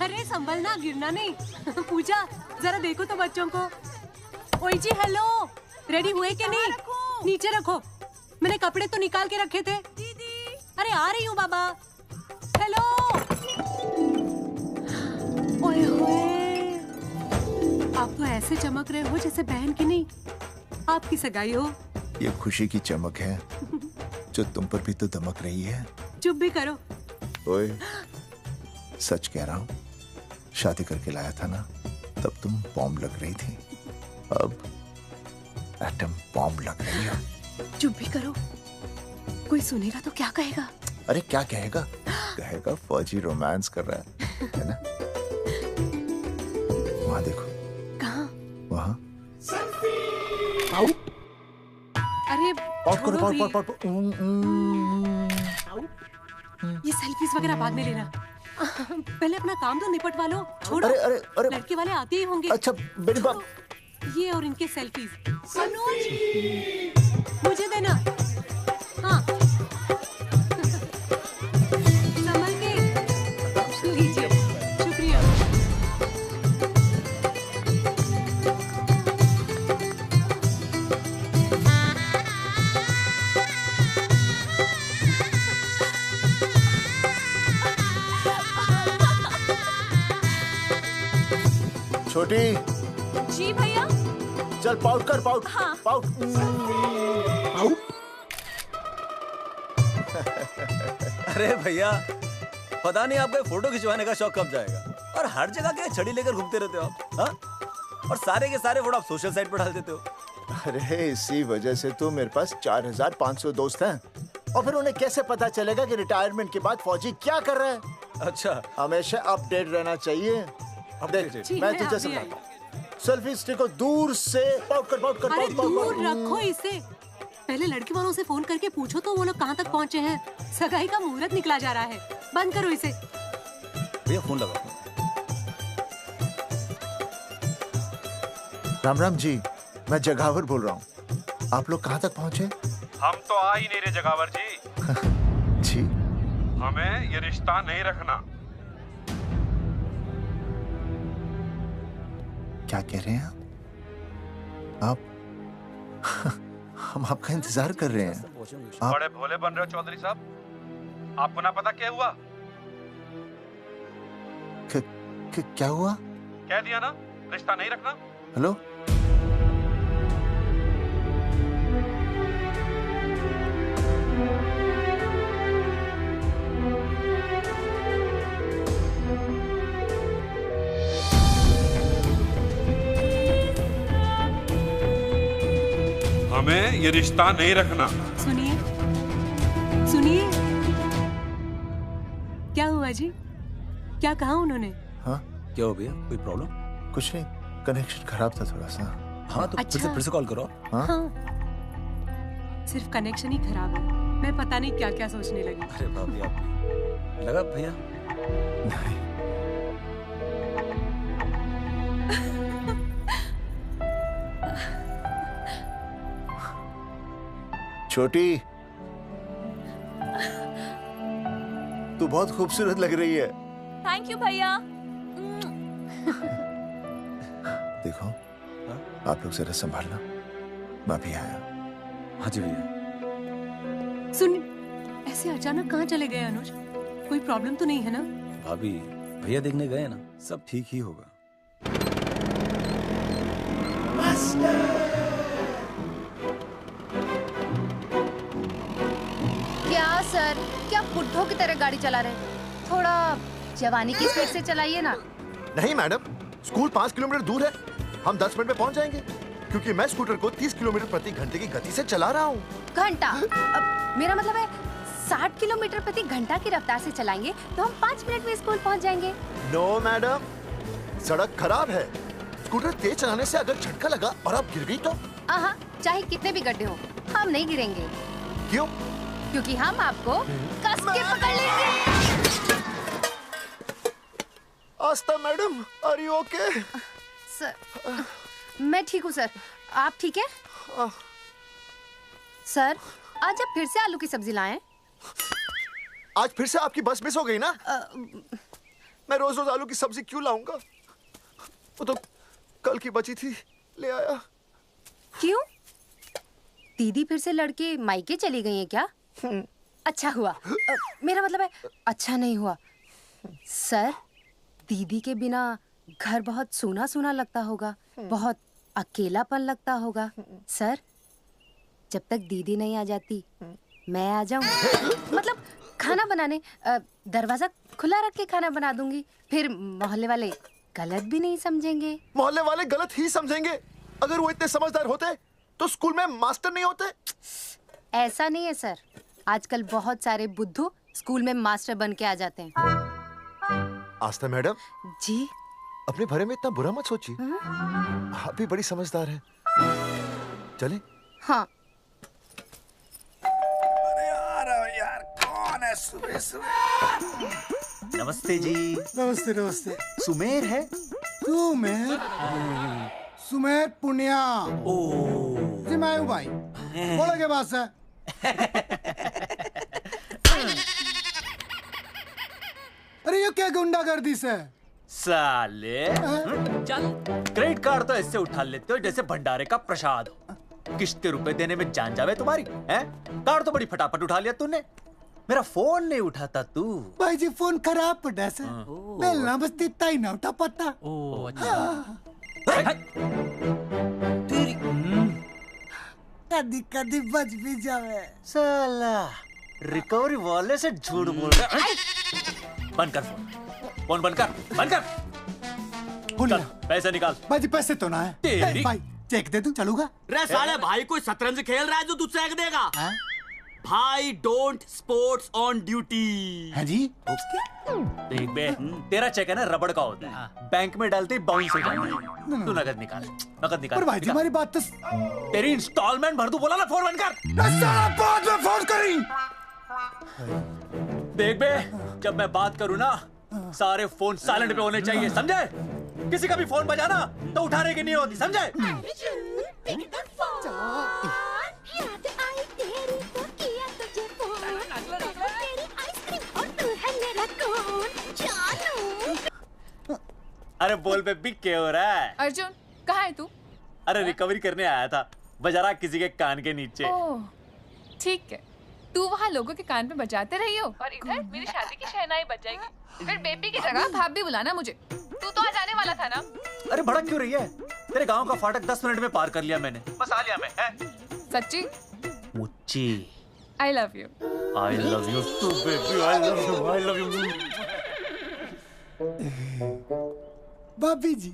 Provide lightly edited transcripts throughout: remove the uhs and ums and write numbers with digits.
अरे संभलना, गिरना नहीं। पूजा जरा देखो तो बच्चों को। ओए जी हेलो, रेडी हुए कि नहीं? नीचे रखो, मैंने कपड़े तो निकाल के रखे थे। दीदी अरे आ रही हूँ बाबा। हेलो। ओए होए, आप तो ऐसे चमक रहे हो जैसे बहन की नहीं आपकी सगाई हो। ये खुशी की चमक है जो तुम पर भी तो दमक रही है। चुप भी करो। ओए, सच कह रहा हूँ, शादी करके लाया था ना, तब तुम बॉम्ब लग रही थी, अब एटम बॉम्ब लग रही हो। चुप भी करो, कोई सुनेगा तो क्या कहेगा? अरे क्या कहेगा? कहेगा फौजी रोमांस कर रहा है ना? वहाँ देखो। कहाँ? वहाँ। अरे करो, ये सेल्फीज वगैरह बाद में लेना, पहले अपना काम तो निपटवा लो। छोड़ो। अरे लड़के वाले आते ही होंगे। अच्छा मेरी बात। ये और इनके सेल्फीज। अनुज मुझे देना। हाँ संभल के लीजिए, शुक्रिया। छोटी जी भैया। चल पाउट कर, पाउट। हाँ। पाउट। अरे भैया, पता नहीं आपको फोटो खिंचवाने का शौक कब जाएगा, और हर जगह के छड़ी लेकर घूमते रहते हो आप। हाँ? और सारे के सारे फोटो आप सोशल साइट पर डाल देते हो। अरे इसी वजह से तो मेरे पास 4500 दोस्त हैं, और फिर उन्हें कैसे पता चलेगा कि रिटायरमेंट के बाद फौजी क्या कर रहा है। अच्छा, हमेशा अपडेट रहना चाहिए। देख, मैं तुझे समझाता हूँ। सेल्फी स्टिक को दूर से पाउट कर, पाउट कर, अरे पाउट, पाउट, दूर पाउट। रखो इसे। पहले लड़के वालों से फोन करके पूछो तो वो लोग कहाँ तक पहुँचे हैं। सगाई का मुहूर्त निकला जा रहा है, बंद करो इसे। भैया फोन लगाओ। राम राम जी, मैं जगावर बोल रहा हूँ। आप लोग कहाँ तक पहुँचे? हम तो आ ही नहीं रहे जगावर जी। जी, हमें ये रिश्ता नहीं रखना। क्या कह रहे हैं आप? हम आपका इंतजार कर रहे हैं। आप बड़े भोले बन रहे हो चौधरी साहब। आपको ना पता क्या हुआ? क्या हुआ? कह दिया ना, रिश्ता नहीं रखना। हेलो, हमें ये रिश्ता नहीं रखना। सुनिए सुनिए, क्या हुआ जी? क्या कहा उन्होंने? हाँ क्या हो भैया, कोई प्रॉब्लम? कुछ नहीं, कनेक्शन खराब था थोड़ा सा। हाँ तो अच्छा। फिर से कॉल करो। हाँ? हाँ, सिर्फ कनेक्शन ही खराब है। मैं पता नहीं क्या क्या सोचने लगी। अरे भाभी, आप लगा भैया? नहीं, छोटी, तू बहुत खूबसूरत लग रही है। थैंक यू भैया। देखो, आप लोग जरा संभालना, मैं भी आया। हाँ जी भैया। सुन, ऐसे अचानक कहाँ चले गए अनुज? कोई प्रॉब्लम तो नहीं है ना? भाभी, भैया देखने गए ना, सब ठीक ही होगा। क्या सर, क्या बुड्ढों की तरह गाड़ी चला रहे हैं? थोड़ा जवानी की स्पीड से चलाइए ना। नहीं मैडम, स्कूल 5 किलोमीटर दूर है, हम 10 मिनट में पहुंच जाएंगे, क्योंकि मैं स्कूटर को 30 किलोमीटर प्रति घंटे की गति से चला रहा हूँ। घंटा? मेरा मतलब है 60 किलोमीटर प्रति घंटा की रफ्तार से चलाएंगे तो हम 5 मिनट में स्कूल पहुंच जाएंगे। नो मैडम, सड़क खराब है, स्कूटर तेज चलाने से अगर झटका लगा और आप गिर गई तो? आहा, चाहे कितने भी गड्ढे हो, हम नहीं गिरेंगे। क्यों? क्योंकि हम आपको कस के पकड़ लेंगे। Astha madam, are you okay? Sir, मैं ठीक हूँ सर, आप ठीक है? सर, आज आप फिर से आलू की सब्जी लाएं? आज फिर से आपकी बस मिस हो गई ना? मैं रोज रोज आलू की सब्जी क्यों लाऊंगा? वो तो कल की बची थी, ले आया। क्यों? दीदी फिर से लड़के मायके चली गई है क्या? अच्छा हुआ। मेरा मतलब है अच्छा नहीं हुआ। सर, दीदी के बिना घर बहुत सूना सूना लगता होगा, बहुत अकेलापन लगता होगा। सर, जब तक दीदी नहीं आ जाती मैं आ जाऊं। मतलब खाना बनाने दरवाजा खुला रख के खाना बना दूंगी, फिर मोहल्ले वाले गलत भी नहीं समझेंगे। मोहल्ले वाले गलत ही समझेंगे। अगर वो इतने समझदार होते तो स्कूल में मास्टर नहीं होते। ऐसा नहीं है सर, आजकल बहुत सारे बुद्धू स्कूल में मास्टर बन के आ जाते हैं। आस्था मैडम जी, अपने भरे में इतना बुरा मत सोचिए। आप भी बड़ी समझदार हैं। चले? हाँ। यार कौन है सुबह सुबह? नमस्ते जी। नमस्ते नमस्ते। सुमेर है? सुमेर पुनिया। जी मैं हूँ भाई। बोलो के बात से। अरे ये क्या गुंडागर्दी से? साले चल, क्रेडिट कार्ड तो ऐसे उठा लेते हो जैसे भंडारे का प्रसाद हो। किश्त के रुपए देने में जान जावे तुम्हारी हैं? कार्ड तो बड़ी फटाफट उठा लिया तूने, मेरा फोन नहीं उठाता तू। भाई जी फोन खराब पड़ा से। बेलना बस तित्ता ही ना उठा पाता। कदी कदी बच भी जावे। साला रिकवरी वाले से झूठ बोल रहा है। बंद कर फोन बंद कर। चल पैसे निकाल। भाई जी पैसे तो ना है। तेरी भाई चेक दे दूं, चलूगा? रे साले भाई कोई शतरंज खेल रहा है जो तू चेक देगा? भाई डोंट स्पोर्ट्स ऑन ड्यूटी। हाँ जी। देख बे, तेरा चेक है ना रबड़ का होता है, बैंक में डालते ही बाउंस हो जाता है। तू नकद निकाल। पर भाई जी हमारी बात तो। तेरी इंस्टॉलमेंट भर दूं, बोला ना फोन बंद कर। बाद में फोन करी। देख बे, जब मैं बात करूं ना सारे फोन साइलेंट पे होने चाहिए, समझे? किसी का भी फोन बजाना तो उठाने की नहीं होती, समझे? अरे बोल बेबी क्या हो रहा है? अर्जुन कहाँ है तू? अरे रिकवरी करने आया था, बजा रहा किसी के कान के नीचे। ओह ठीक है, तू वहाँ लोगों के कान पे बजाते रही हो और इधर मेरी शादी की शहनाई बज जाएगी। फिर बेबी की जगह भाभी बुलाना मुझे। तू तो आ जाने वाला था ना? अरे भड़क क्यों रही है? तेरे गांव का फाटक 10 मिनट में पार कर लिया मैंने, बस आ लिया मैं। सच्ची? मुच्ची I love you. I love you too baby, I love you. भाभी जी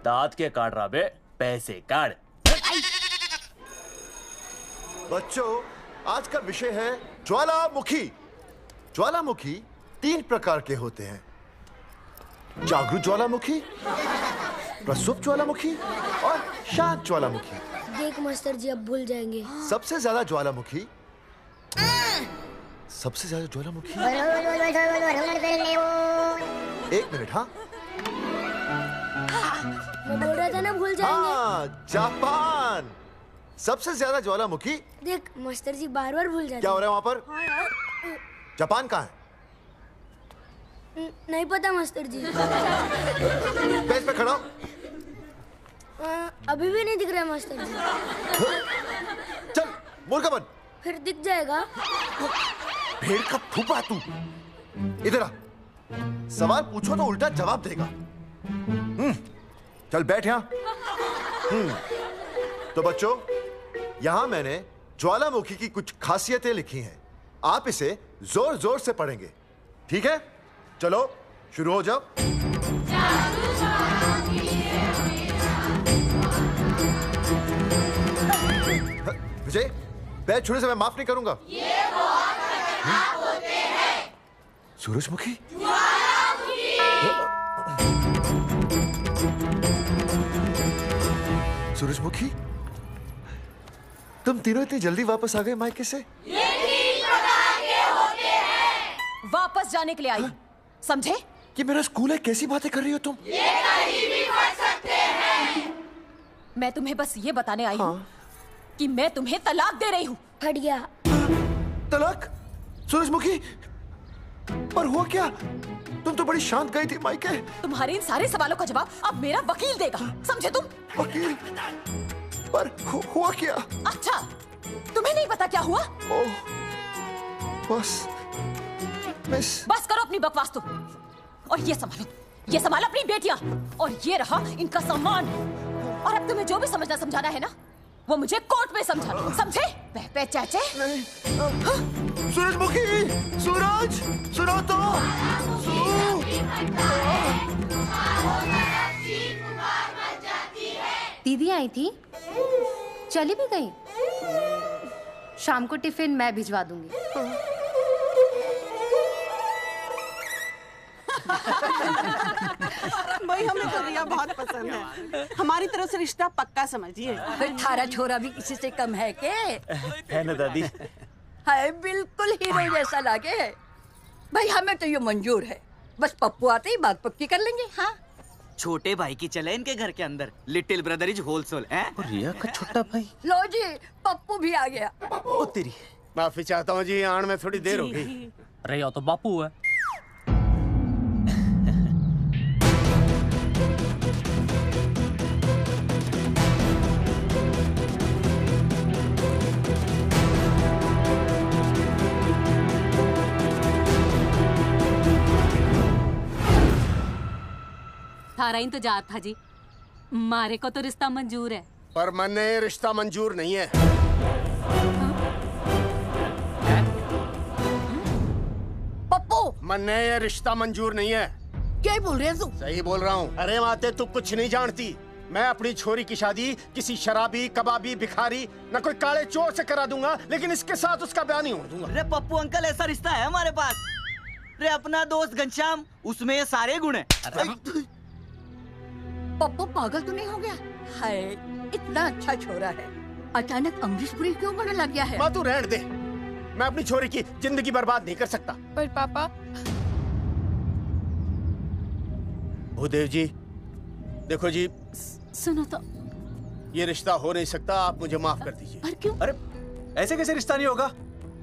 दांत के काट रहा बे, पैसे काट। बच्चों, आज का विषय है ज्वालामुखी। ज्वालामुखी 3 प्रकार के होते हैं: जागरूक ज्वालामुखी, प्रसुप्त ज्वालामुखी और शांत ज्वालामुखी। देख मास्टर जी अब भूल जाएंगे। सबसे ज्यादा ज्वालामुखी एक मिनट। हाँ मैं बोल रहा था ना भूल जाएंगे। हाँ, जापान सबसे ज्यादा ज्वालामुखी। देख मास्टर जी बार बार भूल जाते। क्या हो रहा है वहाँ पर? जापान कहाँ है? नहीं पता मास्टर जी। बेंच पे खड़ा हो। अभी भी नहीं दिख रहा मास्टर जी। चल मुर्गा बन। फिर दिख जाएगा। भेड़ का फूफा तू। इधर आ, सवाल पूछो तो उल्टा जवाब देगा। चल बैठ यहाँ। तो बच्चों, यहाँ मैंने ज्वालामुखी की कुछ खासियतें लिखी हैं। आप इसे जोर जोर से पढ़ेंगे, ठीक है? चलो शुरू हो जाओ। विजय, बैच छूने से मैं माफ नहीं करूंगा। ये बहुत खतरनाक होते हैं। सूरजमुखी? सूरजमुखी, तुम तीनों इतनी जल्दी वापस आ गए मायके से? ये 3 प्रकार के होते हैं। वापस जाने के लिए आई, समझे? ये मेरा स्कूल है, कैसी बातें कर रही हो तुम? ये कहीं भी पढ़ सकते हैं। मैं तुम्हें बस ये बताने आई हूँ कि मैं तुम्हें तलाक दे रही हूँ। फट गया। तलाक? सूरजमुखी पर हुआ क्या? तुम तो बड़ी शांत गई थी मायके। तुम्हारे इन सारे सवालों का जवाब अब मेरा वकील देगा, समझे तुम? वकील? पर हुआ क्या? अच्छा, तुम्हें नहीं पता क्या हुआ? ओह, बस मिस। बस करो अपनी बकवास तुम, और ये संभालो अपनी बेटियां, और ये रहा इनका सम्मान। और अब तुम्हें जो भी समझना समझाना है ना, वो मुझे कोर्ट में समझाना, समझे? पे चाचे। सूरजमुखी, सूरज, सुनो तो। दीदी आई थी, चली भी गई। शाम को टिफिन मैं भिजवा दूंगी। भाई हमें तो रिया बहुत पसंद है, हमारी तरफ से रिश्ता पक्का समझिए। फिर थारा छोरा भी किसी से कम है के? है ना दादी? है, बिल्कुल हीरो जैसा लागे है। भाई हमें तो ये मंजूर है, बस पप्पू आते ही बात पक्की कर लेंगे। हाँ, छोटे भाई की चले इनके घर के अंदर, लिटिल ब्रदर इज होलसेल है। रिया का छोटा भाई। लो जी, पप्पू भी आ गया। ओ तेरी। माफी चाहता हूँ जी, आने में थोड़ी देर हो गई। अरे या तो बापू है। थारा इंतजार था जी, मारे को तो रिश्ता मंजूर है। पर मैंने ये रिश्ता मंजूर नहीं है। पप्पू, मैंने ये रिश्ता मंजूर नहीं है। क्या बोल रहे हैं तू? सही बोल रहा हूँ। अरे माते, तू कुछ नहीं जानती। मैं अपनी छोरी की शादी किसी शराबी, कबाबी, भिखारी, न कोई काले चोर से करा दूंगा, लेकिन इसके साथ उसका ब्याह नहीं होने दूंगा। अरे पप्पू अंकल, ऐसा रिश्ता है हमारे पास। अरे अपना दोस्त घनश्याम, उसमें ये सारे गुण हैं। पप्पू पागल तो नहीं हो गया? हाय, इतना अच्छा छोरा है, अचानक अमरीशपुरी क्यों बनने लग गया है? माँ तू रहने दे, मैं अपनी छोरी की जिंदगी बर्बाद नहीं कर सकता। पर पापा। भूदेव जी, देखो जी, सुनो तो। ये रिश्ता हो नहीं सकता, आप मुझे माफ कर दीजिए। पर क्यों? अरे ऐसे कैसे रिश्ता नहीं होगा?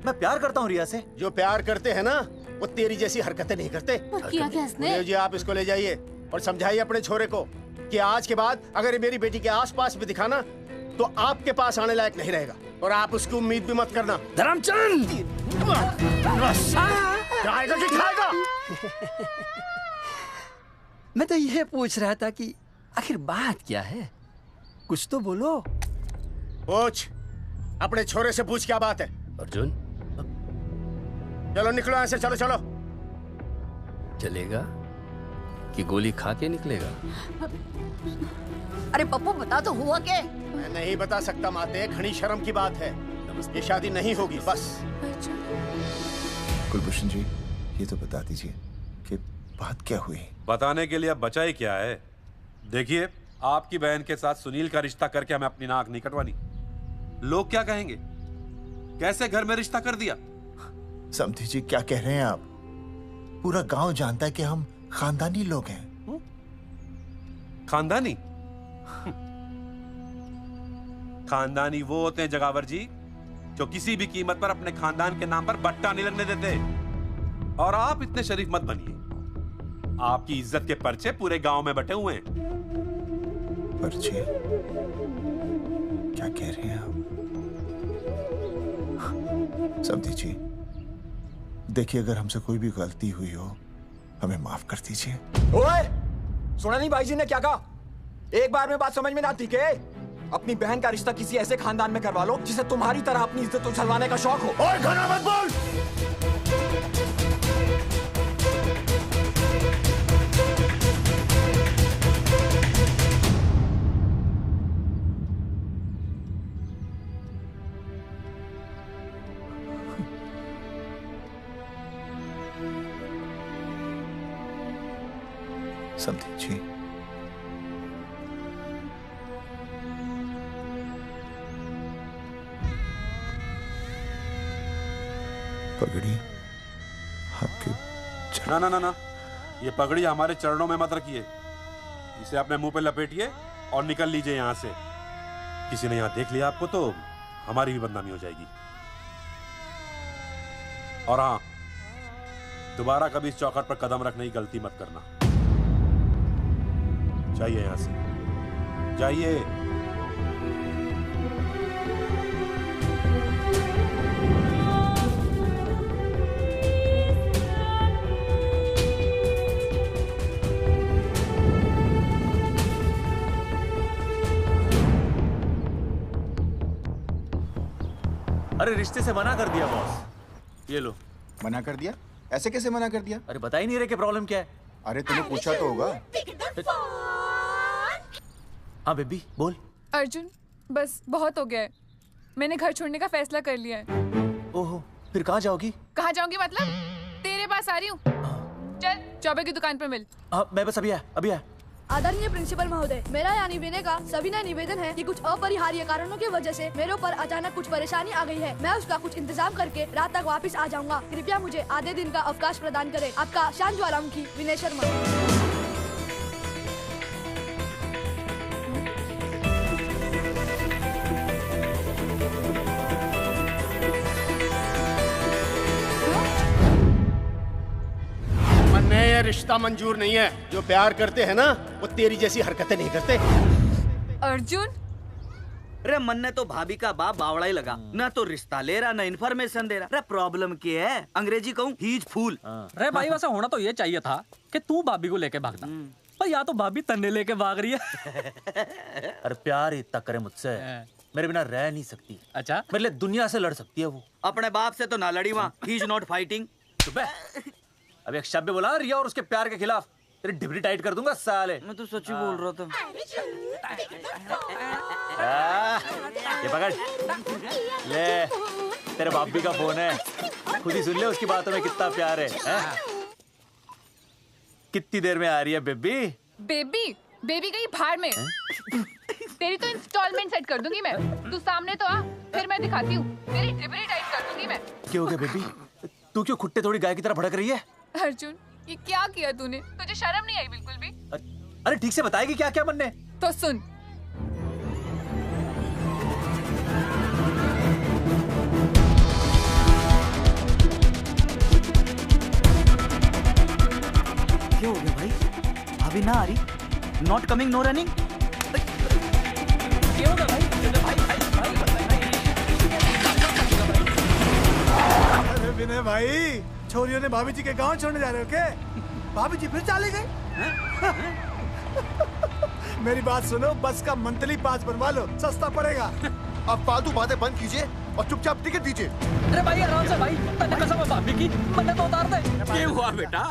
मैं प्यार करता हूँ रिया से। जो प्यार करते हैं ना, वो तेरी जैसी हरकतें नहीं करते। पर किया क्या इसने? भूदेव जी, आप इसको ले जाइए और समझाइए अपने छोरे को कि आज के बाद अगर ये मेरी बेटी के आसपास भी दिखाना, तो आपके पास आने लायक नहीं रहेगा, और आप उसकी उम्मीद भी मत करना। धर्मचंद, खाएगा कि खाएगा? मैं तो यह पूछ रहा था कि आखिर बात क्या है, कुछ तो बोलो। पूछ, अपने छोरे से पूछ क्या बात है। अर्जुन, चलो निकलो यहाँ से, चलो चलो। चलेगा कि गोली खा के निकलेगा? अरे पप्पू, बता तो हुआ क्या? मैं नहीं बता सकता माते, घनी शर्म की बात है। ये शादी नहीं होगी, बस। कुलभूषण जी, ये तो बता दीजिए कि बात क्या हुई? बताने के लिए अब बचा ही क्या है? देखिए, आपकी बहन के साथ सुनील का रिश्ता करके हमें अपनी नाक नहीं कटवानी। लोग क्या कहेंगे? कैसे घर में रिश्ता कर दिया? समधी जी, क्या कह रहे हैं आप? पूरा गांव जानता है कि हम खानदानी लोग हैं। खानदानी? खानदानी वो होते हैं जगावर जी, जो किसी भी कीमत पर अपने खानदान के नाम पर बट्टा नहीं लगने देते। और आप इतने शरीफ मत बनिए, आपकी इज्जत के पर्चे पूरे गांव में बटे हुए हैं। पर्चे? क्या कह रहे हैं आप? समधी जी, देखिए, अगर हमसे कोई भी गलती हुई हो, हमें माफ कर दीजिए। ओए, सुना नहीं भाई जी ने क्या कहा? एक बार में बात समझ में ना आती के? अपनी बहन का रिश्ता किसी ऐसे खानदान में करवा लो जिसे तुम्हारी तरह अपनी इज्जत उछलवाने का शौक हो। और घना मत बोल। समधी जी, पगड़ी आपके ना ना ना ना, ये पगड़ी हमारे चरणों में मत रखिए। इसे अपने मुंह पे लपेटिए और निकल लीजिए यहाँ से। किसी ने यहाँ देख लिया आपको तो हमारी भी बदनामी हो जाएगी। और हाँ, दोबारा कभी इस चौखट पर कदम रखने की गलती मत करना। जाइए यहां से, जाइए। अरे रिश्ते से मना कर दिया बॉस। ये लो। मना कर दिया? ऐसे कैसे मना कर दिया? अरे बता ही नहीं रहे कि प्रॉब्लम क्या है। अरे तूने पूछा तो होगा। हाँ बेबी बोल। अर्जुन बस बहुत हो गया है, मैंने घर छोड़ने का फैसला कर लिया है। ओहो, फिर कहाँ जाओगी? कहाँ जाऊंगी मतलब? तेरे पास आ रही हूँ। चल चौबे की दुकान पर मिल। हाँ मैं बस अभी आया। आदरणीय प्रिंसिपल महोदय, मेरा यानी विनय का सविनय निवेदन है कि कुछ अपरिहार्य कारणों की वजह से मेरे ऊपर अचानक कुछ परेशानी आ गई है। मैं उसका कुछ इंतजाम करके रात तक वापस आ जाऊंगा। कृपया मुझे आधे दिन का अवकाश प्रदान करें। आपका शांत ज्वालामुखी विनय शर्मा। ये रिश्ता मंजूर नहीं है। जो प्यार करते हैं ना वो तेरी जैसी हरकतें नहीं करते। अर्जुन अरे मन ने तो भाभी का बाप बावड़ा ही लगा, ना तो रिश्ता ले रहा ना इन्फॉर्मेशन दे रहा। अरे प्रॉब्लम क्या है? अंग्रेजी कहूँ हीज फूल। अरे भाई वैसा होना तो ये चाहिए था कि तू भाभी को लेके भागता, पर या तो भाभी तन्ने लेके भाग रही है। अरे प्यार इतना करे मुझसे, मेरे बिना रह नहीं सकती। अच्छा मेरे लिए दुनिया से लड़ सकती है वो। अपने बाप से तो ना लड़ी वहाँ, ही इज नॉट फाइटिंग। अभी एक शब्द बोला रिया और उसके प्यार के खिलाफ, तेरी डिबरी टाइट कर दूंगा साले। मैं तो सच्ची बोल रहा था। ये पकड़ ले, तेरे भाभी का फोन है, खुद ही सुन ले उसकी बातों में कितना प्यार है, कितनी देर में आ रही है बेबी? बेबी गई भाड़ में। तेरी तो इंस्टॉलमेंट सेट कर दूंगी मैं। तू सामने तो आ, फिर मैं दिखाती हूँ। तेरी डिबरी टाइट कर दूंगी मैं। क्या हो गया बेबी? तू क्यों खुट्टे थोड़ी गाय की तरह भड़क रही है? अर्जुन ये क्या किया तूने? तुझे शर्म नहीं आई बिल्कुल भी? अरे ठीक से बताएगी क्या क्या मन ने? तो सुन, क्या हो गया भाई? अभी ना आ रही? Not coming no running? क्या होगा भाई? अरे विनय भाई, छोरियों ने भाभी जी के गांव छोड़ने जा रहे हो क्या? भाभी जी फिर चले गए? मेरी बात सुनो, बस का मंथली पास बनवा लो, सस्ता पड़ेगा। अब फालतू बातें बंद कीजिए और चुपचाप टिकट दीजिए। अरे भाई आराम से भाई, तन्ने कसम है भाभी की, मन्ने तो उतार दे। क्या हुआ बेटा?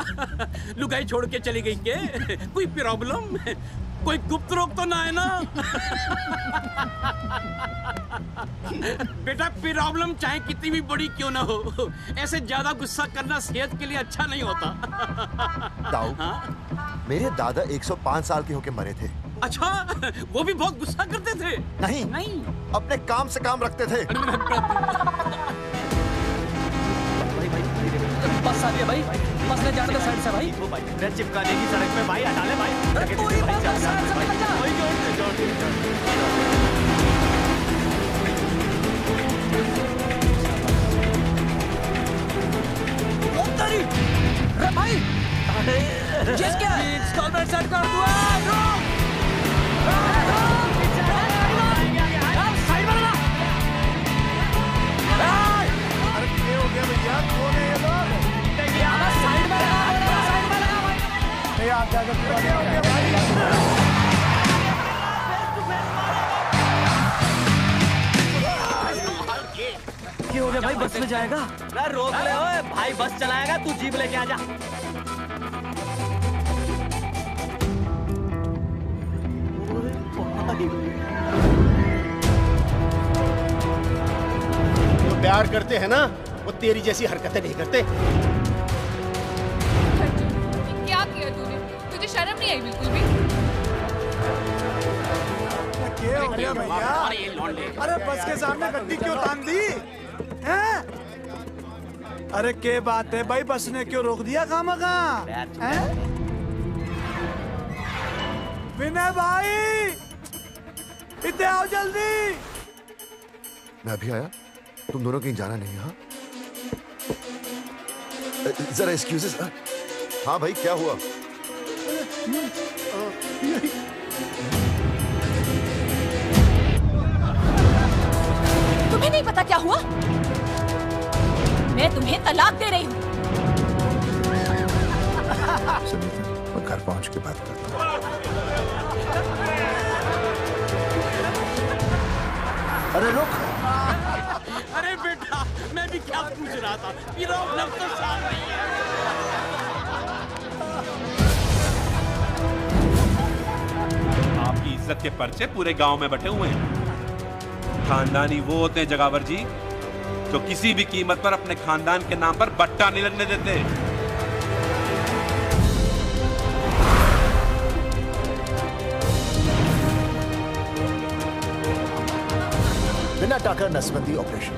लुगाई छोड़ के चली गई के? कोई प्रॉब्लम? कोई गुप्त रोग तो ना है ना? बेटा प्रॉब्लम चाहे कितनी भी बड़ी क्यों ना हो, ऐसे ज्यादा गुस्सा करना सेहत के लिए अच्छा नहीं होता। ताऊ, मेरे दादा 105 साल के होके मरे थे। अच्छा, वो भी बहुत गुस्सा करते थे? नहीं, अपने काम से काम रखते थे। बस आ गया भाई, बस ले जाने दो साइड से भाई। चिपका देगी सड़क पे भाई, हटा ले भाई। भाई जिसके इंस्टॉलमेंट सेट कर दूँ। अरे क्या हो गया भैया? कौन है ये लोग? साइड में लगा, साइड में लगा भाई। क्या हो गया भाई? क्या हो गया भाई? बस में जाएगा? रोक ले ओए भाई, बस चलाएगा, तू जीप लेके आ जा। जो प्यार करते हैं ना वो तेरी जैसी हरकतें नहीं करते। क्या किया तूने? तुझे शर्म नहीं आई बिल्कुल भी? क्या हो गया भैया? अरे बस के सामने गड्डी क्यों तान दी? हैं? अरे क्या बात है भाई, बस ने क्यों रोक दिया खामखा? विनय भाई, इतने आओ जल्दी। मैं अभी आया, तुम दोनों कहीं जाना नहीं। हाँ जरा एक्सक्यूजेस। हाँ भाई, क्या हुआ? तुम्हें नहीं पता क्या हुआ? मैं तुम्हें तलाक दे रही हूँ। सुनीता, मैं घर पहुंच के बात करता हूँ। अरे रुक। अरे बेटा, मैं भी क्या पूछ रहा था, मेरा लफ्ज़ तो साफ नहीं है। आपकी इज्जत के पर्चे पूरे गांव में बटे हुए हैं। खानदानी वो होते हैं जगावर जी जो किसी भी कीमत पर अपने खानदान के नाम पर बट्टा नहीं लगने देते। बिना टाका नसबंदी ऑपरेशन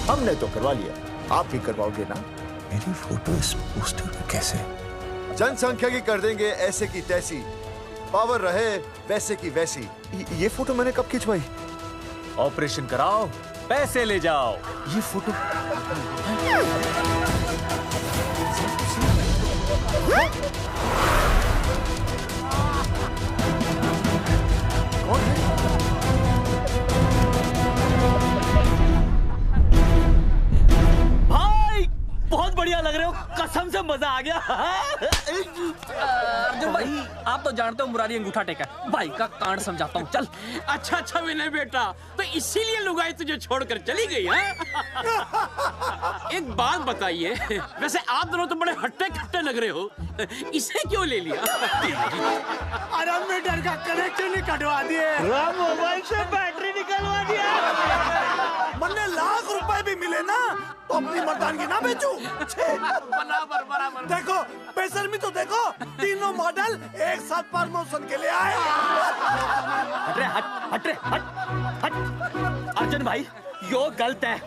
हमने तो करवा लिया, आप भी करवाओगे ना? मेरी फोटो इस पोस्टर में कैसे? जनसंख्या की कर देंगे ऐसे की तैसी, पावर रहे वैसे की वैसी। ये फोटो मैंने कब खिंचवाई? ऑपरेशन कराओ, पैसे ले जाओ। ये फोटो भाई बहुत बढ़िया लग रहे हो, कसम से मजा आ गया। अर्जुन भाई, आप तो जानते हो मुरारी अंगूठा टेका, भाई का कांड समझाता हूँ, चल। अच्छा विनय बेटा, तो इसीलिए लुगाई तुझे छोड़कर चली गई है? एक बात बताइए, वैसे आप दोनों तो बड़े हट्टे कट्टे लग रहे हो, इसे क्यों ले लिया? अरे मीटर का कनेक्शन ही कटवा दिए, मोबाइल से बैटरी निकलवा दिया। मन्ने लाख रुपए भी मिले ना तो अपनी मर्दानगी ना बेचूं। बराबर। देखो बेशर्मी तो देखो, तीनों मॉडल एक साथ प्रमोशन के लिए आए। हट अर्जुन भाई, यो गलत है।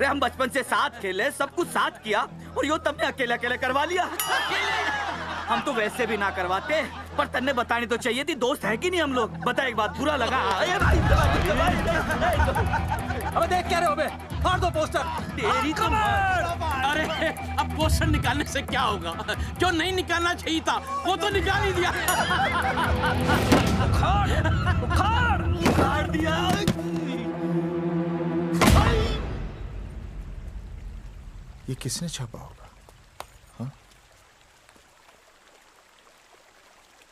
रे हम बचपन से साथ खेले, सब कुछ साथ किया, और यो तुमने अकेले अकेले करवा लिया। हम तो वैसे भी ना करवाते, पर तन्ने बतानी तो चाहिए थी, दोस्त है कि नहीं हम लोग। बता एक बात, बुरा लगा? अबे देख क्या रहे हो बे? फाड़ दो पोस्टर। तेरी तो अरे अब पोस्टर निकालने से क्या होगा? जो नहीं निकालना चाहिए था वो तो निकाल ही दिया। उखाड़ दिया। ये किसने छापा होगा?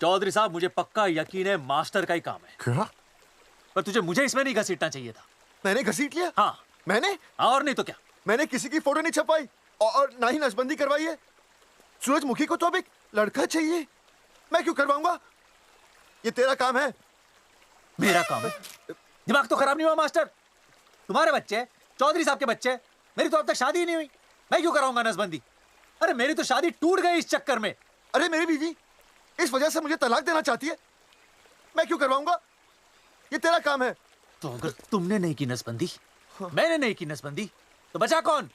चौधरी साहब, मुझे पक्का यकीन है मास्टर का ही काम है। क्या? पर तुझे मुझे इसमें नहीं घसीटना चाहिए था। मैंने घसीट लिया? हाँ। मैंने? और नहीं तो क्या? मैंने किसी की फोटो नहीं छपाई और ना ही नसबंदी करवाई है। सूरजमुखी को तो अब एक लड़का चाहिए, मैं क्यों करवाऊंगा? ये तेरा काम है। मेरा काम है? दिमाग तो खराब नहीं हुआ मास्टर? तुम्हारे बच्चे, चौधरी साहब के बच्चे, मेरी तो अब तक शादी ही नहीं हुई, मैं क्यों कराऊंगा नसबंदी? अरे मेरी तो शादी टूट गई इस चक्कर में। अरे मेरी बीवी इस वजह से मुझे तलाक देना चाहती है, मैं क्यों करवाऊंगा? ये तेरा काम है। तो अगर तुमने नहीं की नसबंदी, मैंने नहीं की नसबंदी, तो बचा कौन?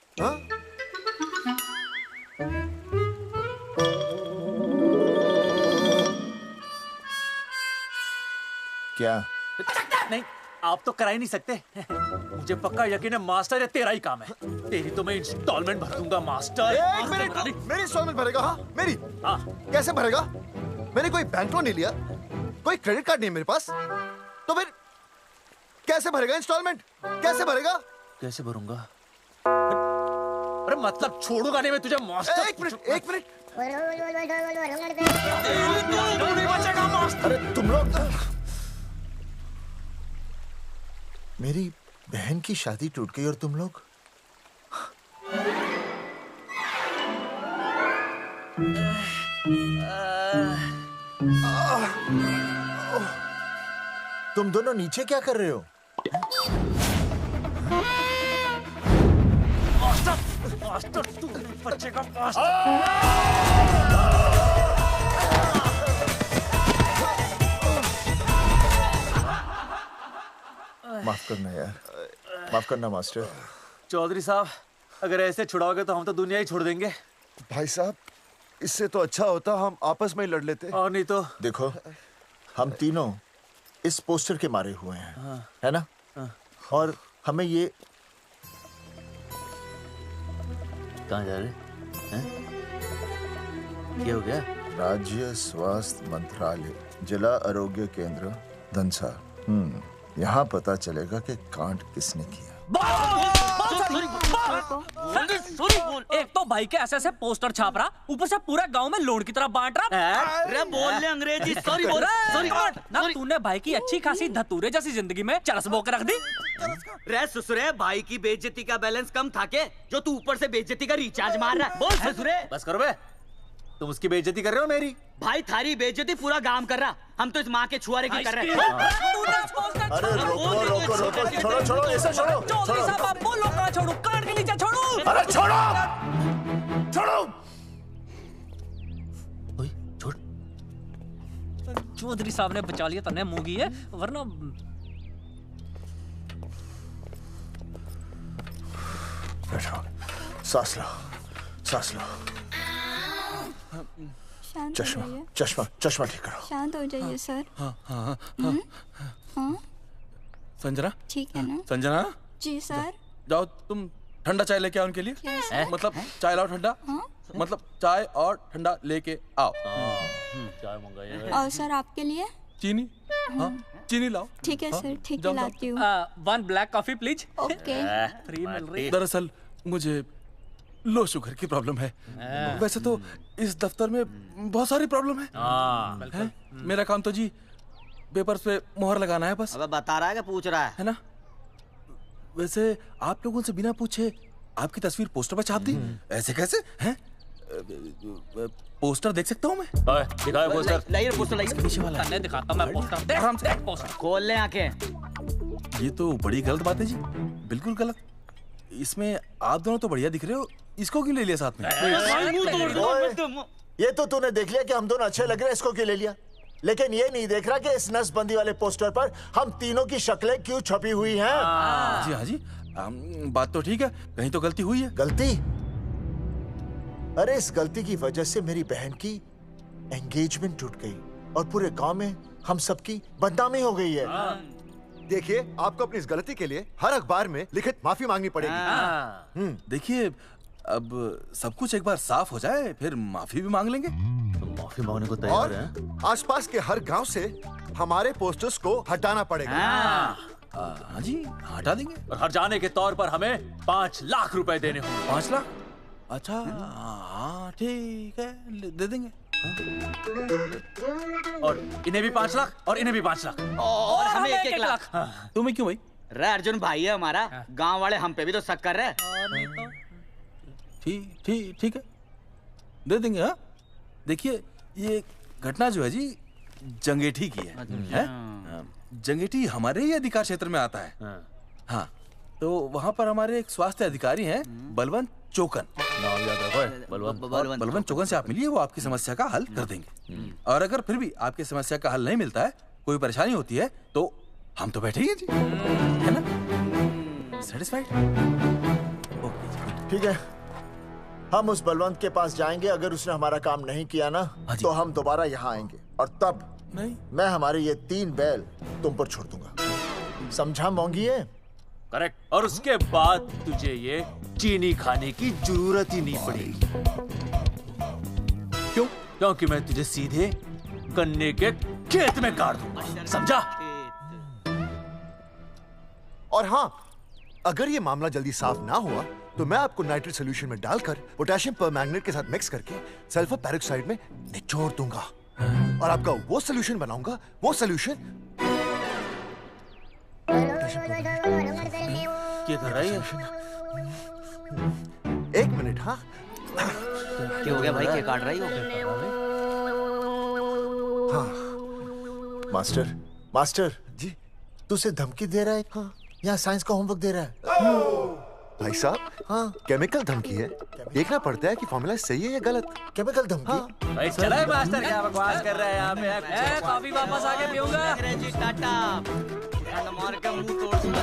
क्या? नहीं, आप तो करा ही नहीं सकते। मुझे पक्का यकीन है मास्टर, ये तेरा ही काम है। तेरी तो मैं इंस्टॉलमेंट भर दूंगा मास्टर। एक मिनट, मेरी इंस्टॉलमेंट भरेगा? हाँ मेरी। हाँ। कैसे भरेगा? मैंने कोई बैंक लोन नहीं लिया, कोई क्रेडिट कार्ड नहीं मेरे पास, तो फिर कैसे भरेगा इंस्टॉलमेंट? कैसे भरेगा? कैसे भरूंगा? अरे मतलब छोड़ूंगा नहीं मैं तुझे मास्टर। एक मिनट। नहीं बचेगा मास्टर। अरे तुम लोग, मेरी बहन की शादी टूट गई और तुम लोग? तुम दोनों नीचे क्या कर रहे हो? मास्टर तू नहीं बचेगा मास्टर। माफ करना यार, माफ करना मास्टर। चौधरी साहब, अगर ऐसे छुड़ाओगे तो हम तो दुनिया ही छोड़ देंगे। भाई साहब, इससे तो अच्छा होता हम आपस में ही लड़ लेते। और नहीं तो। देखो, हम तीनों इस पोस्टर के मारे हुए हैं। हाँ। है ना? हाँ। और हमें ये कहाँ जा रहे हैं? क्या हो गया? राज्य स्वास्थ्य मंत्रालय, जिला आरोग्य केंद्र धनसा। यहाँ पता चलेगा कि कांड किसने किया। एक तो भाई के ऐसे पोस्टर छाप रहा, ऊपर से पूरा गांव में लोन की तरह बांट रहा। अरे बोल ले अंग्रेजी, सॉरी बोल, सॉरी ना तूने भाई की अच्छी खासी धतूरे जैसी जिंदगी में चरस बो के रख दी। रे ससुरे, भाई की बेइज्जती का बैलेंस कम था के जो तू ऊपर से बेइज्जती का रिचार्ज मार रहा है? बोल ससुरे। बस करो बे, तुम उसकी बेइज्जती कर रहे हो मेरी। भाई थारी बेइज्जती पूरा गांव कर रहा, हम तो इस माँ के छुआरे की कर रहे हैं। अरे रोको रोको रोको, छोड़ो छोड़ो, ऐसा छोड़ो। चौधरी साहब आप बोलो, कहाँ छोड़ू? कान के नीचे छोड़ू। अरे छोड़ो छोड़ो। छोड़। चौधरी साहब ने बचा लिया, तन्ने मूंगी है, वरना बैठो, सांस लो, सांस लो। शांत हो चश्मा जाइए। चश्मा चश्मा ठीक करो। शांत हो जाइए सर। हाँ हाँ हाँ हाँ। हाँ संजना, ठीक है ना? संजना जी सर। जाओ तुम ठंडा चाय लेके आओ उनके लिए। Yes, sir. मतलब चाय लाओ ठंडा। मतलब चाय और ठंडा लेके आओ। चाय मंगाइए। और सर आपके लिए? चीनी, हाँ चीनी लाओ। ठीक है हाँ, सर, ठीक है जाओ, लाती हूँ। One black coffee please. Okay. Free मिल रही। दरअसल मुझे लो शुगर की प्रॉब्लम है। वैसे तो इस दफ्तर में बहुत सारी प्रॉब्लम है। मेरा काम तो जी पेपर्स पे मोहर लगाना है बस। अबे बता रहा है कि पूछ रहा है ना? वैसे आप लोगों से बिना पूछे आपकी तस्वीर पोस्टर पर छाप दी, ऐसे कैसे हैं? पोस्टर देख सकता हूँ मैं? दिखाओ पोस्टर। लाइए पोस्टर, लाइए। पीछे वाला तन्ने दिखाता मैं पोस्टर। देख आराम से। पोस्टर खोल ले आंखें। ये तो बड़ी गलत बात है जी, बिल्कुल गलत। इसमें आप दोनों तो बढ़िया दिख रहे हो, इसको क्यों ले लिया साथ में? ये तो तूने देख लिया कि हम दोनों अच्छे लग रहे हैं, इसको क्यों ले लिया? लेकिन ये नहीं देख रहा कि इस नसबंदी वाले पोस्टर पर हम तीनों की शक्लें क्यों छपी हुई हैं? जी हाँ जी, बात तो ठीक है, कहीं तो गलती हुई है। गलती? अरे इस गलती की वजह से मेरी बहन की एंगेजमेंट टूट गई और पूरे गांव में हम सबकी बदनामी हो गई है। देखिए, आपको अपनी इस गलती के लिए हर अखबार में लिखित माफी मांगनी पड़ेगी। देखिए, अब सब कुछ एक बार साफ हो जाए, फिर माफी भी मांग लेंगे। तुम माफी मांगने को तैयार हैं? आसपास के हर गांव से हमारे पोस्टर्स को हटाना पड़ेगा। हाँ जी, हटा देंगे। और हर जाने के तौर पर हमें 5 लाख रुपए देने होंगे। 5 लाख? अच्छा हाँ ठीक है, दे देंगे। और इन्हें भी 5 लाख और इन्हें भी 5 लाख और हमें 1-1 लाख। तुम्हें क्यों भाई? रे अर्जुन भाई है हमारा, गांव वाले हम पे भी तो शक कर रहे हैं। ठीक है, दे देंगे। हाँ देखिए, ये घटना जो है जी जंगेठी की है? जंगेठी हमारे ही अधिकार क्षेत्र में आता है। हाँ, तो वहाँ पर हमारे एक स्वास्थ्य अधिकारी हैं, बलवंत चौकन। नाम याद रखो, बलवंत चौकन से आप मिलिए, वो आपकी समस्या का हल कर देंगे। और अगर फिर भी आपकी समस्या का हल नहीं मिलता है, कोई परेशानी होती है, तो हम तो बैठे ही हैं जी, है ना? सेटिस्फाइड? ठीक है, हम उस बलवंत के पास जाएंगे। अगर उसने हमारा काम नहीं किया ना, तो हम दोबारा यहाँ आएंगे और तब नहीं, मैं हमारे ये 3 बैल तुम पर छोड़ दूंगा। समझा मोंगी है? करेक्ट। और उसके बाद तुझे ये चीनी खाने की जरूरत ही नहीं पड़ेगी। क्यों? क्योंकि मैं तुझे सीधे गन्ने के खेत में गाड़ दूंगा, समझा? और हाँ, अगर ये मामला जल्दी साफ ना हुआ तो मैं आपको नाइट्रेट सोल्यूशन में डालकर पोटेशियम परमैंगनेट के साथ मिक्स करके सल्फर पेरोक्साइड में निचोड़ दूंगा और आपका वो सोल्यूशन बनाऊंगा, वो सोल्यूशन। क्या कर रही है? 1 मिनट। हाँ क्या हो गया भाई, क्या काट रही हो? हाँ मास्टर जी, तू उसे धमकी दे रहा है? हाँ, यहाँ साइंस का होमवर्क दे रहा है। भाई साहब, हाँ केमिकल धमकी है, देखना पड़ता है कि फॉर्मूला सही है या गलत। केमिकल धमकी? हाँ। भाई चला है मास्टर, क्या बकवास कर रहा है यहाँ पे? कॉफी वापस आके पीऊंगा। अंग्रेजी टाटा, मार के मुंह तोड़ दूंगा।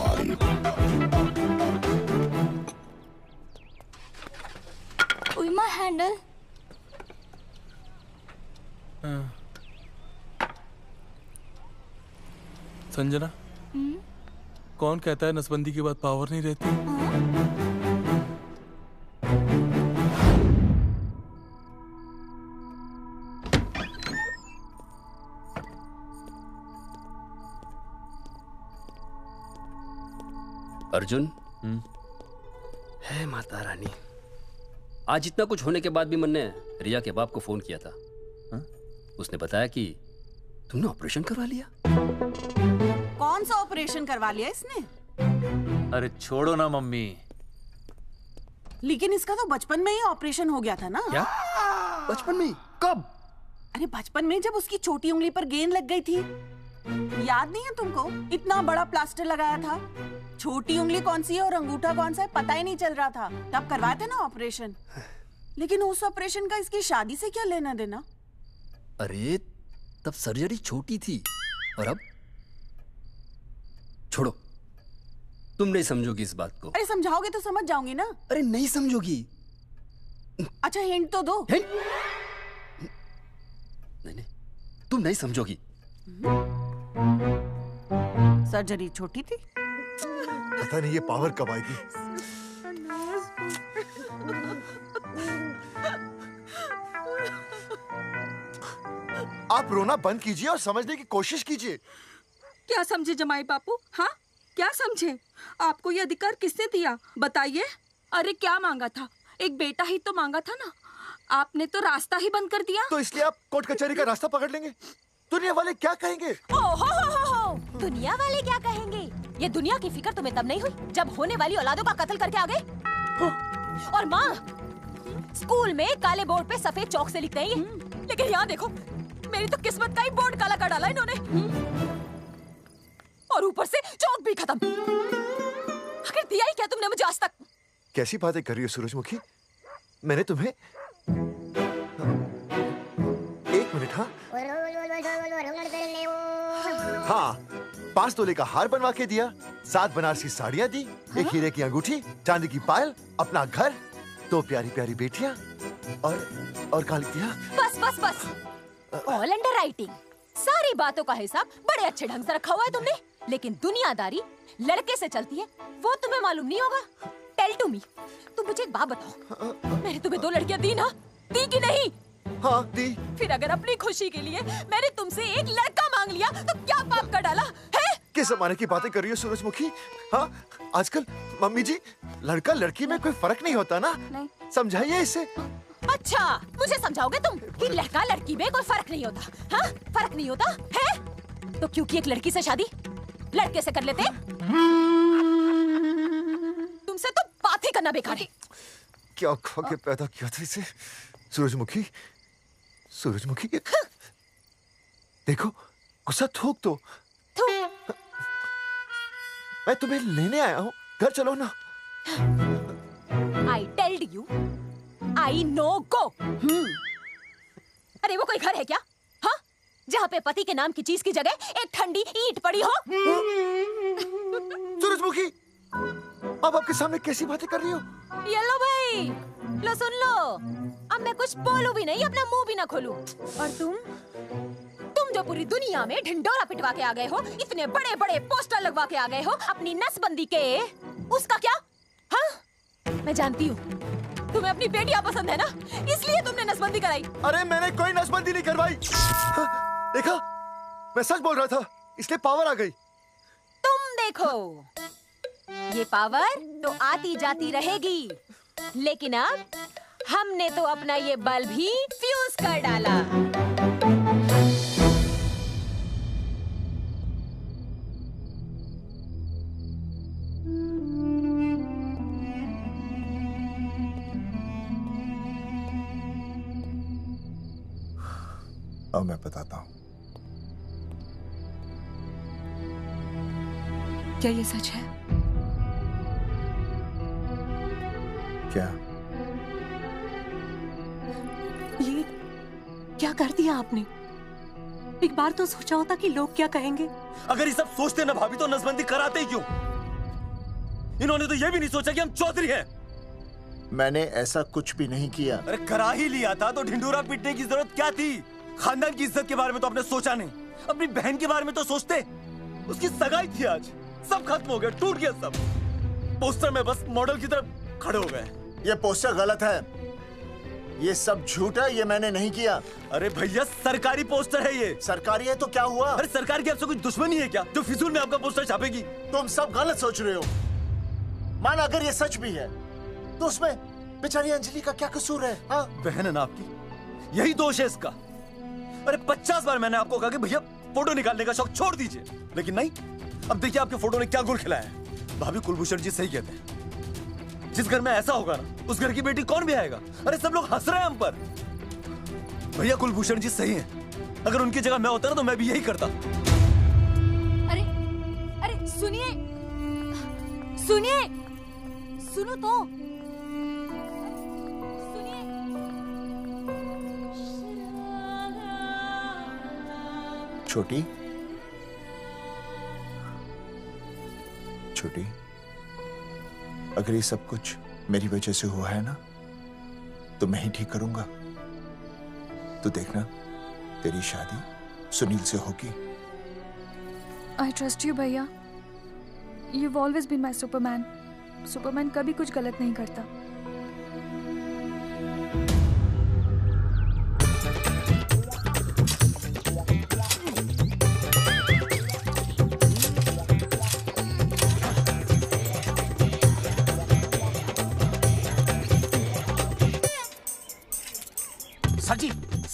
उइमा हैंडल। संजना, कौन कहता है नसबंदी के बाद पावर नहीं रहती? अर्जुन, है माता रानी, आज इतना कुछ होने के बाद भी मन ने रिया के बाप को फोन किया था। उसने बताया कि तुमने ऑपरेशन करवा लिया। कौन सा ऑपरेशन करवा लिया इसने? अरे छोड़ो ना मम्मी। लेकिन इसका तो बचपन में ही ऑपरेशन हो गया था ना। क्या? बचपन में? कब? अरे बचपन में, जब उसकी छोटी उंगली पर गेंद लग गई थी। याद नहीं है तुमको? इतना बड़ा प्लास्टर लगाया था। छोटी उंगली कौन सी है और अंगूठा कौन सा है पता ही नहीं चल रहा था। तब करवाया था ना ऑपरेशन। लेकिन उस ऑपरेशन का इसकी शादी से क्या लेना देना? अरे तब सर्जरी छोटी थी और अब? छोड़ो, तुम नहीं समझोगी इस बात को। अरे समझाओगे तो समझ जाऊंगी ना। अरे नहीं समझोगी। अच्छा हिंट तो दो। हिंट? नहीं, तुम नहीं समझोगी। सर्जरी छोटी थी। पता नहीं ये पावर कब आएगी। आप रोना बंद कीजिए और समझने की कोशिश कीजिए। क्या समझे जमाई बापू? हाँ, क्या समझे? आपको ये अधिकार किसने दिया बताइए? अरे क्या मांगा था? एक बेटा ही तो मांगा था ना। आपने तो रास्ता ही बंद कर दिया। तो इसलिए आप कोर्ट कचहरी का रास्ता पकड़ लेंगे? दुनिया वाले क्या कहेंगे? हो। दुनिया वाले क्या कहेंगे? ये दुनिया की फिक्र तुम्हें तब नहीं हुई जब होने वाली औलादों का कत्ल करके आ गए। और माँ, स्कूल में काले बोर्ड पे सफेद चौक से लिखते हैं, लेकिन यहाँ देखो, मेरी तो किस्मत का ही बोर्ड काला कर डाला इन्होंने। और ऊपर से चौक भी खत्म। आखिर दिया ही क्या तुमने मुझे आज तक? कैसी बातें कर रही हो सूरजमुखी? मैंने तुम्हें एक मिनट। हाँ, 5 तोले का हार बनवा के दिया, 7 बनारसी साड़ियाँ दी, एक हीरे की अंगूठी, चांदी की पायल, अपना घर, 2 प्यारी प्यारी बेटियाँ और क्या लिख दिया? बस। All under writing. सारी बातों का हिसाब बड़े अच्छे ढंग से रखा हुआ है तुमने, लेकिन दुनियादारी लड़के से चलती है वो तुम्हें मालूम नहीं होगा। टेल टू मी, तुम मुझे एक बात बताओ, मैंने तुम्हें 2 लड़कियां दी ना? दी कि नहीं? हाँ दी। फिर अगर अपनी खुशी के लिए मैंने तुमसे एक लड़का मांग लिया तो क्या पाप कर डाला है? किस जमाने की बातें कर रही हो सूरजमुखी? हाँ, आजकल मम्मी जी, लड़का लड़की में कोई फर्क नहीं होता ना। नहीं। समझाइए इसे। अच्छा, मुझे समझाओगे तुम कि लड़का लड़की में कोई फर्क नहीं होता? हाँ, फर्क नहीं होता है? तो क्योंकि एक लड़की से शादी लड़के से कर लेते? तुमसे तो बात ही करना बेकार है। क्या खा के पैदा किया था इसे? सूरजमुखी, देखो, गुस्सा थूक दो। मैं तुम्हें लेने आया हूँ, घर चलो ना। I told you, I no go। अरे वो कोई घर है क्या? हाँ, जहाँ पे पति के नाम की चीज की जगह एक ठंडी ईंट पड़ी हो। सूरजमुखी, अब आपके सामने कैसी बातें कर रही हो? ये लो भाई, लो सुन लो। अब मैं कुछ बोलूं भी नहीं, अपना मुंह भी ना खोलूं। और तुम जो पूरी दुनिया में ढिंडोरा पिटवा के आ गए हो, इतने बड़े बड़े पोस्टर लगवा के आ गए हो अपनी नसबंदी के, उसका क्या? हाँ, मैं जानती हूँ तुम्हें अपनी बेटियां पसंद है ना, इसलिए तुमने नसबंदी कराई। अरे मैंने कोई नसबंदी नहीं करवाई। देखा, मैं सच बोल रहा था, इसलिए पावर आ गई। तुम देखो, ये पावर तो आती जाती रहेगी, लेकिन अब हमने तो अपना ये बल्ब ही फ्यूज कर डाला। अब मैं बताता हूँ। क्या ये सच है? क्या? ये क्या कर दिया आपने? एक बार तो सोचा होता कि लोग क्या कहेंगे। अगर ये सब सोचते ना भाभी तो नसबंदी कराते ही क्यों? इन्होंने तो ये भी नहीं सोचा कि हम चौधरी हैं। मैंने ऐसा कुछ भी नहीं किया। अरे करा ही लिया था तो ढिंडोरा पीटने की जरूरत क्या थी? खानदान की इज्जत के बारे में तो आपने सोचा नहीं, अपनी बहन के बारे में तो सोचते। उसकी सगाई थी आज, सब खत्म हो गया, टूट गया सब। पोस्टर में बस मॉडल की तरफ खड़े हो गए। ये पोस्टर गलत है, ये सब झूठ है, ये मैंने नहीं किया। अरे भैया सरकारी पोस्टर है ये। सरकारी है तो क्या हुआ? अरे सरकार की आपसे कोई दुश्मनी है क्या जो फिजूल में आपका पोस्टर छापेगी? तुम सब गलत सोच रहे हो। माना अगर ये सच भी है तो उसमें बेचारी अंजलि का क्या कसूर है? हाँ? बहन है ना आपकी, यही दोष है इसका। अरे 50 बार मैंने आपको कहा कि भैया फोटो निकालने का शौक छोड़ दीजिए, लेकिन नहीं। अब देखिए आपके फोटो ने क्या गुल खिलाया है। भाभी कुलभूषण जी सही कहते हैं, जिस घर में ऐसा होगा ना उस घर की बेटी कौन भी आएगा। अरे सब लोग हंस रहे हैं हम पर। भैया कुलभूषण जी सही हैं, अगर उनकी जगह मैं होता ना तो मैं भी यही करता। अरे अरे सुनिए सुनिए, सुनो तो। छोटी छोटी, अगर ये सब कुछ मेरी वजह से हुआ है ना तो मैं ही ठीक करूंगा। तो देखना तेरी शादी सुनील से होगी। आई ट्रस्ट यू भैया, you've always been my Superman. Superman कभी कुछ गलत नहीं करता।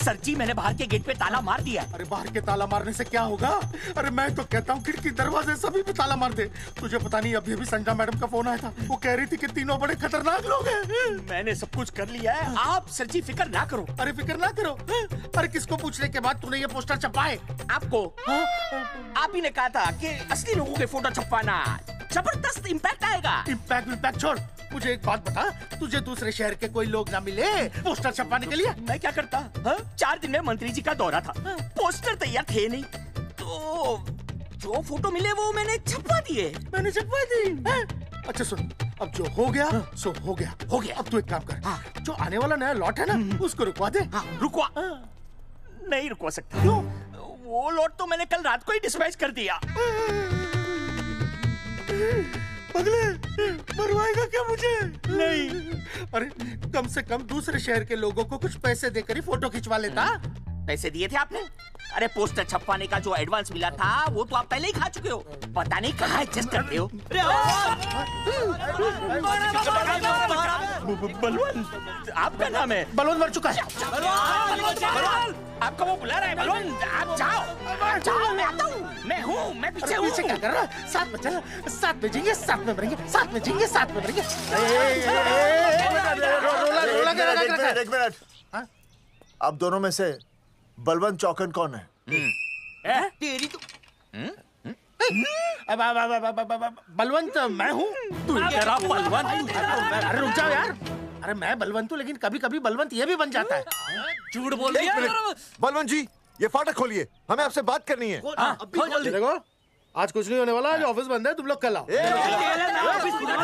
सर जी मैंने बाहर के गेट पे ताला मार दिया है। अरे बाहर के ताला मारने से क्या होगा? अरे मैं तो कहता हूँ खिड़की दरवाजे सभी पे ताला मार दे। तुझे पता नहीं अभी अभी संजना मैडम का फोन आया था, वो कह रही थी कि तीनों बड़े खतरनाक लोग हैं। मैंने सब कुछ कर लिया है, आप सर जी फिक्र ना करो। अरे फिक्र ना करो। अरे किसको पूछने के बाद तूने ये पोस्टर छपाए? आपको। आप ही ने कहा था कि असली लोगों के फोटो छपवाना जबरदस्त इम्पैक्ट आएगा। इम्पैक्ट छोड़, मुझे एक बात बता, तुझे दूसरे शहर के कोई लोग ना मिले पोस्टर छपवाने के लिए? मैं क्या करता? 4 दिन में मंत्री जी का दौरा था, पोस्टर तैयार थे नहीं, तो जो फोटो मिले वो मैंने छपवा दिए। मैंने छपवा दी? अच्छा सुन, अब जो हो गया सो हो गया। हो गया। अब तू एक काम कर, जो आने वाला नया लॉट है ना उसको रुकवा दे। रुकवा? नहीं रुकवा सकता। क्यों? वो लॉट तो मैंने कल रात को ही डिस्पैच कर दिया। पगले, मरवाएगा क्या मुझे? नहीं। अरे कम से कम दूसरे शहर के लोगों को कुछ पैसे देकर ही फोटो खिंचवा लेता। पैसे दिए थे आपने? अरे पोस्टर छपवाने का जो एडवांस मिला था वो तो आप पहले ही खा चुके हो, पता नहीं कहाँ एडजस्ट करते हो। बलवंत, आपका नाम है? बलवंत मर चुका है। आपका वो बुला रहा है बलवंत, आप जाओ जाओ, मैं आता हूँ। मैं हूँ, मैं पीछे हूँ। पीछे क्या कर रहा है? साथ में चल, साथ में जिएंगे, साथ में मरेंगे, साथ में जिएंगे, साथ में मरेंगे। एक मिनट, अब दोनों में से बलवंत चौकन कौन है? तेरी तो बलवंत मैं हूँ। तू कह रहा बलवंत? अरे रुक जाओ यार, अरे मैं बलवंत हूँ लेकिन कभी कभी बलवंत ये भी बन जाता है। झूठ बोल रही है। बलवंत जी ये फाटक खोलिए, हमें आपसे बात करनी है। देखो आज कुछ नहीं होने वाला, आज ऑफिस बंद है, तुम लोग कल आओ। ये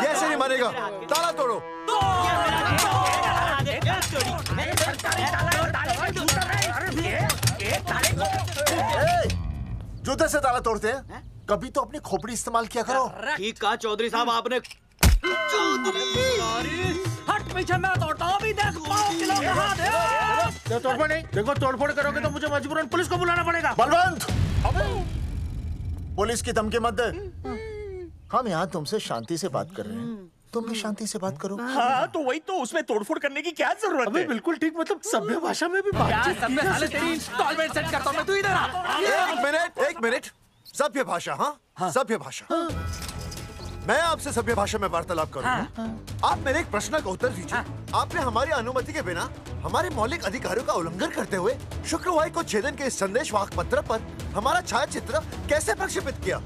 ऐसे नहीं मानेगा, ताला तोड़ो। जूते से ताला तोड़ते हैं? कभी तो अपनी खोपड़ी इस्तेमाल किया करो। ठीक कहा चौधरी साहब आपने। हट पीछे, मैं तोड़ता हूँ अभी। देख तोड़फोड़ नहीं, देखो तोड़फोड़ करोगे तो मुझे मजबूरन पुलिस को बुलाना पड़ेगा। बलवंत, पुलिस की धमकी मत दे। हम यहाँ तुमसे शांति से बात कर रहे हैं, तुम भी शांति से बात करो। हाँ तो वही तो, उसमें तोड़फोड़ करने की क्या जरूरत है? बिल्कुल ठीक, मतलब सभ्य भाषा में भी बातचीत की जा सकती है। तेरी इंस्टॉलमेंट सेट करता हूँ मैं, तू इधर आ। एक मिनट, सभ्य भाषा। हाँ सभ्य भाषा। मैं आपसे सभ्य भाषा में वार्तालाप करूंगा। आप मेरे एक प्रश्न का उत्तर दीजिए। आपने हमारी अनुमति के बिना हमारे मौलिक अधिकारों का उल्लंघन करते हुए शुक्रवार को छेदन के संदेशवाहक पत्र पर हमारा छायाचित्र कैसे प्रक्षेपित किया?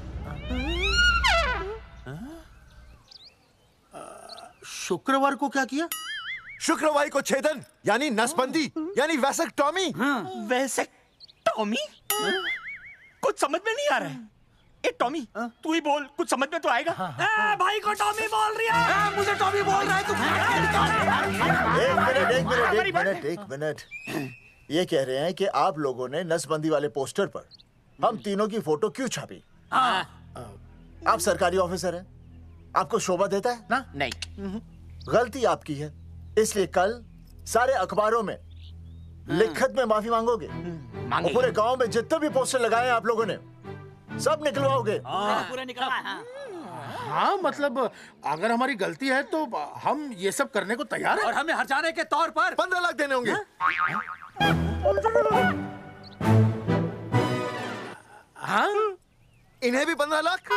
शुक्रवार को क्या किया? शुक्रवार को छेदन यानी नसबंदी यानी वैसेक्टॉमी। वैसेक्टॉमी? कुछ समझ में नहीं आ रहा है। ए टॉमी, तू ही बोल, कुछ समझ में तो आएगा। भाई को टॉमी बोल रही है। मुझे टॉमी बोल रहा है तू। एक मिनट। ये कह रहे हैं कि आप लोगों ने नसबंदी वाले पोस्टर पर हम तीनों की फोटो क्यों छापी? आप सरकारी ऑफिसर हैं, आपको शोभा देता है ना? नहीं। गलती आपकी है, इसलिए कल सारे अखबारों में लिखत में माफी मांगोगे। और पूरे गांव में जितने भी पोस्टर लगाए हैं आप लोगों ने सब निकलवाओगे। पूरा निकलवा। हाँ मतलब अगर हमारी गलती है तो हम ये सब करने को तैयार हैं। और हमें हर्जाने के तौर पर 15 लाख देने होंगे। हाँ इन्हें भी 15 लाख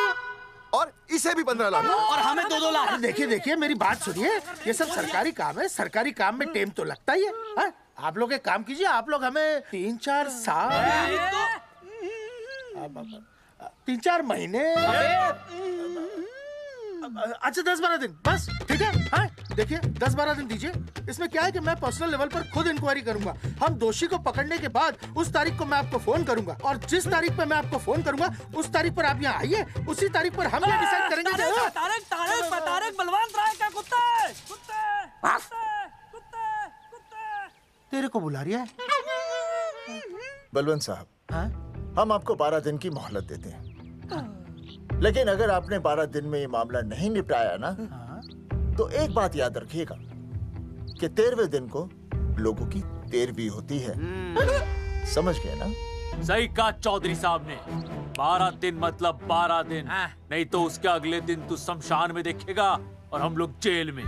और इसे भी 15 लाख और हमें 2-2 लाख। देखिए देखिए मेरी बात सुनिए, ये सब सरकारी काम है, सरकारी काम में टाइम तो लगता ही है। हाँ? आप लोग एक काम कीजिए, आप लोग हमें 3-4 साल 3-4 महीने अच्छा 10-12 दिन बस, ठीक है। हाँ देखिए 10-12 दिन दीजिए। इसमें क्या है कि मैं पर्सनल लेवल पर खुद इंक्वायरी करूंगा। हम दोषी को पकड़ने के बाद उस तारीख को मैं आपको फोन करूंगा और जिस तारीख पे मैं आपको फोन करूंगा उस तारीख पर आप यहाँ आइए। उसी तारीख पर हम ये डिसाइड करेंगे। तारक बलवंत राय का कुत्ता है। तेरे को बुला रही है बलवंत साहब। हम आपको 12 दिन की मोहलत देते हैं, लेकिन अगर आपने 12 दिन में ये मामला नहीं निपटाया ना तो एक बात याद रखिएगा कि 13वें दिन को लोगों की 13वीं होती है। समझ गए ना? सही कहा चौधरी साहब ने। 12 दिन मतलब 12 दिन, नहीं तो उसके अगले दिन तू शमशान में देखेगा और हम लोग जेल में।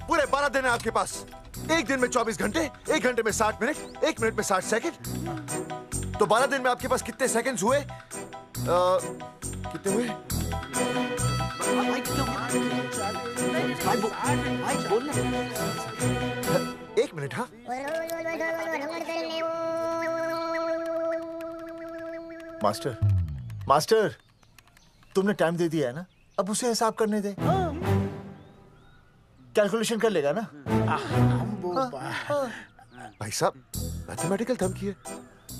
पूरे 12 दिन है आपके पास। एक दिन में 24 घंटे, 1 घंटे में 60 मिनट, 1 मिनट में 60 सेकंड। तो 12 दिन में आपके पास कितने सेकंड्स हुए? कितने हुए? एक मिनट। हाँ मास्टर, मास्टर तुमने टाइम दे दिया है ना, अब उसे हिसाब करने दे। कैलकुलेशन कर लेगा ना। भाई साहब मैथमेटिकल थंब की है,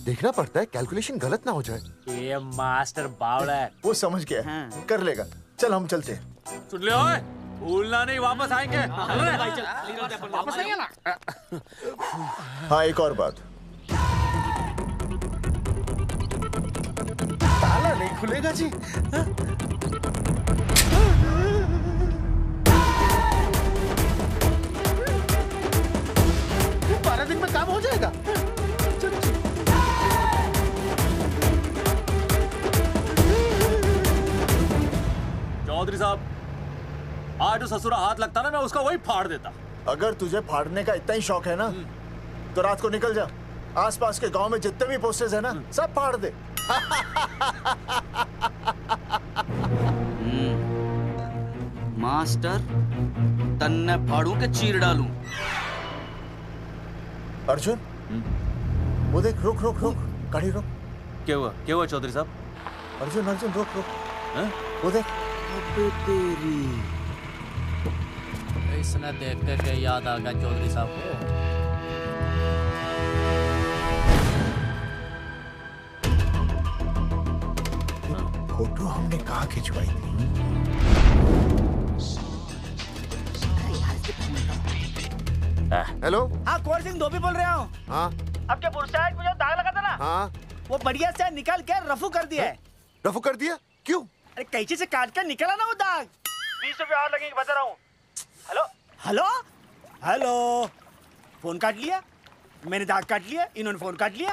देखना पड़ता है कैलकुलेशन गलत ना हो जाए। ये मास्टर बावड़ा है। वो समझ गया है, कर लेगा। चल हम चलते हैं। सुन ले ओए, भूलना नहीं, वापस आएंगे। वापस आएंगे ना। हाँ एक और बात, ताला नहीं खुलेगा जी। 12 दिन में काम हो जाएगा। चौधरी साहब, आज जो ससुरा हाथ लगता ना मैं उसका वही फाड़ देता। अगर तुझे फाड़ने का इतना ही शौक है ना तो रात को निकल जा, आसपास के गांव में जितने भी पोस्टर्स है ना सब फाड़ दे। मास्टर तन्ने फाड़ू के चीर डालूं। अर्जुन वो देख, रुक रुक रुक, गाड़ी रुक। क्या हुआ चौधरी साहब? अर्जुन अर्जुन रुक रुक, वो देख। तेरी इसने देख के याद आ गया चौधरी साहब को। फोटो हमने कहाँ खिंचवाई थी? हेलो। हाँ कुंवर सिंह धोबी बोल रहा हूँ। हाँ आपके बुरसाइड में जो दाग लगा था ना, हाँ वो बढ़िया से निकाल के रफू कर दिया है। रफू कर दिया? क्यों? अरे कैंची से काट कर निकला ना वो दाग। 20 रुपए और लगेंगे, बता रहा हूँ। हेलो हेलो हेलो, फोन काट लिया, मैंने दाग काट लिया, इन्होंने फोन काट लिया।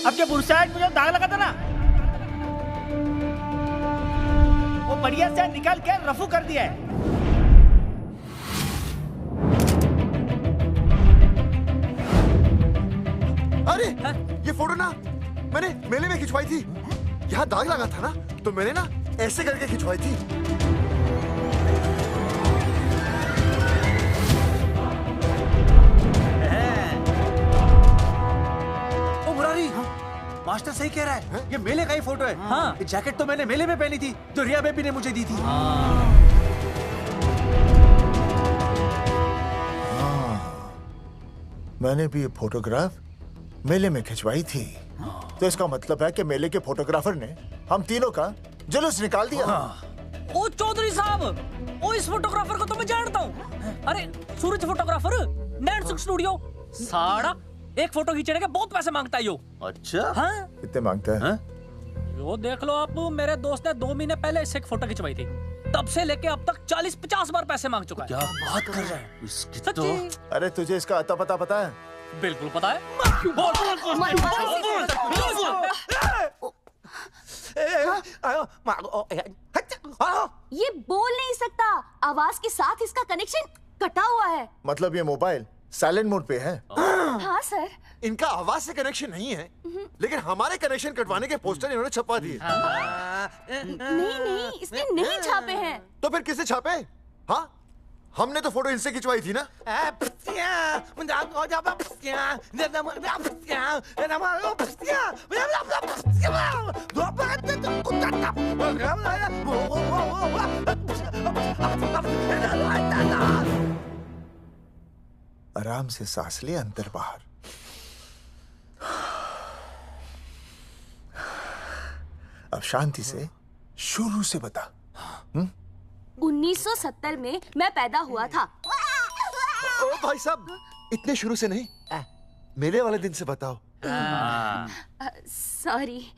आपके बुरसाइड में जो दाग लगा था ना, वो बढ़िया से निकाल के रफू कर दिया है। अरे ये फोटो ना मैंने मेले में खिंचवाई थी। यहाँ दाग लगा था ना तो मैंने ना ऐसे करके खिंचवाई थी। ओ मुरारी, मास्टर सही कह रहा है, ये मेले का ही फोटो है। हाँ, ये जैकेट तो मैंने मेले में पहनी थी जो रिया बेबी ने मुझे दी थी। मैंने भी ये फोटोग्राफ मेले में खिंचवाई थी। तो इसका मतलब है कि मेले के फोटोग्राफर ने हम तीनों का जुलूस निकाल दिया। ओ चौधरी साहब, ओ इस फोटोग्राफर को तो मैं जानता हूँ। अरे सूरज फोटोग्राफर, नैनसुख स्टूडियो। साड़ा एक फोटो खींचने के बहुत पैसे मांगता है यो। अच्छा हाँ? कितने मांगता है? यो देख लो आप, मेरे दोस्त ने 2 महीने पहले इससे एक फोटो खिंचवाई थी, तब से लेके अब तक 40-50 बार पैसे मांग चुका है। क्या बात कर रहा है? सच्ची? अरे तुझे इसका अता पता है? बिल्कुल पता है। ये बोल नहीं सकता, आवाज के साथ इसका कनेक्शन कटा हुआ है। मतलब ये मोबाइल साइलेंट मोड पे है? हाँ सर। इनका आवाज से कनेक्शन नहीं है, लेकिन हमारे कनेक्शन कटवाने के पोस्टर इन्होंने छपवा दिए। नहीं, इसने नहीं छापे हैं। तो फिर किसे छापे? हाँ, हमने तो फोटो इनसे खिंचवाई थी ना। आराम से सांस ले, अंदर बाहर। अब शांति से शुरू से बता। 1970 में मैं पैदा हुआ था। ओ भाई साहब, इतने शुरू से नहीं, मेले वाले दिन से बताओ। सॉरी,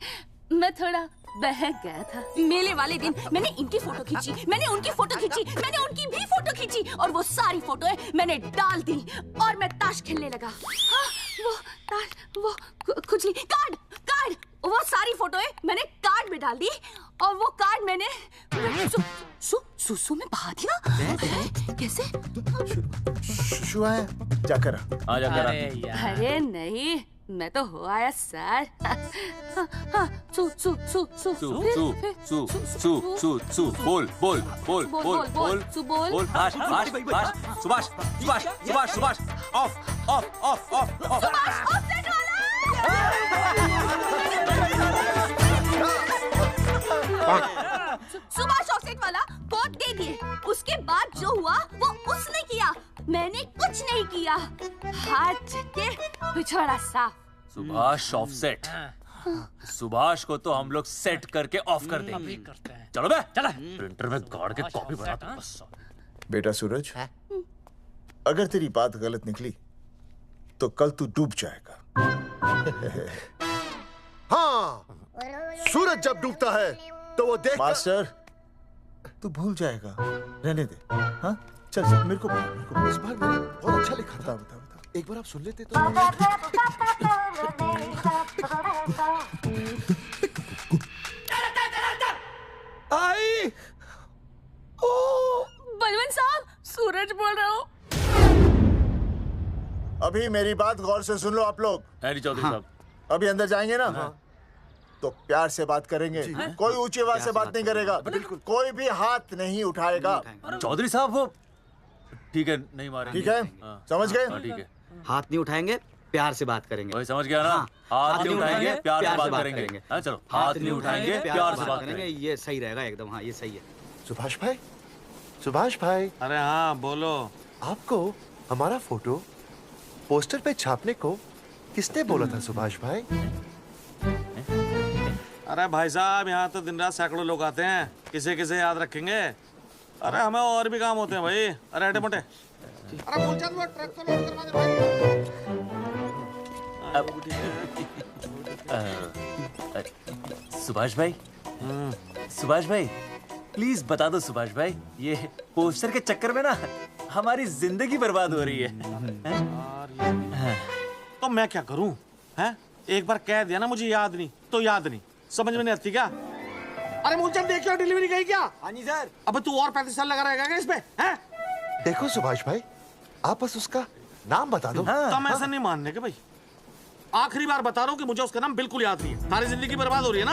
मैं थोड़ा बहक गया था। मेले वाले दिन मैंने इनकी फोटो खींची, मैंने उनकी फोटो खींची, मैंने उनकी भी फोटो खींची, और वो सारी फोटोएं मैंने डाल दी और मैं ताश खेलने लगा। हाँ, वो ताश, वो कुछ नहीं, कार्ड, वो सारी फोटोएं मैंने कार्ड में डाल दी, और वो कार्ड मैंने सुसु में बहा दिया। कैसे? शुआ है, जाकर आ, जाकर आ। अरे नहीं, मैं तो हो आया सर। बोल सुभाष ऑफ सुभाष ऑफसेट वाला कोड दे दिए। उसके बाद जो हुआ वो उसने किया, मैंने कुछ नहीं किया। हाथ के पिछड़ा साफ। सुभाष ऑफसेट। सुभाष को तो हम लोग सेट करके ऑफ कर देंगे। चलो बे, चला प्रिंटर में गाड़ के कॉपी बना दो बस। बेटा सूरज, अगर तेरी बात गलत निकली तो कल तू डूब जाएगा। हाँ, सूरज जब डूबता है तो वो देख। मास्टर, तू भूल जाएगा, रहने दे। हाँ, चल मेरे को इस बार मैंने बहुत अच्छा लिखा था। बता एक बार आप सुन लेते तो। आई, बलवंत साहब, सूरज बोल रहा हूँ। अभी मेरी बात गौर से सुन लो आप लोग। चौधरी साहब, अभी अंदर जाएंगे ना, तो प्यार से बात करेंगे। कोई ऊंची आवाज से बात नहीं करेगा, कोई भी हाथ नहीं उठाएगा। चौधरी साहब वो ठीक है, नहीं मारेंगे। ठीक है, समझ गए? ठीक है, हाथ नहीं उठाएंगे, प्यार से बात करेंगे। वही समझ गया ना? हाथ नहीं उठाएंगे, प्यार से बात करेंगे। हाँ चलो, हाथ नहीं उठाएंगे, प्यार से बात करेंगे। ये सही रहेगा एकदम। हाँ, ये सही है। सुभाष भाई। अरे हाँ, बोलो। आपको हमारा फोटो पोस्टर पे छापने को किसने बोला था सुभाष भाई? अरे भाई साहब, यहाँ तो दिन रात सैकड़ों लोग आते हैं, किसे किसे याद रखेंगे। अरे हमें और भी काम होते हैं भाई। अरे हटे मोटे। अरे मूलचंद, वो ट्रक को लोड करवा दे भाई। सुभाष भाई प्लीज बता दो सुभाष भाई, ये पोस्टर के चक्कर में ना हमारी जिंदगी बर्बाद हो रही है। तो मैं क्या करूं? हैं? एक बार कह दिया ना मुझे याद नहीं तो याद नहीं, समझ में नहीं आती क्या? अरे मूलचंद, देखियो डिलीवरी गई क्या? हाँ जी सर। अब तू और 35 साल लगा रहेगा क्या इसमें? हैं? देखो सुभाष भाई, आप बस उसका नाम बता दो। तो मैं ऐसा नहीं मानने के भाई। आखिरी बार बता रहा हूँ कि मुझे उसका नाम बिल्कुल याद नहीं है। सारी जिंदगी बर्बाद हो रही है ना।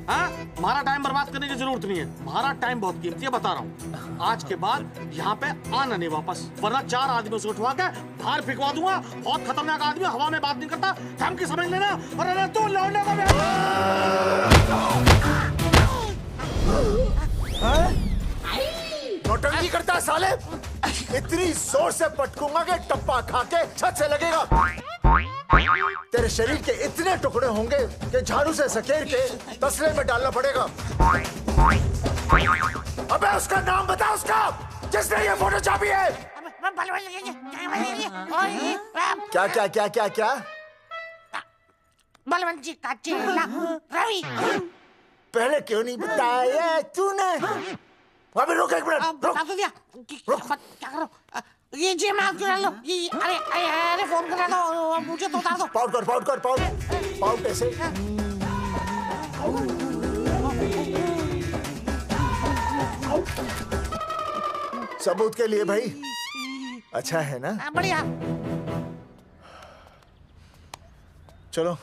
हाँ? हमारा टाइम बर्बाद करने की जरूरत नहीं है। हमारा टाइम बहुत कीमती है, बता रहा हूँ। आज के बाद यहाँ पे आना नहीं वापस, वरना 4 आदमियों से उठवा के बाहर फेंकवा दूंगा। बहुत खतरनाक आदमी, हवा में बात नहीं करता, धमकी समझ लेना। और अरे तू लौटने का नौटंकी करता है साले। इतनी जोर से पटकूंगा कि टप्पा खा के छत से लगेगा। तेरे शरीर के इतने टुकड़े होंगे कि झाड़ू से सकेर के तसले में डालना पड़ेगा। अबे उसका नाम बता, उसका जिसने ये फोटो छापी है। क्या क्या क्या क्या क्या? बलवंत जी का चेला रवि। पहले क्यों नहीं बताया तूने? अबे रुक एक मिनट, रुक। क्या करो? ये जी मैं आपको डाल लो। ये अरे फोन करा दो, मुझे तो उतार दो। पाउट ऐसे। सबूत के लिए भाई। अच्छा है ना? बढ़िया। चलो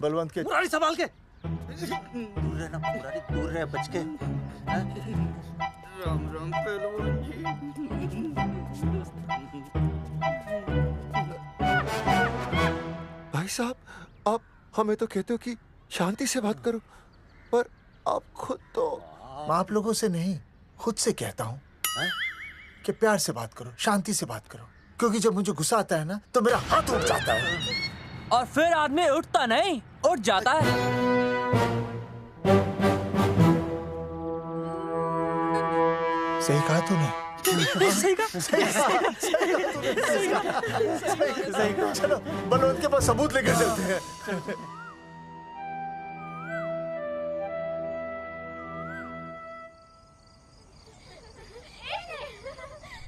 बलवंत के। मुरारी संभाल के। दूर रहना मुरारी, दूर रह बच के। राम राम पहलवान जी। भाई साहब, आप हमें तो कहते हो कि शांति से बात करो, पर आप खुद तो। मैं आप लोगों से नहीं, खुद से कहता हूँ कि प्यार से बात करो, शांति से बात करो, क्योंकि जब मुझे गुस्सा आता है ना तो मेरा हाथ उठ जाता है। और फिर आदमी उठता नहीं, उठ जाता है। सही कहा तूने। सही कहा। सही कहा। चलो बलवंत के पास सबूत लेकर चलते हैं।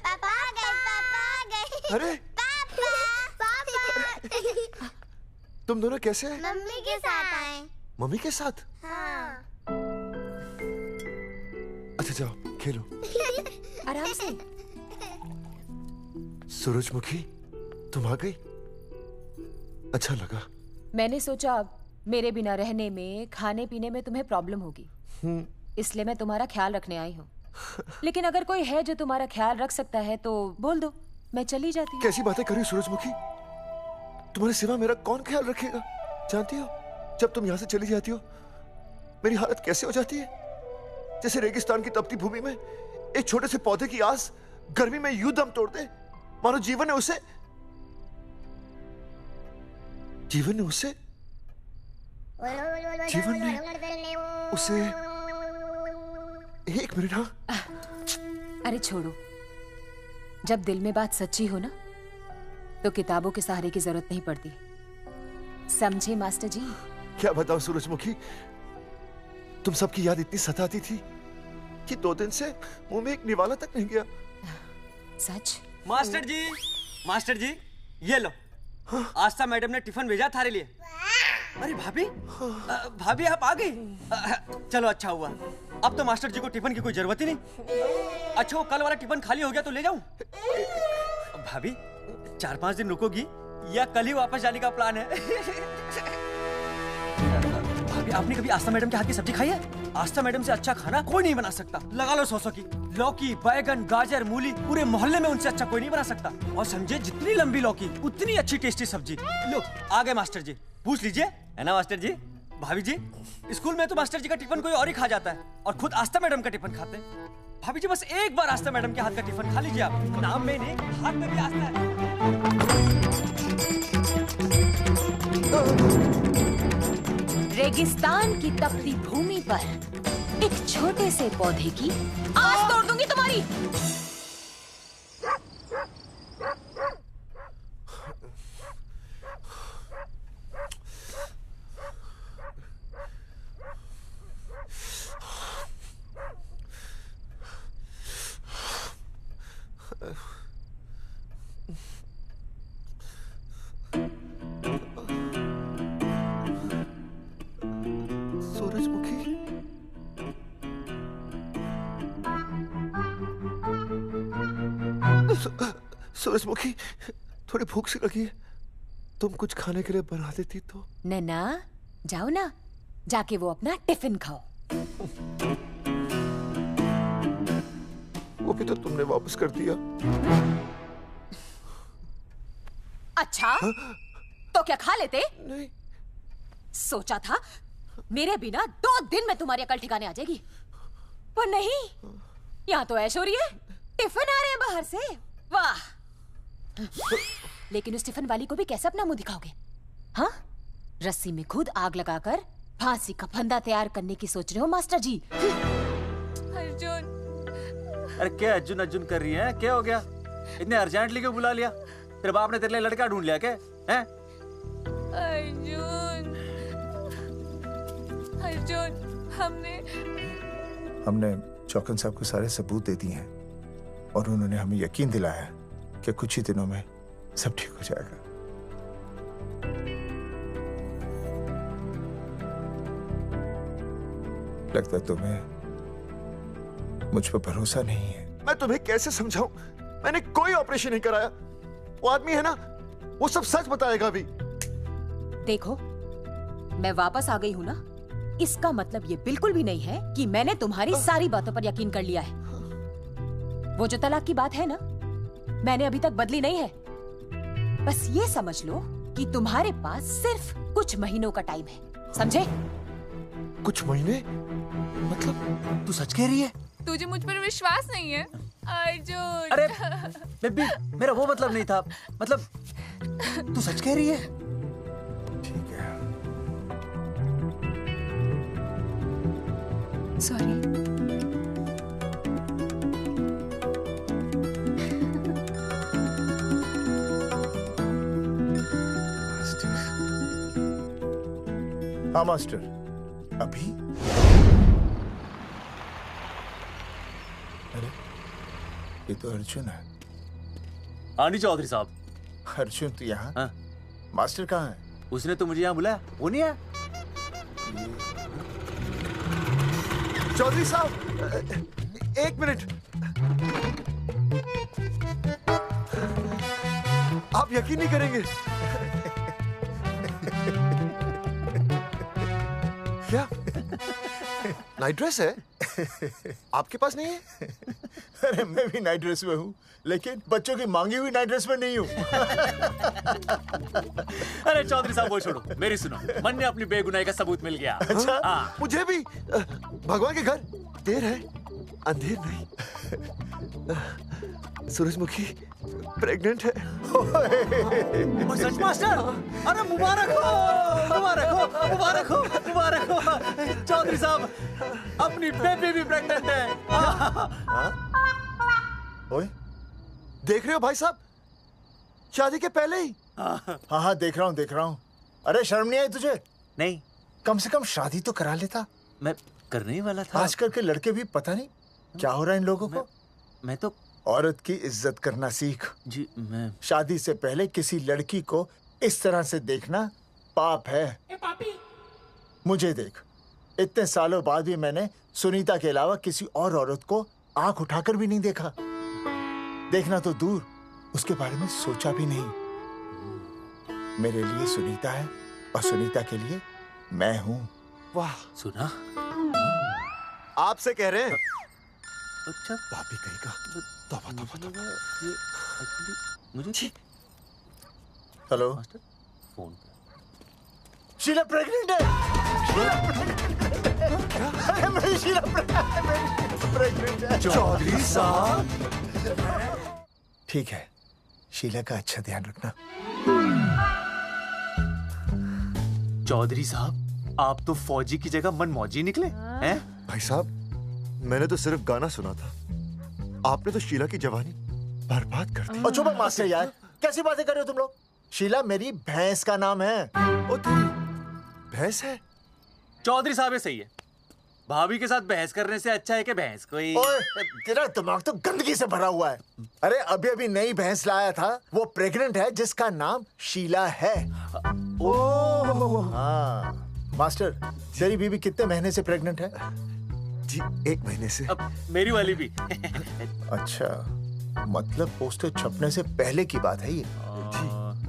पापा आ गए, पापा आ गए। अरे पापा तुम दोनों कैसे हैं? मम्मी के साथ आए। मम्मी के साथ? हाँ। अच्छा जाओ खेलो। आराम से। सूरजमुखी, तुम आ गई? अच्छा लगा। मैंने सोचा मेरे बिना रहने में, खाने पीने में तुम्हें प्रॉब्लम होगी, इसलिए मैं तुम्हारा ख्याल रखने आई हूँ। लेकिन अगर कोई है जो तुम्हारा ख्याल रख सकता है तो बोल दो, मैं चली जाती हूँ। कैसी बातें करी सूरजमुखी? तुम्हारे सिवा मेरा कौन ख्याल रखेगा? जानती हो, जब तुम यहाँ से चली जाती हो मेरी हालत कैसे हो जाती है? जैसे रेगिस्तान की तपती भूमि में एक छोटे से पौधे की आस गर्मी में यूं दम तोड़ दे, मानो जीवन ने उसे एक मिनट। हाँ, अरे छोड़ो, जब दिल में बात सच्ची हो ना तो किताबों के सहारे की जरूरत नहीं पड़ती, समझे मास्टर जी? क्या बताऊं सूरजमुखी, तुम सबकी याद इतनी सताती थी कि 2 दिन से मुंह में एक निवाला तक नहीं गया। सच? मास्टर जी ये लो। आस्था मैडम ने टिफिन भेजा थारे लिए। अरे भाभी, भाभी आप आ गई। चलो अच्छा हुआ, अब तो मास्टर जी को टिफिन की कोई जरूरत ही नहीं। अच्छा वो कल वाला टिफिन खाली हो गया तो ले जाऊं? भाभी 4-5 दिन रुकोगी या कल ही वापस जाने का प्लान है? भाभी आपने कभी आस्था मैडम के हाथ की सब्जी खाई है? आस्था मैडम से अच्छा खाना कोई नहीं बना सकता। लगा लो 100 की। लौकी, बैगन, गाजर, मूली, पूरे मोहल्ले में उनसे अच्छा कोई नहीं बना सकता। और समझे, जितनी लंबी लौकी उतनी अच्छी टेस्टी सब्जी। लो आ गए मास्टर जी, पूछ लीजिए, है ना मास्टर जी? भाभी जी, स्कूल में तो मास्टर जी का टिफिन कोई और ही खा जाता है और खुद आस्था मैडम का टिफिन खाते हैं। भाभी जी बस एक बार आस्था मैडम के हाथ का टिफिन खा लीजिए आप। नाम में नहीं, हाथ में भी आस्था है। रेगिस्तान की तपती भूमि पर एक छोटे से पौधे की आस तोड़ दूंगी तुम्हारी। सूरजमुखी, थोड़ी भूख सी लगी है, तुम कुछ खाने के लिए बना देती तो। नैना जाओ ना, जाके वो अपना टिफिन खाओ। वो भी तो तुमने वापस कर दिया। अच्छा तो क्या खा लेते? नहीं। सोचा था मेरे बिना 2 दिन में तुम्हारी अकल ठिकाने आ जाएगी, पर नहीं, यहाँ तो ऐश हो रही है। टिफिन आ रहे हैं बाहर से, वाह। लेकिन उस टिफिन वाली को भी कैसे अपना मुंह दिखाओगे? हाँ, रस्सी में खुद आग लगाकर फांसी का फंदा तैयार करने की सोच रहे हो मास्टर जी? अर्जुन। अरे क्या अर्जुन अर्जुन कर रही है? क्या हो गया? इतने अर्जेंटली क्यों बुला लिया? तेरे बाप ने तेरे लिए लड़का ढूंढ लिया क्या? हैं? अर्जुन, अर्जुन, हमने चौकन साहब को सारे सबूत दे दिए हैं और उन्होंने हमें यकीन दिलाया कि कुछ ही दिनों में सब ठीक हो जाएगा। लगता है तुम्हें मुझ पर भरोसा नहीं है। मैं तुम्हें कैसे समझाऊं? मैंने कोई ऑपरेशन नहीं कराया। वो आदमी है ना, वो सब सच बताएगा अभी। देखो, मैं वापस आ गई हूँ ना, इसका मतलब ये बिल्कुल भी नहीं है कि मैंने तुम्हारी सारी बातों पर यकीन कर लिया है। वो जो तलाक की बात है ना, मैंने अभी तक बदली नहीं है। बस ये समझ लो कि तुम्हारे पास सिर्फ कुछ महीनों का टाइम है, समझे? कुछ महीने? मतलब तू सच कह रही है? तुझे मुझ पर विश्वास नहीं है अर्जुन? अरे बेबी, मेरा वो मतलब नहीं था। मतलब तू सच कह रही है? ठीक है। सॉरी। हाँ मास्टर, अभी? अरे ये तो अर्जुन है। आनी चौधरी साहब। अर्जुन तो यहाँ? हाँ। मास्टर कहाँ है? उसने तो मुझे यहाँ बुलाया, वो नहीं आया। चौधरी साहब, एक मिनट। आप यकीन नहीं करेंगे। क्या नाइट ड्रेस है? आपके पास नहीं है? अरे मैं भी नाइट ड्रेस में हूँ, लेकिन बच्चों की मांगी हुई नाइट ड्रेस में नहीं हूँ। अरे चौधरी साहब वो छोड़ो, मेरी सुनो। मन ने अपनी बेगुनाही का सबूत मिल गया। अच्छा? हाँ। मुझे भी। भगवान के घर देर है, अंधेर नहीं। सूरजमुखी प्रेग्नेंट है। सच मास्टर? अरे मुबारक हो, मुबारक हो, मुबारक हो, मुबारक हो। चौधरी साहब, अपनी बेबी भी प्रेग्नेंट है। ओए, देख रहे हो भाई साहब, शादी के पहले ही। हाँ देख रहा हूँ, देख रहा हूँ। अरे शर्म नहीं आई तुझे? नहीं। कम से कम शादी तो करा लेता। मैं करने ही वाला था। आजकल के लड़के भी पता नहीं क्या हो रहा है इन लोगों को। मैं तो औरत की इज्जत करना सीख। जी मैं शादी से पहले किसी लड़की को इस तरह से देखना पाप है। मुझे देख, इतने सालों बाद भी मैंने सुनीता के अलावा किसी और औरत को आंख उठाकर भी नहीं देखा। देखना तो दूर, उसके बारे में सोचा भी नहीं। मेरे लिए सुनीता है और सुनीता के लिए मैं हूँ। वाह, सुना? आपसे कह रहे हैं। अच्छा, पापी कहेगा। तौबा तौबा तौबा। ये एक्चुअली मुझे हेलो फोन शीला प्रेग्नेंट है। शीला प्रेग्नेंट है। अरे मेरी शीला प्रेग्नेंट है। चौधरी साहब, ठीक है, शीला का अच्छा ध्यान रखना। चौधरी साहब, आप तो फौजी की जगह मनमौजी निकले हैं? भाई साहब, मैंने तो सिर्फ गाना सुना था। आपने तो शीला की जवानी बर्बाद कर दी। और चुप मास्टर यार, कैसी बातें कर रहे हो तुम लोग? शीला मेरी भैंस का नाम है। ओ तेरी भैंस है? चौधरी साहब सही है। भाभी के साथ बहस करने से अच्छा है कि भैंस कोई। ओए, तेरा दिमाग तो गंदगी से भरा हुआ है। अरे अभी अभी नई भैंस लाया था, वो प्रेग्नेंट है, जिसका नाम शीला है। ओह हाँ मास्टर, तेरी बीवी कितने महीने से प्रेग्नेंट है? जी 1 महीने से। अब मेरी वाली भी। अच्छा, मतलब पोस्टर छपने से पहले की बात है ये।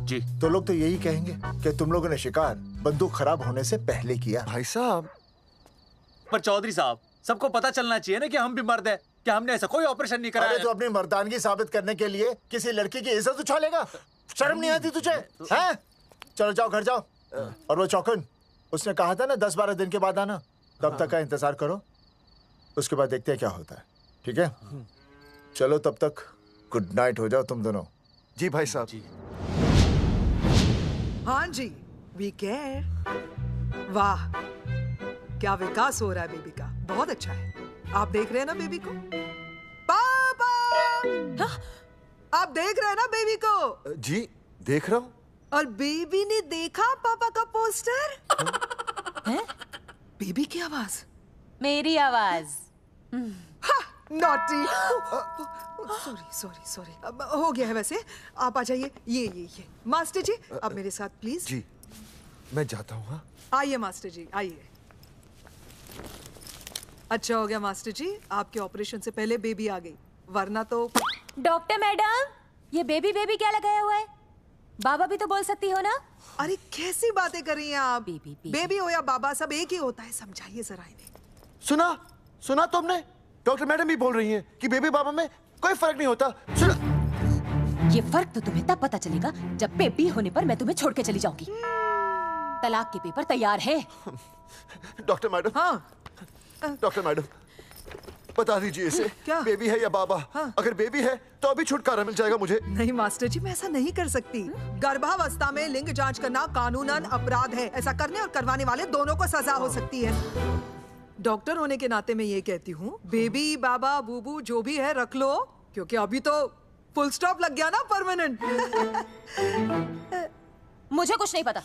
जी तो लोग तो यही कहेंगे कि तुम लोगों ने शिकार बंदूक खराब होने से पहले किया। भाई साहब, पर चौधरी साहब, सबको पता चलना चाहिए ना कि हम भी मर्द है, कि हमने ऐसा कोई ऑपरेशन नहीं कराया। अरे तो अपनी मर्दानगी साबित करने के लिए किसी लड़की की इज्जत उछालेगा? शर्म नहीं आती तुझे? हैं? चलो जाओ, घर जाओ। और वो चौकन, उसने कहा था ना 10-12 दिन के बाद आना, तब तक का इंतजार करो, उसके बाद देखते हैं क्या होता है। ठीक है, चलो तब तक गुड नाइट हो जाओ तुम दोनों। जी भाई साहब। जी हाँ जी, वी केयर। वाह, क्या विकास हो रहा है बेबी का, बहुत अच्छा है। आप देख रहे हैं ना बेबी को? पापा, आप देख रहे हैं ना बेबी को? जी देख रहा हूँ। और बेबी ने देखा पापा का पोस्टर? हैं? बेबी की आवाज? मेरी आवाज। नॉटी। सॉरी सॉरी सॉरी, हो गया है वैसे। आप आ जाइए। ये मास्टर जी, आप मेरे साथ प्लीज। जी मैं जाता हूँ। हाँ आइए मास्टर जी, आइए अच्छा हो गया मास्टर जी, आपके ऑपरेशन से पहले बेबी आ गई, वरना तो। डॉक्टर मैडम, ये बेबी बेबी क्या लगाया हुआ है? बाबा भी तो बोल सकती हो ना? अरे कैसी बातें कर रही हैं आप? बेबी हो या बाबा सब एक ही होता है, समझाइए जरा इन्हें। सुना तुमने? डॉक्टर मैडम भी बोल रही हैं कि बेबी बाबा में कोई फर्क नहीं होता। सुना? ये फर्क तो तुम्हें तब पता चलेगा जब बेबी होने पर मैं तुम्हें छोड़ के चली जाऊंगी। तलाक के पेपर तैयार है। Doctor madam. हाँ। डॉक्टर मैडम, बता दीजिए इसे, क्या बेबी है या बाबा? अगर बेबी है तो अभी छुटकारा मिल जाएगा मुझे। नहीं मास्टर जी, मैं ऐसा नहीं कर सकती। गर्भावस्था में लिंग जांच करना कानूनन अपराध है। ऐसा करने और करवाने वाले दोनों को सजा हो सकती है। डॉक्टर होने के नाते मैं ये कहती हूँ, बेबी बाबा बूबू जो भी है रख लो, क्योंकि अभी तो फुल स्टॉप लग गया ना परमानेंट। मुझे कुछ नहीं पता,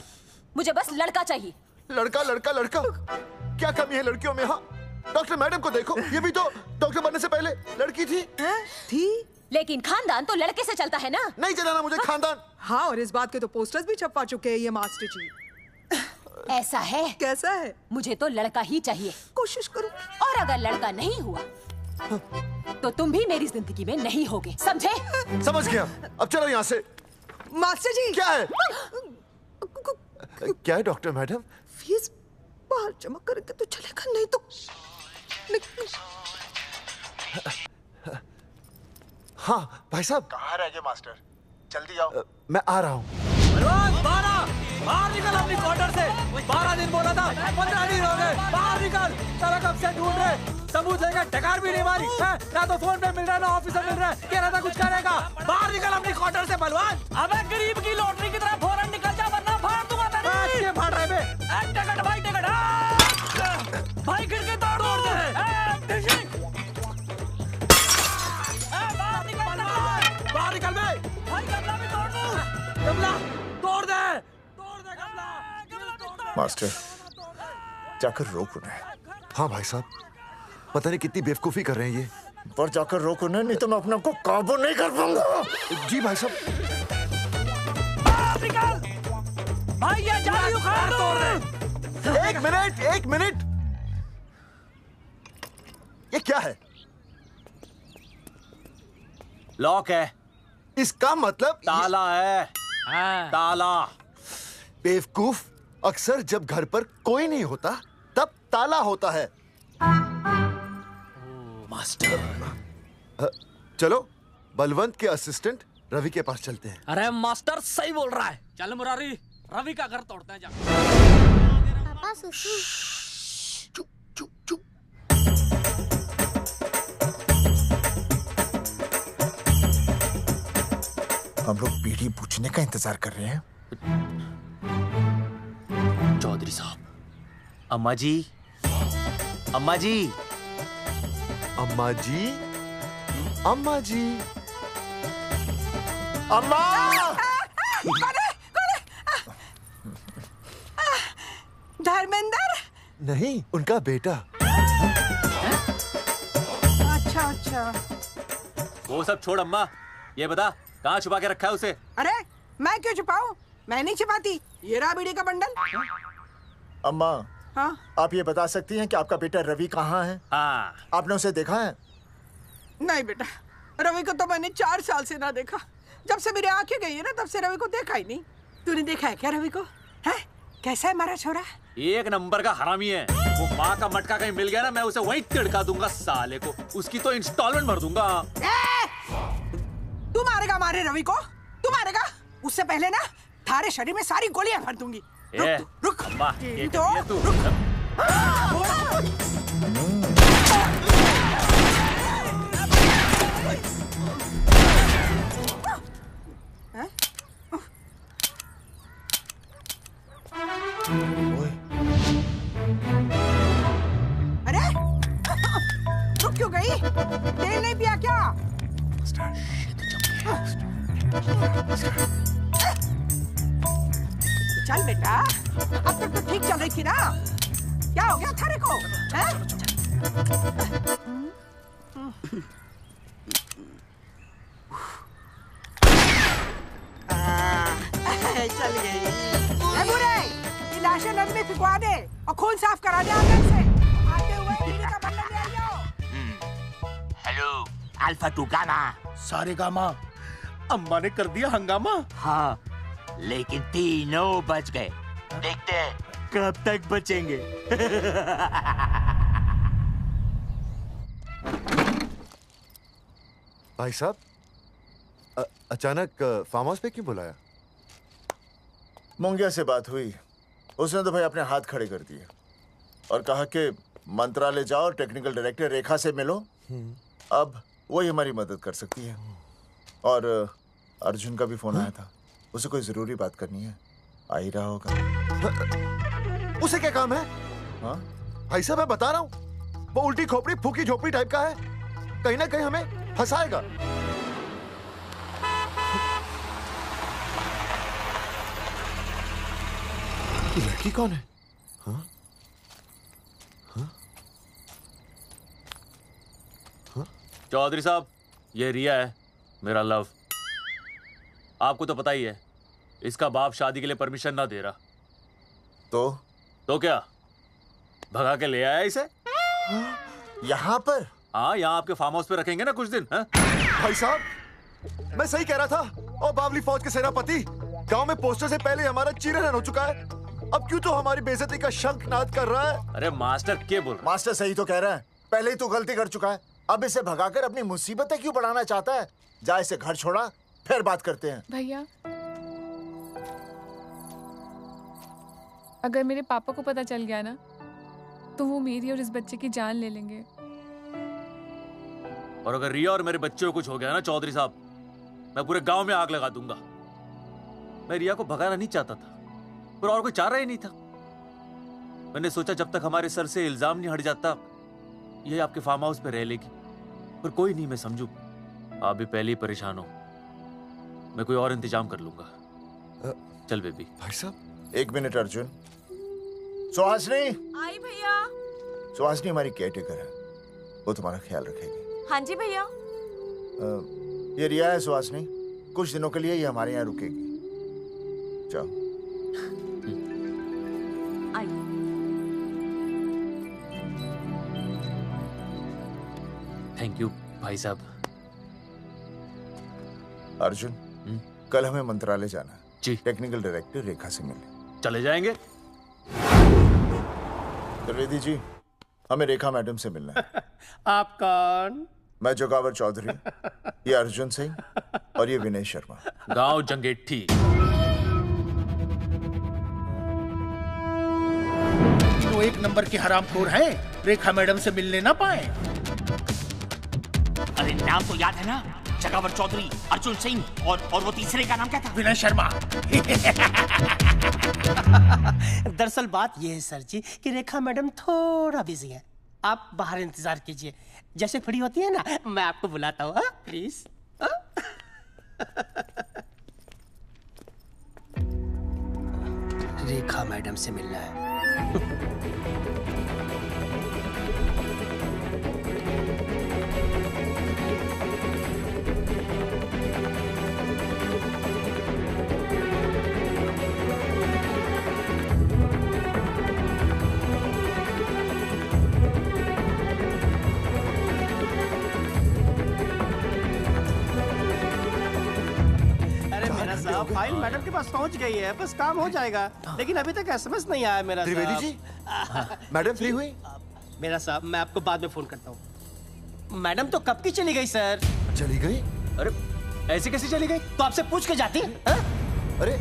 मुझे बस लड़का चाहिए। लड़का लड़का लड़का, क्या कमी है लड़कियों में? हाँ, डॉक्टर मैडम को देखो, ये भी तो डॉक्टर बनने से पहले लड़की थी। थी, लेकिन खानदान तो लड़के से चलता है ना। नहीं चलाना मुझे खानदान। हाँ, और इस बात के तो पोस्टर्स भी छपवा चुके हैं ये मास्टर जी। ऐसा है? कैसा है? मुझे तो लड़का ही चाहिए। कोशिश करो। और अगर लड़का नहीं हुआ तो तुम भी मेरी जिंदगी में नहीं होगे, समझे? समझ गया, अब चलो यहाँ से। मास्टर जी। क्या है? क्या है डॉक्टर मैडम? फीस बाहर जमा करके तो चलेगा, नहीं तो। हाँ भाई साहब। कहाँ रह गए मास्टर? जल्दी आओ। मैं आ रहा हूँ। बाहर निकल अपनी क्वार्टर से। 12 दिन बोला था, 15 दिन हो गए। बाहर निकल, सारा कब से ढूंढ रहे, सबूत लेकर डकार भी नहीं मारी है? ना तो फोन पे मिल रहा है, ना ऑफिस में मिल रहा है। कह रहा था कुछ करेगा। बाहर निकल अपनी क्वार्टर से बलवान। अबे गरीब की लॉटरी की तरह फौरन निकल जा, वरना फाड़ दूंगा तेरी। क्या फाड़ रहा है बे? टिकट भाई, टिकट। भाई खिड़की तोड़ दे। बाहर निकल बे। भाई गमला भी तोड़ दो। गमला तोड़ दे। मास्टर, जाकर रोक उन्हें। हाँ भाई साहब, पता नहीं कितनी बेवकूफी कर रहे हैं ये। पर जाकर रोक उन्हें, नहीं तो मैं अपने आप को काबू नहीं कर पाऊंगा। जी भाई साहब। निकल भाई, ये जाली उखाड़ दो। एक मिनट। ये क्या है? लॉक है। इसका मतलब ताला है। ताला। बेवकूफ, अक्सर जब घर पर कोई नहीं होता तब ताला होता है। मास्टर। चलो बलवंत के असिस्टेंट रवि के पास चलते हैं। अरे मास्टर सही बोल रहा है, चल मुरारी, रवि का घर तोड़ते हैं। जा पापा सुसु। हम लोग बीड़ी पूछने का इंतजार कर रहे हैं। चौधरी साहब। अम्मा जी, अम्मा जी, अम्मा जी, अम्मा जी, अम्मा। धर्मेंद्र? नहीं, उनका बेटा। अच्छा। वो सब छोड़ अम्मा, ये बता कहाँ छुपा के रखा है उसे? अरे मैं क्यों छुपाऊं? मैं नहीं छुपाती। ये रहा बीड़ी का बंडल। अम्मा, हाँ? आप ये बता सकती हैं कि आपका बेटा रवि कहाँ है? हाँ। आपने उसे देखा है? नहीं बेटा, रवि को तो मैंने 4 साल से ना देखा। जब से मेरी आंखें गई है ना, तब से रवि को देखा ही नहीं। तूने देखा है क्या रवि को? है? कैसा है हमारा छोरा? एक नंबर का हरामी है। वो माँ का मटका कहीं मिल गया ना, मैं उसे वहीं तिड़का दूंगा साले को। उसकी तो इंस्टॉलमेंट भर दूंगा। तू मारेगा हमारे रवि को? तू मारेगा? उससे पहले ना थारे शरीर में सारी गोलियां भर दूंगी। रुक। अम्मा, ये तो तू। अरे रुक क्यों गई? तेल नहीं पिया क्या? चल बेटा, अब तक तो ठीक चल रही थी ना। क्या हो गया थारे को? चल गई। बुरे, ये लाशें नदी में फिकवा दे और खून साफ करा दे आंगन से। आते हुए बीड़ी का बंडल ले अल्फा टू गामा। सारे गामा। अम्मा ने कर दिया हंगामा। हाँ, लेकिन तीनों बच गए। देखते हैं कब तक बचेंगे। भाई साहब, अचानक फार्म हाउस पे क्यों बुलाया? मुंगिया से बात हुई, उसने तो भाई अपने हाथ खड़े कर दिए और कहा कि मंत्रालय जाओ और टेक्निकल डायरेक्टर रेखा से मिलो, अब वही हमारी मदद कर सकती है। और अर्जुन का भी फोन आया था, उसे कोई जरूरी बात करनी है, आ ही रहा होगा। उसे क्या काम है? हाँ भाई साहब, मैं बता रहा हूँ, वो उल्टी खोपड़ी फूकी झोपड़ी टाइप का है, कहीं ना कहीं हमें फंसाएगा। ये लड़की कौन है? हाँ? हाँ? हाँ? चौधरी साहब, ये रिया है, मेरा लव। आपको तो पता ही है, इसका बाप शादी के लिए परमिशन ना दे रहा। तो क्या, भगा के ले आया इसे? यहाँ पर? हाँ, यहाँ आपके फार्म हाउस पे रखेंगे ना कुछ दिन। हाँ? भाई साहब, मैं सही कह रहा था। और बावली फौज के सेनापति, गांव में पोस्टर से पहले हमारा चीरहरण हो चुका है, अब क्यों तो हमारी बेइज्जती का शंखनाद कर रहा है? अरे मास्टर क्या बोल? मास्टर सही तो कह रहा है, पहले ही तो गलती कर चुका है, अब इसे भगाकर अपनी मुसीबतें क्यों बढ़ाना चाहता है? जा, इसे घर छोड़ा, फिर बात करते हैं। भैया, अगर मेरे पापा को पता चल गया ना, तो वो मेरी और इस बच्चे की जान ले लेंगे। और अगर रिया और मेरे बच्चे को कुछ हो गया ना चौधरी साहब, मैं पूरे गांव में आग लगा दूंगा। मैं रिया को भगाना नहीं चाहता था, पर और कोई चारा ही नहीं था। मैंने सोचा जब तक हमारे सर से इल्जाम नहीं हट जाता, ये आपके फार्म हाउस पे रह लेगी। पर कोई नहीं, मैं समझू आप भी पहले ही परेशान हो, मैं कोई और इंतजाम कर लूंगा। चल बेबी। भाई साहब, 1 मिनट अर्जुन। सुहासिनी। आई भैया। सुहासिनी हमारी केयरटेकर है, वो तुम्हारा ख्याल रखेगी। हाँ जी भैया। ये रिया है सुहासिनी, कुछ दिनों के लिए ये हमारे यहाँ रुकेगी। जाओ। थैंक यू भाई साहब। अर्जुन, कल हमें मंत्रालय जाना है जी। टेक्निकल डायरेक्टर रेखा से मिलने चले जाएंगे। त्रिवेदी जी, हमें रेखा मैडम से मिलना है। आप कौन? मैं जोगावर चौधरी, ये अर्जुन सिंह और ये विनय शर्मा। गांव जंगेठी। वो 1 नंबर के हरामखोर हैं, रेखा मैडम से मिलने ना पाए। अरे नाम तो याद है ना, जगावर चौधरी, अर्जुन सिंह और वो तीसरे का नाम क्या था? विनय शर्मा। दरअसल बात यह है सर जी कि रेखा मैडम थोड़ा बिजी है, आप बाहर इंतजार कीजिए, जैसे फ्री होती है ना मैं आपको बुलाता हूँ, प्लीज। रेखा मैडम से मिलना है। फाइल मैडम के पास पहुंच गई है, बस काम हो जाएगा, लेकिन अभी तक एसएमएस नहीं आया मेरा। त्रिवेदी जी, मैडम फ्री हुई? मेरा साहब, मैं आपको बाद में फोन करता हूँ। मैडम तो कब की चली गई सर। चली गई? अरे ऐसे कैसे चली गई? तो आपसे पूछ के जाती। अरे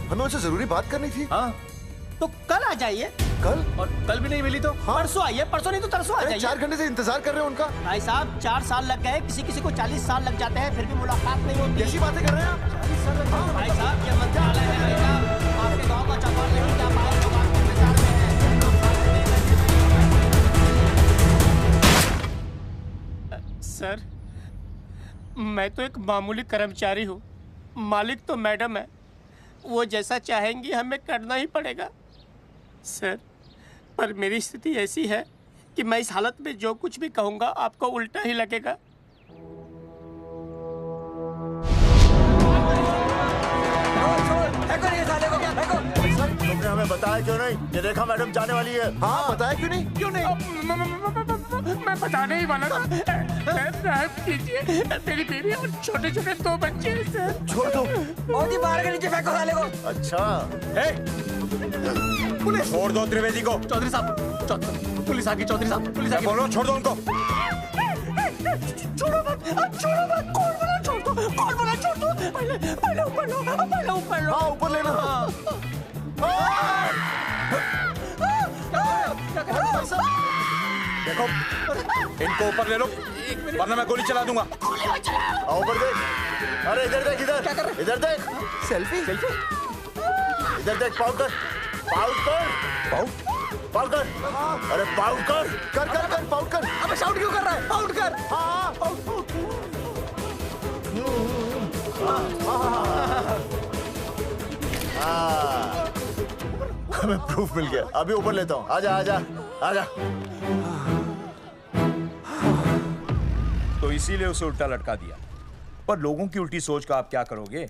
हमें उनसे जरूरी बात करनी थी। हाँ, तो कल आ जाइए। कल? और कल भी नहीं मिली तो? हाँ? परसों आइए, परसों नहीं तो तरसों आ जाइए। 4 घंटे से इंतजार कर रहे हैं उनका। भाई साहब, 4 साल लग गए, किसी को 40 साल लग जाते हैं, फिर भी मुलाकात नहीं होती। कैसी बातें कर रहे हैं आप? 40 साल लग जाते। भाई साहब, ये मंत्रालय है भाई साहब, आपके गांव का चौपाल नहीं जा पाए तो बात करने जा रहे हैं। सर, मैं तो एक मामूली कर्मचारी हूँ, मालिक तो मैडम है, वो जैसा चाहेंगी हमें करना ही पड़ेगा। सर, पर मेरी स्थिति ऐसी है कि मैं इस हालत में जो कुछ भी कहूँगा आपको उल्टा ही लगेगा। तुमने हमें बताया क्यों नहीं कि रेखा मैडम जाने वाली है? हाँ, बताया क्यों नहीं? क्यों नहीं? मैं बताने ही वाला था। माफ कीजिए, मेरी बीवी और छोटे छोटे 2 बच्चे हैं सर। छोड़ दो। मोदी बाहर के नीचे फेंको साले को। अच्छा पुलिस छोड़ दो त्रिवेदी को। चौधरी साहब पुलिस आ गई। चौधरी साहब पुलिस आ गई। बोलो छोड़ दो उनको। छोड़ो मत, कौन बोला छोड़ दो, कौन बोला छोड़ दो। पहले ऊपर लो, पहले ऊपर लो। हाँ ऊपर लेना। देखो इनको ऊपर ले लो वरना मैं गोली चला दूंगा। ऊपर देख। अरे इधर देख, इधर क्या कर रहे? इधर देख। सेल्फी इधर देख। पाउट कर। अरे पाउट कर पाउट कर। अबे शाउट क्यों कर रहा है? पाउट कर। हाँ हमें प्रूफ मिल गया। अभी ऊपर लेता हूँ। आजा आजा आजा। तो इसीलिए उसे उल्टा लटका दिया। पर लोगों की उल्टी सोच का आप क्या करोगे?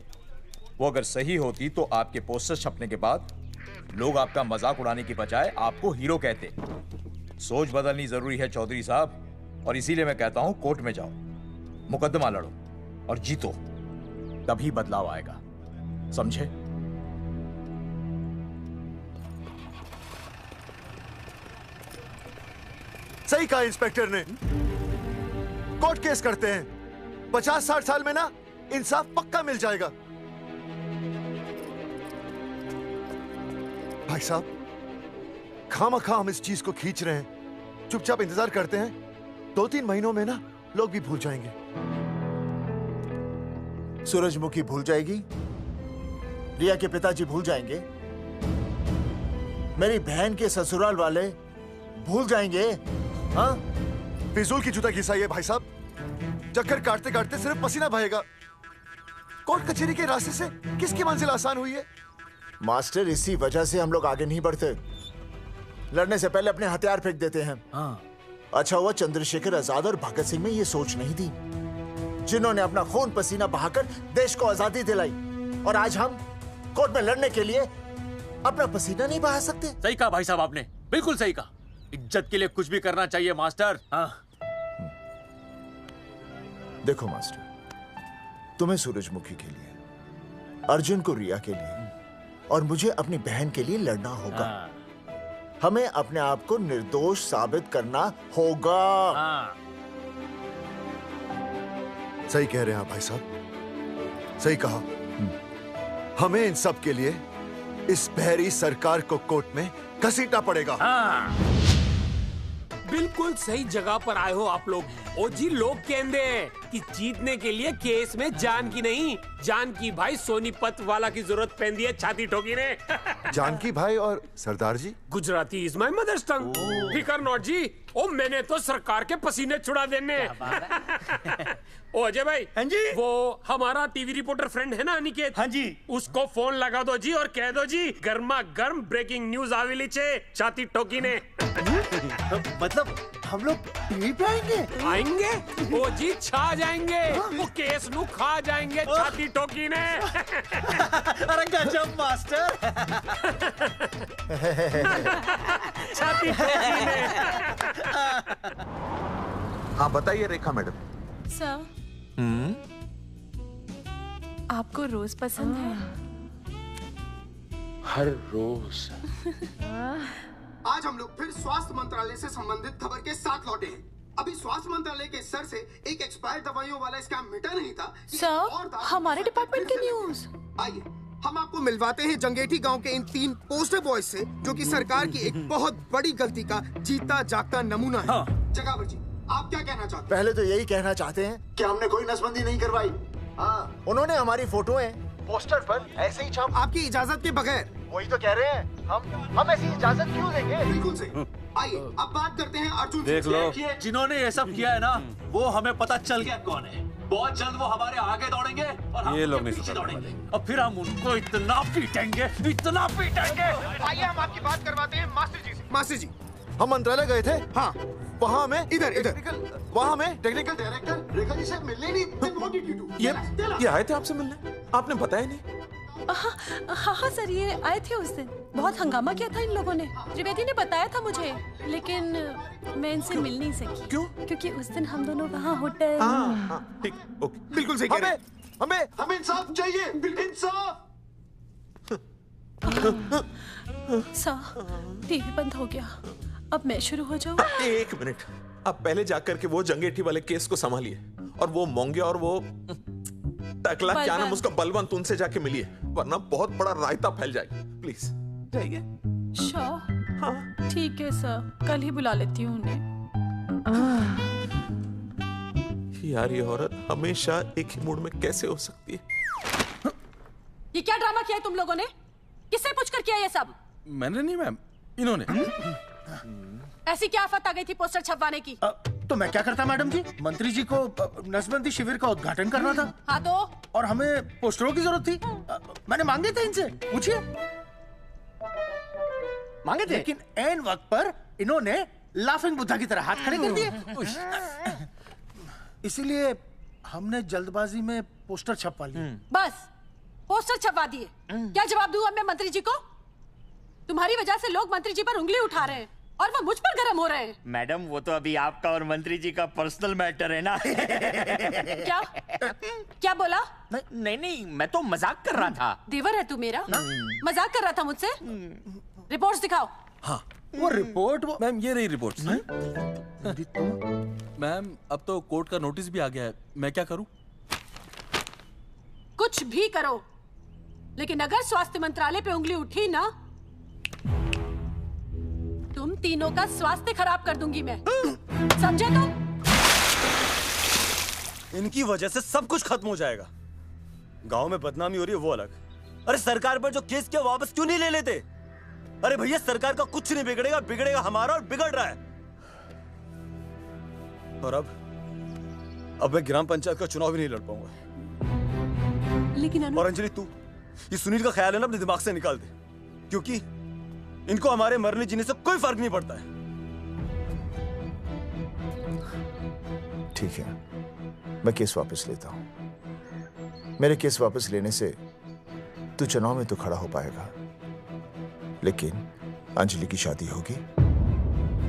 वो अगर सही होती तो आपके पोस्टर छपने के बाद लोग आपका मजाक उड़ाने की बजाय आपको हीरो कहते। सोच बदलनी जरूरी है चौधरी साहब, और इसीलिए मैं कहता हूं कोर्ट में जाओ, मुकदमा लड़ो और जीतो, तभी बदलाव आएगा। समझे? सही कहा इंस्पेक्टर ने। कोर्ट केस करते हैं, 50-60 साल में ना इंसाफ पक्का मिल जाएगा। भाई साहब, खामखा हम इस चीज को खींच रहे हैं। चुपचाप इंतजार करते हैं, 2-3 महीनों में ना लोग भी भूल जाएंगे। सूरजमुखी भूल जाएगी, रिया के पिताजी भूल जाएंगे, मेरी बहन के ससुराल वाले भूल जाएंगे। हाँ, फिजूल की जूता घिसाइए भाई साहब। चक्कर काटते काटते सिर्फ पसीना बहेगा। कोर्ट कचहरी के रास्ते से किसकी मंजिल आसान हुई है? मास्टर, इसी वजह से हम लोग आगे नहीं बढ़ते। लड़ने से पहले अपने हथियार फेंक देते हैं। हाँ। अच्छा हुआ चंद्रशेखर आजाद और भगत सिंह में ये सोच नहीं थी, जिन्होंने अपना खून पसीना बहाकर देश को आजादी दिलाई। और आज हम कोर्ट में लड़ने के लिए अपना पसीना नहीं बहा सकते। सही कहा भाई साहब आपने, बिल्कुल सही कहा। इज्जत के लिए कुछ भी करना चाहिए मास्टर। हाँ। देखो मास्टर, तुम्हें सूरजमुखी के लिए, अर्जुन को रिया के लिए और मुझे अपनी बहन के लिए लड़ना होगा। हमें अपने आप को निर्दोष साबित करना होगा। सही कह रहे हैं आप भाई साहब, सही कहा। हमें इन सब के लिए इस बहरी सरकार को कोर्ट में घसीटना पड़ेगा। बिल्कुल सही जगह पर आए हो आप लोग। ओ जी, लोग कहते हैं कि जीतने के लिए केस में जान की नहीं, जान की भाई सोनीपत वाला की जरूरत पैंदी है छाती ठोकी ने। जानकी भाई और सरदार जी, गुजराती इज माय मदर्स टंग। फिकर नॉट जी। ओ मैंने तो सरकार के पसीने छुड़ा देने। ओ अजय भाई, हाँ जी, वो हमारा टीवी रिपोर्टर फ्रेंड है ना अनिकेत, हाँ जी, उसको फोन लगा दो जी और कह दो जी गर्मा गर्म ब्रेकिंग न्यूज आवेली छे छाती ठोकी ने। मतलब हम लोग टीवी पे आएंगे? ओ जी छा जाएंगे, वो केस नु खा जाएंगे छाती ठोकी ने। अरे गजब मास्टर। छाती ठोकी ने। हाँ बताइए रेखा मैडम। सर, आपको रोज पसंद है? हर रोज। आज हम लोग फिर स्वास्थ्य मंत्रालय से संबंधित खबर के साथ लौटे हैं। अभी स्वास्थ्य मंत्रालय के सर से एक एक्सपायर्ड दवाइयों वाला स्कैम मिटा नहीं था। सर, हमारे डिपार्टमेंट की न्यूज। आइए हम आपको मिलवाते हैं जंगेठी गांव के इन 3 पोस्टर बॉयज से, जो कि सरकार की एक बहुत बड़ी गलती का जीता जागता नमूना है। हाँ। जगावर जी, आप क्या कहना चाहते हैं? पहले तो यही कहना चाहते हैं कि हमने कोई नसबंदी नहीं करवाई। हाँ, उन्होंने हमारी फोटोएं पोस्टर पर ऐसे ही छाप, आपकी इजाजत के बगैर। वही तो कह रहे हैं, हम ऐसी इजाजत क्यों देंगे? बिल्कुल सही। आइए अब बात करते हैं अर्जुन। देख लो, जिन्होंने ये सब किया है ना, वो हमें पता चल गया कौन है। बहुत जल्द वो हमारे आगे दौड़ेंगे और हम ये लोग नहीं पीछे दौड़ेंगे, और फिर हम उनको इतना पीटेंगे, इतना पीटेंगे। आइए हम आपकी बात करवाते हैं मास्टर जी से। मास्टर जी, हम मंत्रालय गए थे। हाँ, वहाँ में इधर वहाँ में टेक्निकल डायरेक्टर रेखा जी से मिलने नहीं। ये आए थे आपसे मिलने, आपने बताया नहीं। हाँ हाँ सर, ये आए थे उस दिन। बहुत हंगामा किया था इन लोगों ने। त्रिवेदी ने बताया था मुझे, लेकिन मैं इनसे मिल नहीं सकी। क्यों? क्योंकि उस दिन हम दोनों वहाँ होटल। ठीक, ओके, बिल्कुल सही कह रहे हैं। हमें इंसाफ चाहिए, इंसाफ। सर, टीवी बंद हो गया। अब मैं शुरू हो जाऊँ? एक मिनट, आप पहले जाकर के वो जंगेठी वाले केस को संभालिए, और वो मोंगे और वो टकला क्या नाम उसका बलवंत, उनसे जाके मिलिए, वरना बहुत बड़ा रायता फैल जाएगा। प्लीज जाइए। श्योर? हाँ ठीक है सर, कल ही बुला लेती हूँ उन्हें। यार ये औरत हमेशा एक ही मूड में कैसे हो सकती है? ये क्या ड्रामा किया है तुम लोगों ने? किससे पूछ कर किया ये सब? मैंने नहीं मैम, इन्होंने। ऐसी क्या आफत आ गई थी पोस्टर छपवाने की? तो मैं क्या करता मैडम जी? मंत्री जी को नसबंदी शिविर का उद्घाटन करना था। हाँ तो? और हमें पोस्टरों की जरूरत थी। मैंने मांगे थे इनसे, पूछिए। मांगे थे, लेकिन ऐन वक्त पर इन्होंने लाफिंग बुद्धा की तरह हाथ खड़े कर दिए। इसीलिए हमने जल्दबाजी में पोस्टर छपवा लिए। बस पोस्टर छपवा दिए। क्या जवाब दूं अब मैं मंत्री जी को? तुम्हारी वजह से लोग मंत्री जी पर उंगली उठा रहे हैं और वो मुझ पर गरम हो रहे हैं। मैडम वो तो अभी आपका और मंत्री जी का पर्सनल मैटर है ना। क्या? क्या बोला? नहीं, मैं तो मजाक कर रहा था। देवर है तू मेरा? मजाक कर रहा था मुझसे? रिपोर्ट्स दिखाओ। हाँ वो रिपोर्ट मैम, ये रही रिपोर्ट। मैम अब तो कोर्ट का नोटिस भी आ गया है, मैं क्या करूं? कुछ भी करो, लेकिन अगर स्वास्थ्य मंत्रालय पे उंगली उठी ना, तुम तीनों का स्वास्थ्य खराब कर दूंगी मैं। समझे तुम? इनकी वजह से सब कुछ खत्म हो जाएगा। गांव में बदनामी हो रही है वो अलग, अरे सरकार पर जो केस किया वापस क्यों नहीं ले लेते? अरे भैया सरकार का कुछ नहीं बिगड़ेगा, बिगड़ेगा हमारा, और बिगड़ रहा है। और अब मैं ग्राम पंचायत का चुनाव भी नहीं लड़ पाऊंगा। लेकिन और अंजलि तू ये सुनील का ख्याल है ना अपने दिमाग से निकाल दे, क्योंकि इनको हमारे मरने जीने से कोई फर्क नहीं पड़ता है। ठीक है, मैं केस वापस लेता हूं। मेरे केस वापस लेने से तू चुनाव में तो खड़ा हो पाएगा, लेकिन अंजलि की शादी होगी?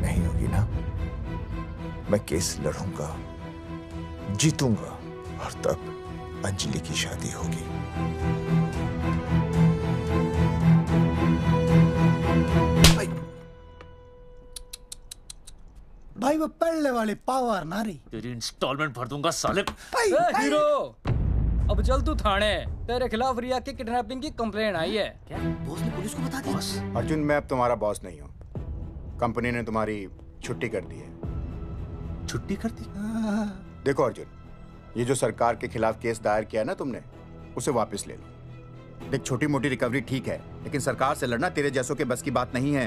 नहीं होगी ना। मैं केस लड़ूंगा, जीतूंगा, और तब अंजलि की शादी होगी। भाई वो पढ़ने वाली पावर नारी। तेरी इंस्टॉलमेंट भर दूंगा साले। हीरो, अब चल तू थाने। तेरे खिलाफ रिया के किडनैपिंग की कंप्लेंट आई है। क्या बॉस ने पुलिस को बता दिया? अर्जुन, मैं अब तुम्हारा बॉस नहीं हूँ। कंपनी ने तुम्हारी छुट्टी कर दी है। छुट्टी कर दी? देखो अर्जुन, ये जो सरकार के खिलाफ केस दायर किया ना तुमने, उसे वापस ले लो। देख, छोटी मोटी रिकवरी ठीक है, लेकिन सरकार से लड़ना तेरे जैसों के बस की बात नहीं है।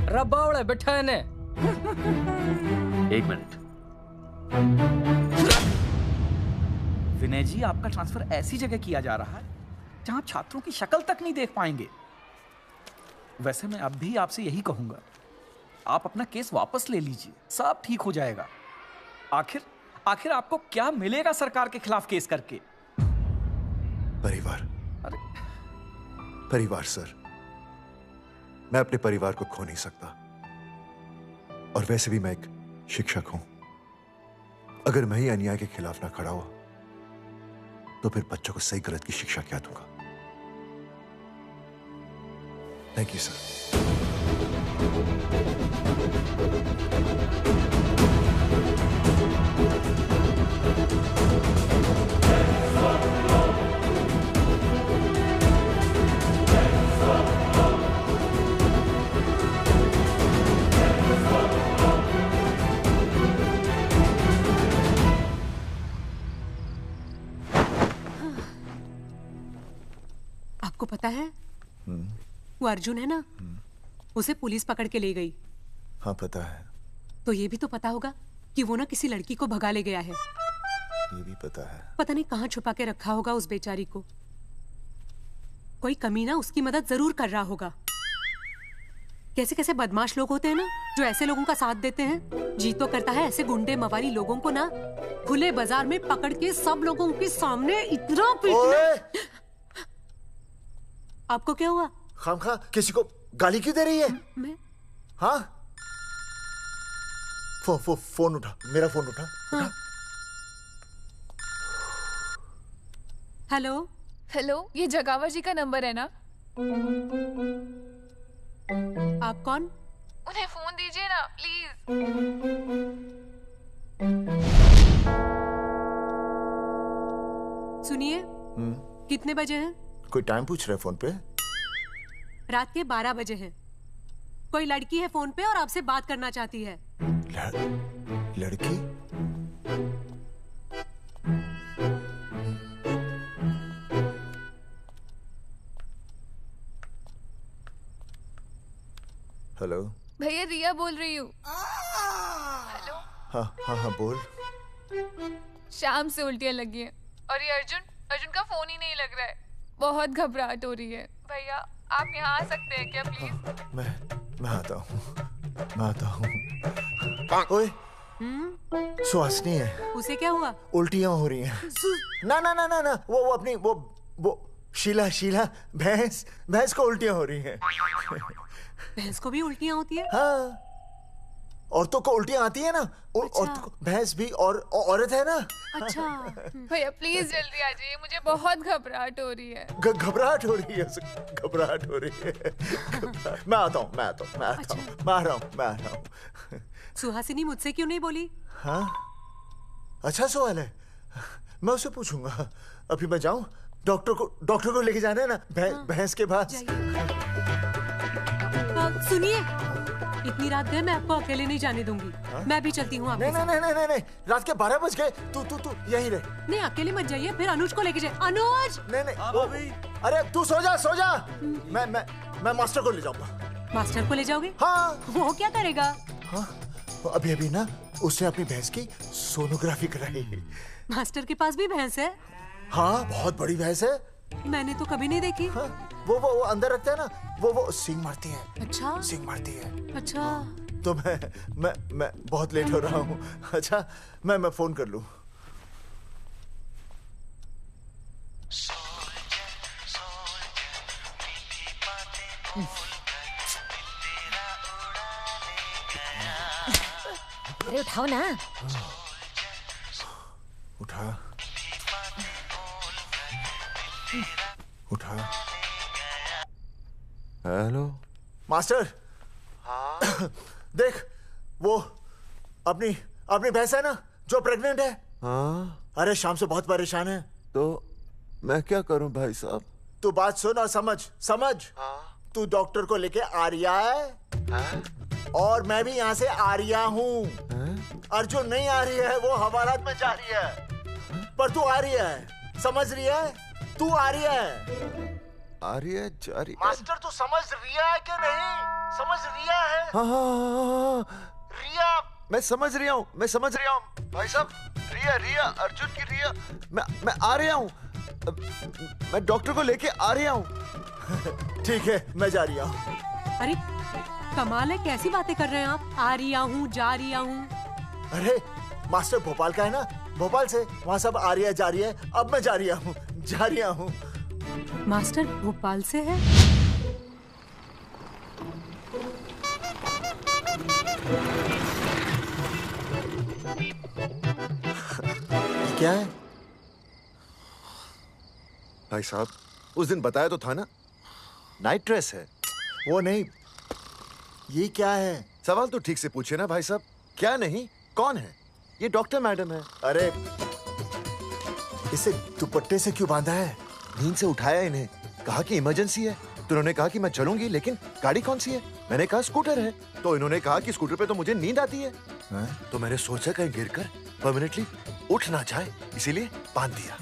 रब्बावड़े बैठा है ने। एक मिनट। विनय जी, आपका ट्रांसफर ऐसी जगह किया जा रहा है जहां छात्रों की शक्ल तक नहीं देख पाएंगे। वैसे मैं अब भी आपसे यही कहूंगा, आप अपना केस वापस ले लीजिए, सब ठीक हो जाएगा। आखिर आपको क्या मिलेगा सरकार के खिलाफ केस करके? परिवार। परिवार सर, मैं अपने परिवार को खो नहीं सकता, और वैसे भी मैं एक शिक्षक हूं। अगर मैं ही अन्याय के खिलाफ ना खड़ा हुआ तो फिर बच्चों को सही गलत की शिक्षा क्या दूंगा? Thank you sir. आपको पता है वो अर्जुन है ना, उसे पुलिस पकड़ के ले गई। हाँ पता है। तो ये भी तो पता होगा कि वो ना किसी लड़की को भगा ले गया है। ये भी पता है। पता नहीं कहाँ छुपा के रखा होगा उस बेचारी को। कोई कमीना उसकी मदद जरूर कर रहा होगा। कैसे कैसे बदमाश लोग होते हैं ना, जो ऐसे लोगों का साथ देते हैं। जी तो करता है ऐसे गुंडे मवाली लोगों को ना खुले बाजार में पकड़ के सब लोगों के सामने इतना पीटना। आपको क्या हुआ? खामखा किसी को गाली क्यों दे रही है? मैं? हाँ? फोन उठा, मेरा फोन उठा। हाँ। हेलो हेलो, ये जगावर जी का नंबर है ना? आप कौन? उन्हें फोन दीजिए ना प्लीज। सुनिए, कितने बजे हैं? कोई टाइम पूछ रहे फोन पे? रात के 12 बजे हैं। कोई लड़की है फोन पे और आपसे बात करना चाहती है। लड़की? हेलो भैया, रिया बोल रही हूँ। हेलो। हाँ हाँ हाँ बोल। शाम से उल्टियाँ लगी हैं और ये अर्जुन का फोन ही नहीं लग रहा है। बहुत घबराहट हो रही है। भैया आप यहाँ आ सकते हैं क्या प्लीज? मैं आता हूँ। ओए, सुहासिनी है। उसे क्या हुआ? उल्टियाँ हो रही हैं। ना वो अपनी वो शीला भैंस को उल्टियाँ हो रही हैं। भैंस को भी उल्टियाँ होती है? हाँ, औरतों को उल्टियाँ आती है ना। औरतों को, भैंस भी और औरत है ना। अच्छा भैया प्लीज जल्दी आ जाइए, मुझे बहुत घबराहट हो रही है। घबराहट हो रही है। मैं आता हूँ। मैं आ रहा हूँ। सुहासिनी मुझसे क्यों नहीं बोली? हाँ, अच्छा सवाल है, मैं उससे पूछूंगा। अभी मैं जाऊँ? डॉक्टर को लेके जाना है ना भैंस के पास। सुनिए, इतनी रात गए मैं आपको अकेले नहीं जाने दूंगी। मैं भी चलती हूँ आपके साथ। नहीं, रात के 12 बज गए। तू यहीं रह। नहीं, अकेले मत जाइए, फिर अनुज को लेके जाइए। अनुज! नहीं। अरे तू सो जा। मैं मास्टर को ले जाऊंगा। मास्टर को ले जाओगे? हाँ। वो क्या करेगा? हाँ, अभी ना उसने अपनी भैंस की सोनोग्राफी कराई। मास्टर के पास भी भैंस है? हाँ, बहुत बड़ी भैंस है। मैंने तो कभी नहीं देखी। हाँ, वो अंदर रखते हैं ना, वो सींग मारती है। अच्छा, सींग मारती है। अच्छा। तो मैं बहुत लेट हो रहा हूँ। अच्छा, मैं फोन कर लूँ। अरे उठाओ ना। उठा। Hello master. हाँ? देख, वो अपनी भैंस है ना जो प्रेग्नेंट है। हाँ? अरे शाम से बहुत परेशान है। तो मैं क्या करूं भाई साहब? तू बात सुन और समझ। हाँ? तू डॉक्टर को लेके आ रिया है। हाँ? और मैं भी यहाँ से आ रिया हूँ। अर्जुन नहीं आ रही है, वो हवालात में जा रही है। पर तू आ रही है, समझ रही है? तू आ रही है। आ रही है, जा रही है। मास्टर तू समझ रिया है कि नहीं? समझ रिया है? हाँ। रिया। मैं समझ रहा हूँ भाई साहब। रिया अर्जुन की रिया। मैं आ रहा हूँ। मैं डॉक्टर को लेके आ रहा हूँ। ठीक है, मैं जा रही हूँ। अरे कमाल है, कैसी बातें कर रहे हैं आप? आ रही हूँ, जा रही हूँ। अरे मास्टर भोपाल का है ना, भोपाल से वहाँ सब आ रही है, जा रही है। अब मैं जा रही हूँ। मास्टर भोपाल से है? क्या है भाई साहब? उस दिन बताया तो था ना, नाइट ड्रेस है। वो नहीं, ये क्या है? सवाल तो ठीक से पूछे ना भाई साहब। क्या नहीं, कौन है? ये डॉक्टर मैडम है। अरे इसे दुपट्टे से क्यों बांधा है? नींद से उठाया इन्हें, कहा कि इमरजेंसी है। तो उन्होंने कहा कि मैं चलूंगी, लेकिन गाड़ी कौन सी है? मैंने कहा स्कूटर है। तो इन्होंने कहा कि स्कूटर पे तो मुझे नींद आती है। तो मैंने सोचा कहीं गिरकर परमानेंटली उठ ना जाए, इसीलिए बांध दिया।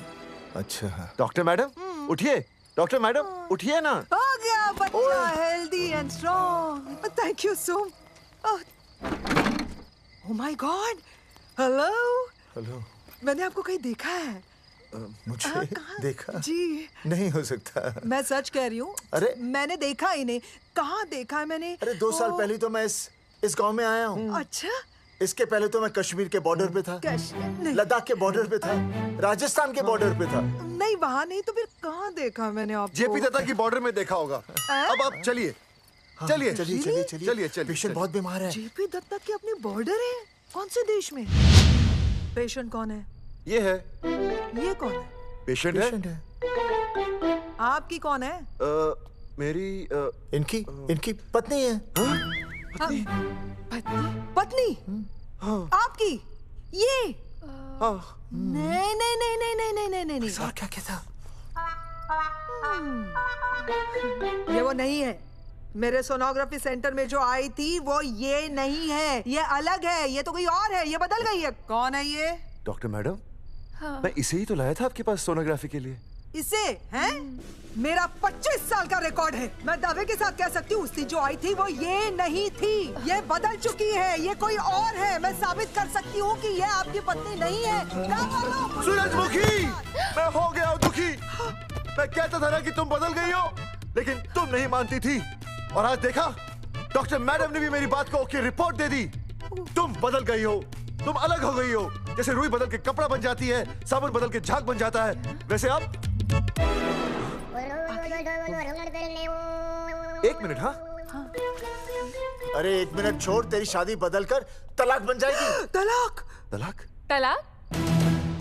अच्छा डॉक्टर मैडम उठिए। डॉक्टर मैडम उठिए ना। हो गया बच्चा healthy and strong. Thank you so much. Oh my God. Hello. Hello. मैंने आपको कहीं देखा है। मुझे देखा जी नहीं हो सकता। मैं सच कह रही हूँ। अरे मैंने देखा ही नहीं। कहाँ देखा है मैंने? अरे 2 साल पहले तो मैं इस गांव में आया हूँ। अच्छा। इसके पहले तो मैं कश्मीर के बॉर्डर पे था, लद्दाख के बॉर्डर पे था, राजस्थान के बॉर्डर पे था। नहीं वहाँ नहीं तो फिर कहाँ देखा मैंने आपको? जेपी दत्ता की बॉर्डर में देखा होगा। अब आप चलिए चलिए चलिए चलिए चलिए चलिए। पेशेंट बहुत बीमार है। जेपी दत्ता की अपनी बॉर्डर है? कौन से देश में? पेशेंट कौन है? ये है। ये कौन है? पेशेंट है। आपकी कौन है? मेरी इनकी पत्नी है। पत्नी? पत्नी? आपकी? ये? नहीं नहीं नहीं नहीं नहीं नहीं नहीं नहीं। सर क्या कहता? ये वो नहीं है। मेरे सोनोग्राफी सेंटर में जो आई थी वो ये नहीं है, ये अलग है, ये तो कोई और है, ये बदल गई है। कौन है ये? डॉक्टर मैडम, हाँ। मैं इसे ही तो लाया था आपके पास सोनोग्राफी के लिए। इसे हैं? मेरा 25 साल का रिकॉर्ड है। मैं दावे के साथ कह सकती हूँ उसकी जो आई थी वो ये नहीं थी, ये बदल चुकी है, ये कोई और है। मैं साबित कर सकती हूँ कि ये आपकी पत्नी नहीं है। सूरजमुखी, मैं हो गया हूँ दुखी। मैं कहता था ना कि तुम बदल गई हो, लेकिन तुम नहीं मानती थी। और आज देखा, डॉक्टर मैडम ने भी मेरी बात को ओके रिपोर्ट दे दी। तुम बदल गई हो, तुम अलग हो गई हो। जैसे रुई बदल के कपड़ा बन जाती है, साबुन बदल के झाग बन जाता है, वैसे आप। 1 मिनट। हाँ अरे 1 मिनट छोड़, तेरी शादी बदल कर तलाक बन जाएगी। तलाक? तलाक? तलाक?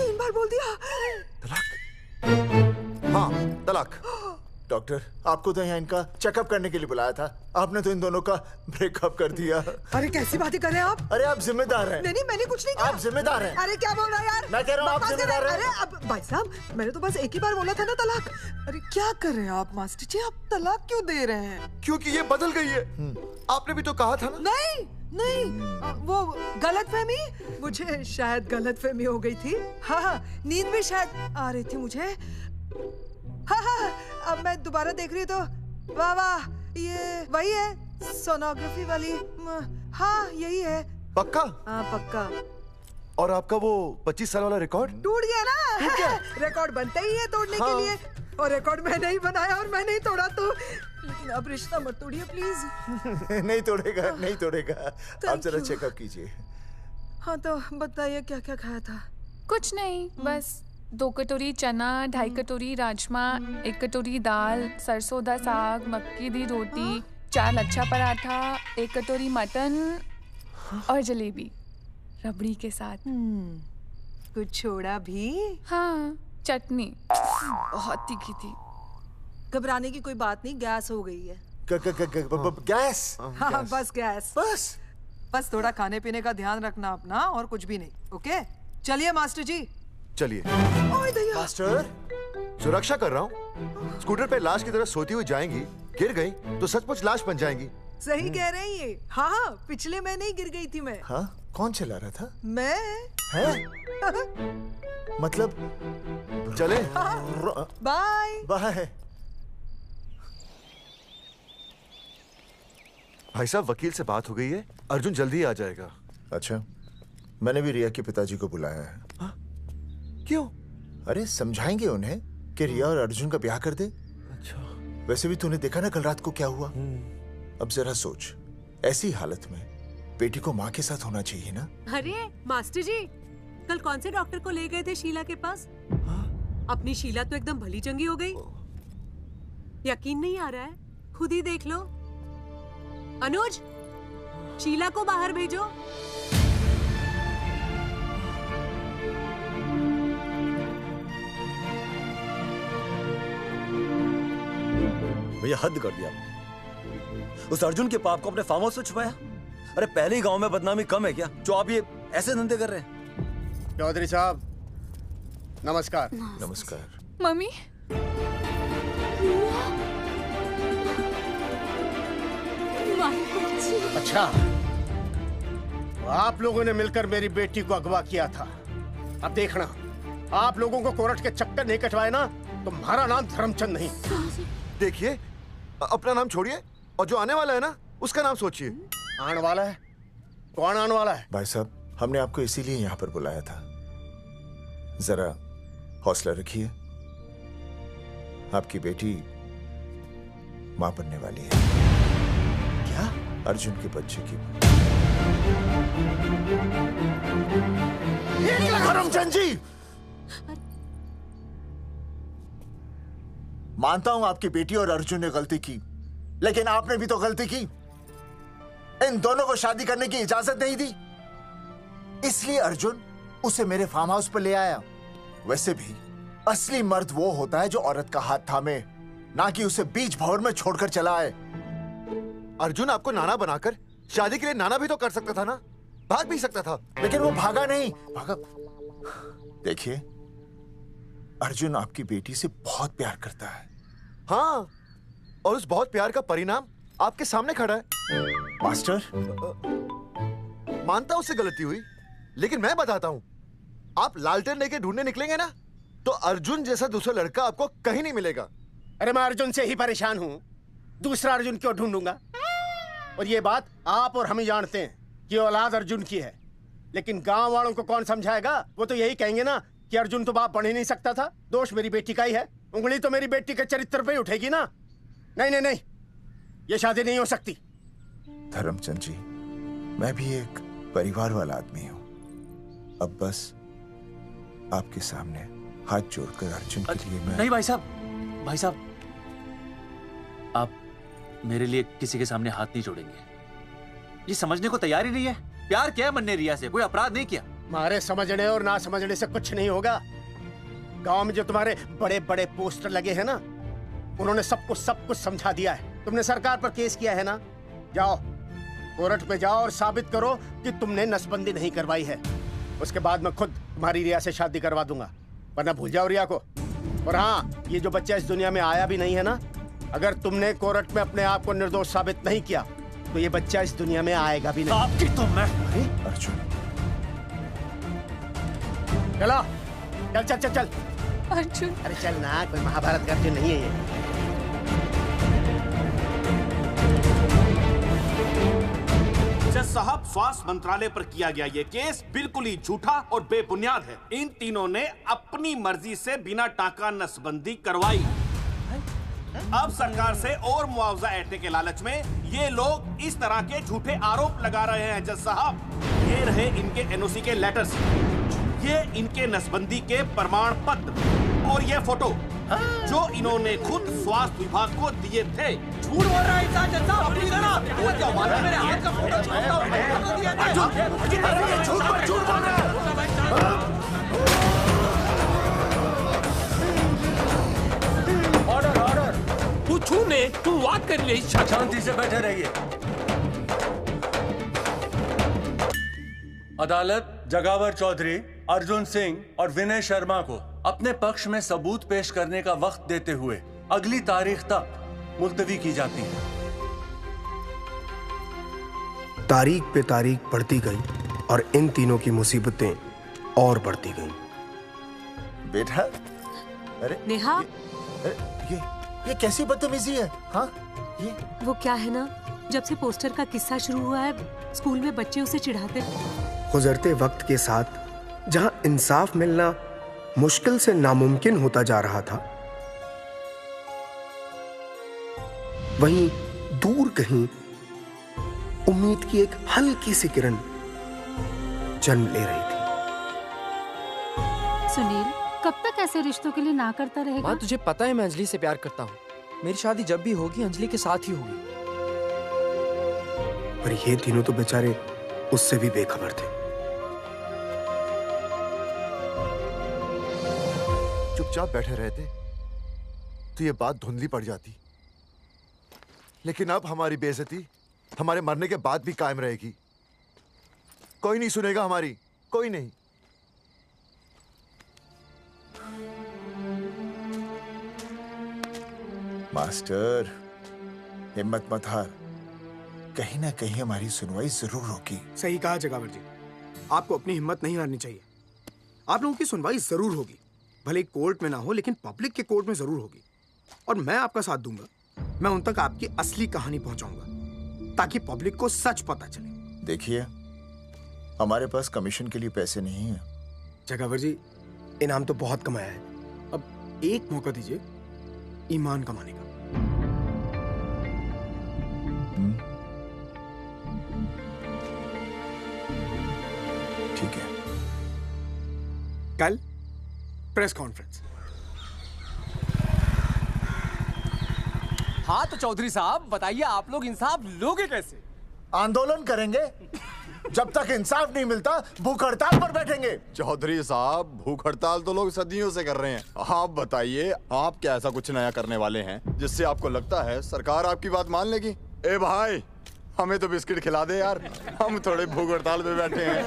3 बार बोल दिया। तलाक? हाँ तलाक। डॉक्टर, आपको तो यहाँ इनका चेकअप करने के लिए बुलाया था, आपने तो इन दोनों का ब्रेकअप कर दिया। अरे कैसी बातें कर रहे हैं आप? अरे आप जिम्मेदार हैं। नहीं मैंने कुछ नहीं किया। आप जिम्मेदार हैं। अरे क्या बोल रहा है यार? मैं कह रहा हूँ आप जिम्मेदार हैं। अरे अब भाई साहब, मैंने तो बस एक ही बार बोला था ना तलाक। अरे क्या कर रहे हैं आप मास्टर जी? आप तलाक क्यों दे रहे हैं? क्योंकि ये बदल गई है। आपने भी तो कहा था ना। नहीं नहीं, वो गलतफहमी, मुझे शायद गलतफहमी हो गई थी। हाँ नींद भी शायद आ रही थी मुझे। हाँ अब मैं दोबारा देख रही तो वाह वाह, ये वही है सोनोग्राफी वाली। हाँ यही है। पक्का? हाँ पक्का। और आपका वो 25 साल वाला रिकॉर्ड टूट गया ना? रिकॉर्ड बनते ही है तोड़ने के लिए, और रिकॉर्ड मैंने ही बनाया और मैंने ही तोड़ा। तो लेकिन अब रिश्ता मत तोड़िए प्लीज। नहीं तोड़ेगा, नहीं तोड़ेगा। आप जरा चेकअप कीजिए। हाँ तो बताइए क्या क्या खाया था? कुछ नहीं, बस 2 कटोरी चना, 2.5 कटोरी राजमा, 1 कटोरी दाल, सरसों दा साग, मक्की दी रोटी, 4 लच्छा पराठा, 1 कटोरी मटन और जलेबी रबड़ी के साथ। कुछ छोड़ा भी? हाँ, चटनी बहुत तीखी थी। घबराने की कोई बात नहीं, गैस हो गई है। गैस? हाँ बस गैस। बस थोड़ा खाने पीने का ध्यान रखना अपना, और कुछ भी नहीं। ओके चलिए मास्टर जी। चलिए। मास्टर, सुरक्षा कर रहा हूँ। स्कूटर पे लाश की तरह सोती हुई जाएंगी, गिर गई तो सचमुच लाश बन जाएंगी। सही कह रहे हैं ये। हाँ पिछले महीने ही गिर गई थी मैं। हाँ कौन चला रहा था? मैं। है? मतलब चले? Bye bye. भाई साहब, वकील से बात हो गई है, अर्जुन जल्दी ही आ जाएगा। अच्छा, मैंने भी रिया के पिताजी को बुलाया है। क्यों? अरे समझाएंगे उन्हें कि रिया और अर्जुन का ब्याह कर दे। अच्छा। वैसे भी तूने देखा ना कल रात को क्या हुआ। अब जरा सोच, ऐसी हालत में बेटी को माँ के साथ होना चाहिए ना। अरे मास्टर जी, कल कौन से डॉक्टर को ले गए थे शीला के पास? अपनी शीला तो एकदम भली चंगी हो गई। यकीन नहीं आ रहा है? खुद ही देख लो। अनुज, शीला को बाहर भेजो। भैया हद कर दिया। उस अर्जुन के पाप को अपने फार्म हाउस से छुपाया। अरे पहले ही गांव में बदनामी कम है क्या, जो आप ये ऐसे धंधे कर रहे हैं? चौधरी साहब नमस्कार। नमस्कार। मम्मी, अच्छा, आप लोगों ने मिलकर मेरी बेटी को अगवा किया था। अब देखना, आप लोगों को कोर्ट के चक्कर नहीं कटवाए ना, तो तुम्हारा नाम धर्मचंद नहीं। देखिए, अपना नाम छोड़िए और जो आने वाला है ना, उसका नाम सोचिए। आने वाला है? कौन आने वाला है? भाई साहब, हमने आपको इसीलिए यहाँ पर बुलाया था। जरा हौसला रखिए, आपकी बेटी मां बनने वाली है। क्या? अर्जुन के बच्चे की। करमचंद जी, मानता हूं आपकी बेटी और अर्जुन ने गलती की, लेकिन आपने भी तो गलती की। इन दोनों को शादी करने की इजाजत नहीं दी, इसलिए अर्जुन उसे मेरे फार्म हाउस पर ले आया। वैसे भी असली मर्द वो होता है जो औरत का हाथ थामे, ना कि उसे बीच भंवर में छोड़कर चला आए। अर्जुन आपको नाना बनाकर शादी के लिए नाना भी तो कर सकता था ना, भाग भी सकता था। लेकिन वो भागा नहीं। भागा। देखिए, अर्जुन आपकी बेटी से बहुत प्यार करता है। हाँ, और उस बहुत प्यार का परिणाम आपके सामने खड़ा है। मास्टर, मानता हूं उससे गलती हुई, लेकिन मैं बताता हूं, आप लालटेन लेके ढूंढने निकलेंगे ना, तो अर्जुन जैसा दूसरा लड़का आपको कहीं नहीं मिलेगा। अरे मैं अर्जुन से ही परेशान हूँ, दूसरा अर्जुन क्यों ढूंढूंगा? और ये बात आप और हम ही जानते हैं कि औलाद अर्जुन की है, लेकिन गांव वालों को कौन समझाएगा? वो तो यही कहेंगे ना कि अर्जुन तो बाप बन ही नहीं सकता था, दोष मेरी बेटी का ही है। उंगली तो मेरी बेटी के चरित्र पे ही उठेगी ना। नहीं नहीं नहीं, ये शादी नहीं हो सकती। धर्मचंद जी, मैं भी एक परिवार वाला आदमी हूँ। अब बस आपके सामने हाथ जोड़कर अर्जुन के लिए मैं... नहीं भाई साहब, भाई साहब, आप मेरे लिए किसी के सामने हाथ नहीं जोड़ेंगे। ये समझने को तैयार ही नहीं है। प्यार किया मन ने रिया से, कोई अपराध नहीं किया। हमारे समझने और ना समझने से कुछ नहीं होगा। गांव में जो तुम्हारे बड़े बड़े पोस्टर लगे हैं ना, उन्होंने सब कुछ समझा दिया है। तुमने सरकार पर केस किया है ना, जाओ कोर्ट में जाओ और साबित करो कि तुमने नसबंदी नहीं करवाई है। उसके बाद मैं खुद तुम्हारी रिया से शादी करवा दूंगा, वरना भूल जाओ रिया को। और हाँ, ये जो बच्चा इस दुनिया में आया भी नहीं है ना, अगर तुमने कोर्ट में अपने आप को निर्दोष साबित नहीं किया तो ये बच्चा इस दुनिया में आएगा भी नहीं। आपकी तो मैं... अर्जुन, चलो चल चल चल चल। अर्जुन, अरे चल ना, कोई महाभारत का अर्जुन नहीं है ये। जज साहब, स्वास्थ्य मंत्रालय पर किया गया ये केस बिल्कुल ही झूठा और बेबुनियाद है। इन तीनों ने अपनी मर्जी से बिना टाका नसबंदी करवाई। अब सरकार से और मुआवजा ऐंठने के लालच में ये लोग इस तरह के झूठे आरोप लगा रहे हैं। जज साहब, ये रहे इनके एनओसी के लेटर्स, ये इनके नसबंदी के प्रमाण पत्र और ये फोटो जो इन्होंने खुद स्वास्थ्य विभाग को दिए थे। झूठ बोल रहा है इंसान जज साहब, अपनी तरह। वो क्या मालूम मेरे हाथ का फोटो छापता हूं। झूठ बोल रहा है। ऑर्डर ऑर्डर, तू छूने तू बात कर ले। शांति से बैठे रहिए। अदालत जगावर चौधरी, अर्जुन सिंह और विनय शर्मा को अपने पक्ष में सबूत पेश करने का वक्त देते हुए अगली तारीख तक मुलतवी की जाती है। तारीख पे तारीख बढ़ती गई और इन तीनों की मुसीबतें और बढ़ती गईं। बेटा, अरे नेहा, ये कैसी बदतमीजी है? हाँ, ये वो क्या है ना, जब से पोस्टर का किस्सा शुरू हुआ है, स्कूल में बच्चे उसे चिढ़ाते। गुजरते वक्त के साथ जहां इंसाफ मिलना मुश्किल से नामुमकिन होता जा रहा था, वहीं दूर कहीं उम्मीद की एक हल्की सी किरण जन्म ले रही थी। सुनील, कब तक ऐसे रिश्तों के लिए ना करता रहेगा? माँ, तुझे पता है मैं अंजलि से प्यार करता हूँ। मेरी शादी जब भी होगी अंजलि के साथ ही होगी। पर ये तीनों तो बेचारे उससे भी बेखबर थे। चुपचाप बैठे रहते तो ये बात धुंधली पड़ जाती, लेकिन अब हमारी बेइज्जती हमारे मरने के बाद भी कायम रहेगी। कोई नहीं सुनेगा हमारी, कोई नहीं। मास्टर, हिम्मत मत हार, कहीं ना कहीं हमारी सुनवाई जरूर होगी। सही कहा जगावर जी, आपको अपनी हिम्मत नहीं हारनी चाहिए। आप लोगों की सुनवाई जरूर होगी, भले कोर्ट में ना हो लेकिन पब्लिक के कोर्ट में जरूर होगी। और मैं आपका साथ दूंगा, मैं उन तक आपकी असली कहानी पहुंचाऊंगा ताकि पब्लिक को सच पता चले। देखिए, हमारे पास कमीशन के लिए पैसे नहीं है। जगावर जी, इनाम तो बहुत कमाया है, एक मौका दीजिए ईमान कमाने का। ठीक है, कल प्रेस कॉन्फ्रेंस। हाँ तो चौधरी साहब बताइए, आप लोग इंसाफ लोगे कैसे? आंदोलन करेंगे। जब तक इंसाफ नहीं मिलता भूख हड़ताल पर बैठेंगे। चौधरी साहब, भूख हड़ताल तो लोग सदियों से कर रहे हैं। आप बताइए, आप क्या ऐसा कुछ नया करने वाले हैं जिससे आपको लगता है सरकार आपकी बात मान लेगी? ए भाई, हमें तो बिस्किट खिला दे यार, हम थोड़े भूख हड़ताल पे बैठे हैं।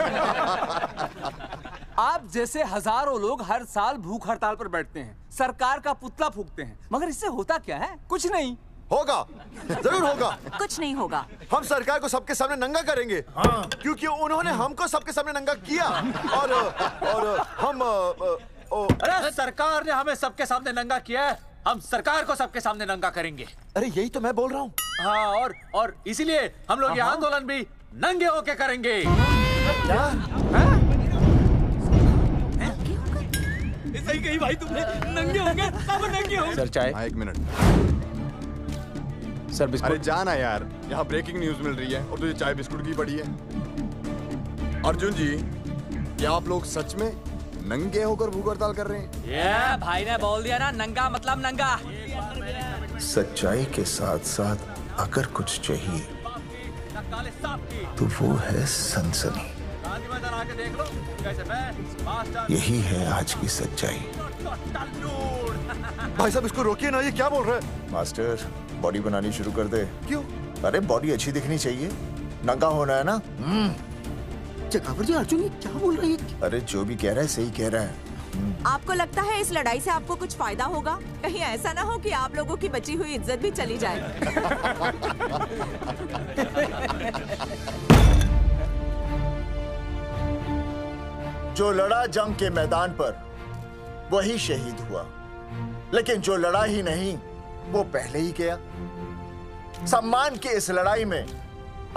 आप जैसे हजारों लोग हर साल भूख हड़ताल पर बैठते हैं, सरकार का पुतला फूंकते हैं, मगर इससे होता क्या है? कुछ नहीं होगा, जरूर होगा। कुछ नहीं होगा। हम सरकार को सबके सामने नंगा करेंगे। हाँ। क्योंकि उन्होंने हमको सबके सामने नंगा किया और हम अरे सरकार ने हमें सबके सामने नंगा किया है, हम सरकार को सबके सामने नंगा करेंगे। अरे यही तो मैं बोल रहा हूँ। हाँ, और इसीलिए हम लोग ये आंदोलन भी नंगे होके करेंगे। क्या? सही कही भाई तुमने, नंगे होंगे, अब नंगे होंगे। सर चाय। हाँ, 1 मिनट सर। बिस्कुट। अरे जाना यार, यहाँ ब्रेकिंग न्यूज मिल रही है और तुझे चाय बिस्कुट की पड़ी है। अर्जुन जी, क्या आप लोग सच में नंगे होकर भूख हड़ताल कर रहे हैं? ये भाई ने बोल दिया ना, नंगा मतलब नंगा। सच्चाई के साथ साथ अगर कुछ चाहिए तो वो है सनसनी। यही है आज की सच्चाई। भाई साहब इसको रोकिए ना, ये क्या बोल रहे हैं? मास्टर, बॉडी बनानी शुरू कर दे। क्यों? अरे बॉडी अच्छी दिखनी चाहिए, नंगा होना है ना। चकावर जी, अर्जुन ये क्या बोल रही है? अरे जो भी कह रहा है सही कह रहा है। आपको लगता है इस लड़ाई से आपको कुछ फायदा होगा? कहीं ऐसा ना हो कि आप लोगों की बची हुई इज्जत भी चली जाए। जो लड़ा जंग के मैदान पर वही शहीद हुआ, लेकिन जो लड़ा ही नहीं वो पहले ही गया। सम्मान की इस लड़ाई में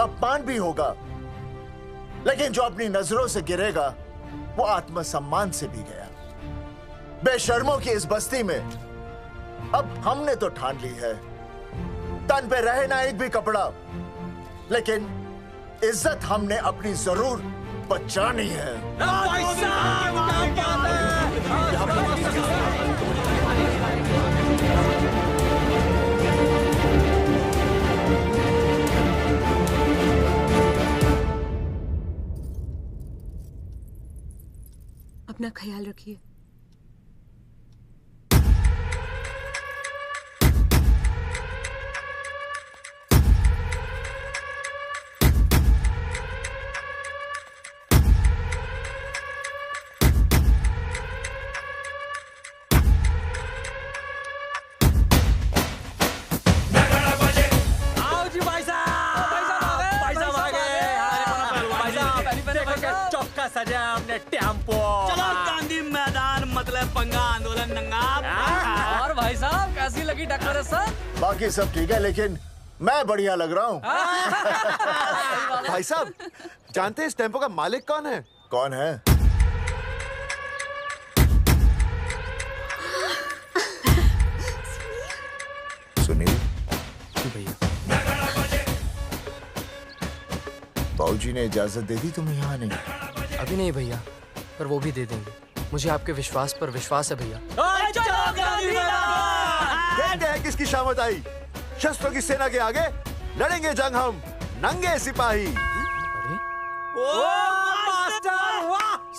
अपमान भी होगा, लेकिन जो अपनी नजरों से गिरेगा वो आत्मसम्मान से भी गया। बेशर्मों की इस बस्ती में अब हमने तो ठान ली है, तन पे रहे ना एक भी कपड़ा, लेकिन इज्जत हमने अपनी जरूर बचानी है। अपना ख्याल रखिए। सजा हमने टेम्पो। चलो गांधी मैदान, मतलब पंगा आंदोलन नंगा। और भाई साहब कैसी लगी टक्कर सर? बाकी सब ठीक है, लेकिन मैं बढ़िया लग रहा हूँ। भाई साहब, जानते हैं इस टेम्पो का मालिक कौन है? कौन है? सुनील। भैया। बाबूजी ने इजाजत दे दी तुम्हें यहाँ आने? अभी नहीं भैया, पर वो भी दे देंगे। मुझे आपके विश्वास पर विश्वास है भैया। देखते हैं किसकी शामत आई। शस्त्रों की सेना के आगे लड़ेंगे जंग हम, नंगे सिपाही।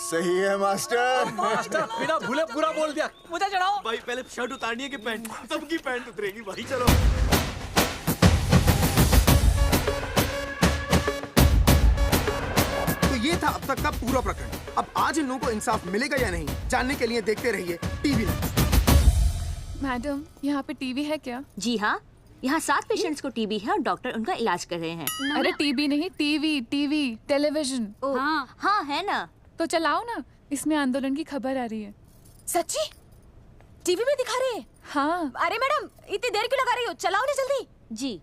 सही है मास्टर। मास्टर बिना भूले पूरा बोल दिया। मुझे चढ़ाओ भाई, पहले शर्ट उतारनी है कि पैंट? सबकी पैंट उतरेगी भाई। चलो ये था अब तक का पूरा प्रकरण। अब आज इन लोगों को इंसाफ मिलेगा या नहीं, जानने के लिए देखते रहिए टीवी न्यूज़। मैडम, यहाँ पे टीवी है क्या? जी हाँ, यहाँ 7 पेशेंट्स को टीबी है और डॉक्टर उनका इलाज कर रहे हैं। अरे टीबी नहीं, टीवी, टेलीविजन। हाँ हाँ है ना। तो चलाओ ना, इसमें आंदोलन की खबर आ रही है। सच्ची? टीवी में दिखा रहे हैं? हाँ। अरे मैडम, इतनी देर क्यों लगा रही हो? चलाओ ना जल्दी। जी।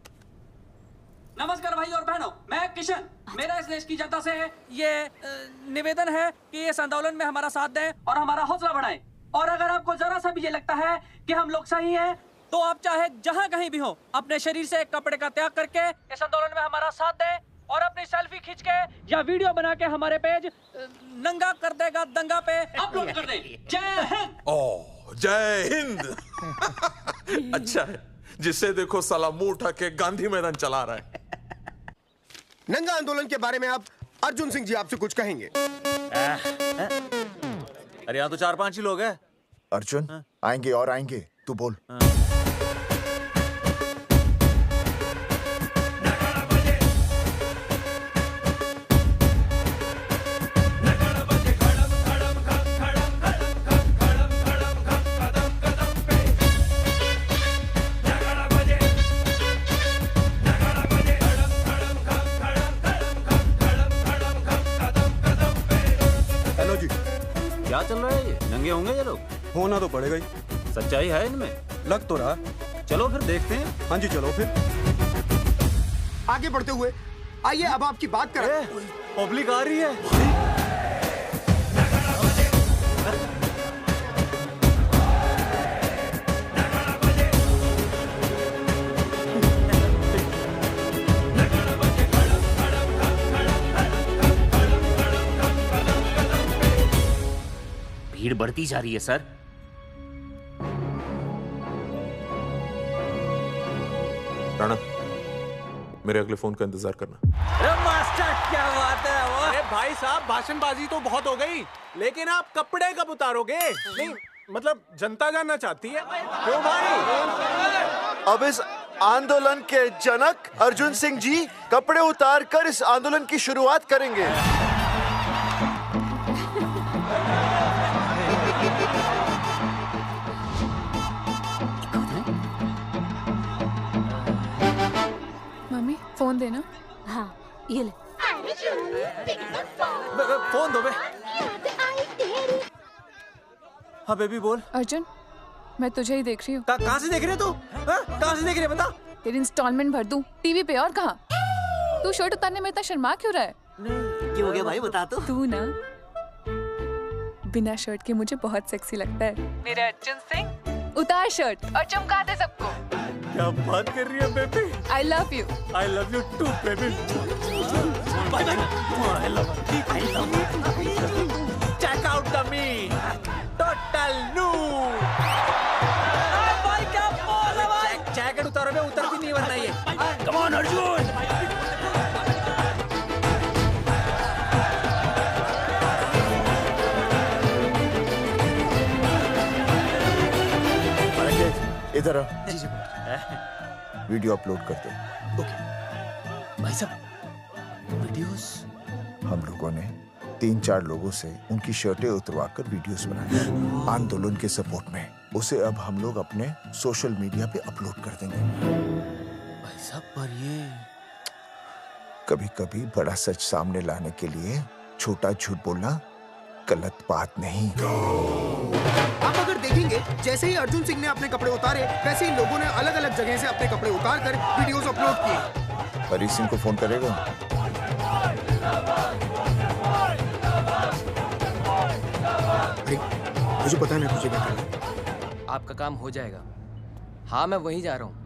नमस्कार भाई और बहनों, मैं किशन। मेरा इस देश की जनता से ये निवेदन है कि इस आंदोलन में हमारा साथ दें और हमारा हौसला बढ़ाएं। और अगर आपको जरा सा भी ये लगता है कि हम लोग सही हैं, तो आप चाहे जहां कहीं भी हो अपने शरीर से कपड़े का त्याग करके इस आंदोलन में हमारा साथ दें और अपनी सेल्फी खींच के या वीडियो बना के हमारे पेज नंगा कर देगा दंगा पे अपलोड कर दें। जय हिंद। ओह जय हिंद। अच्छा है, जिसे देखो साला मुंह उठा के गांधी मैदान चला रहा है। नंगा आंदोलन के बारे में आप अर्जुन सिंह जी आपसे कुछ कहेंगे। अरे यहाँ तो 4-5 ही लोग हैं। अर्जुन आएंगे और आएंगे, तू बोल। हेलो जी, क्या चल रहा है? ये नंगे होंगे ये लोग? होना तो पड़ेगा ही। सच्चाई है इनमें? लग तो रहा। चलो फिर देखते हैं। हाँ जी चलो फिर। आगे बढ़ते हुए आइए अब आपकी बात करें। पब्लिक आ रही है। भीड़ बढ़ती जा रही है सर। राणा, मेरे अगले फोन का इंतजार करना। अरे मास्टर क्या बात है वो? अरे भाई साहब, भाषणबाजी तो बहुत हो गई, लेकिन आप कपड़े कब उतारोगे? नहीं मतलब जनता जानना चाहती है। क्यों भाई? अब इस आंदोलन के जनक अर्जुन सिंह जी कपड़े उतार कर इस आंदोलन की शुरुआत करेंगे। मम्मी फोन देना। हाँ ये ले। फोन दो बे। हाँ बेबी बोल। अर्जुन मैं तुझे ही देख रही हूँ। कहाँ से देख रही है तू? कहाँ से देख रही है बता? तेरी इंस्टॉलमेंट भर दूं टीवी पे और कहाँ? तू शर्ट उतारने में इतना शर्मा क्यों रहा है? क्यों हो गया भाई, बता तो। तू ना बिना शर्ट के मुझे बहुत सेक्सी लगता है। मेरे अर्जुन सिंह, उतार शर्ट और चमका दे सबको। क्या बात कर रही है baby? I love you. I love you too baby. Bye bye. I love you. Check out the me. Total new. भाई क्या बोल है भाई? जैकेट उतारो बे, उतर भी नहीं वरना ये। Come on Arjun. इधर आ। वीडियो अपलोड कर दो। भाई साहब वीडियोस? हम लोगों ने 3-4 लोगों से उनकी शर्टें उतरवाकर वीडियोस बनाए आंदोलन के सपोर्ट में। उसे अब हम लोग अपने सोशल मीडिया पे अपलोड कर देंगे। भाई साहब पर ये कभी-कभी बड़ा सच सामने लाने के लिए छोटा झूठ बोलना गलत बात नहीं। आप अगर देखेंगे जैसे ही अर्जुन सिंह ने अपने कपड़े उतारे, वैसे ही लोगों ने अलग अलग जगह से अपने कपड़े उतार कर वीडियोस अपलोड किए। हरी सिंह को फोन करेगा? मुझे पता नहीं तुझे क्या करना है। आपका काम हो जाएगा। हाँ मैं वहीं जा रहा हूँ।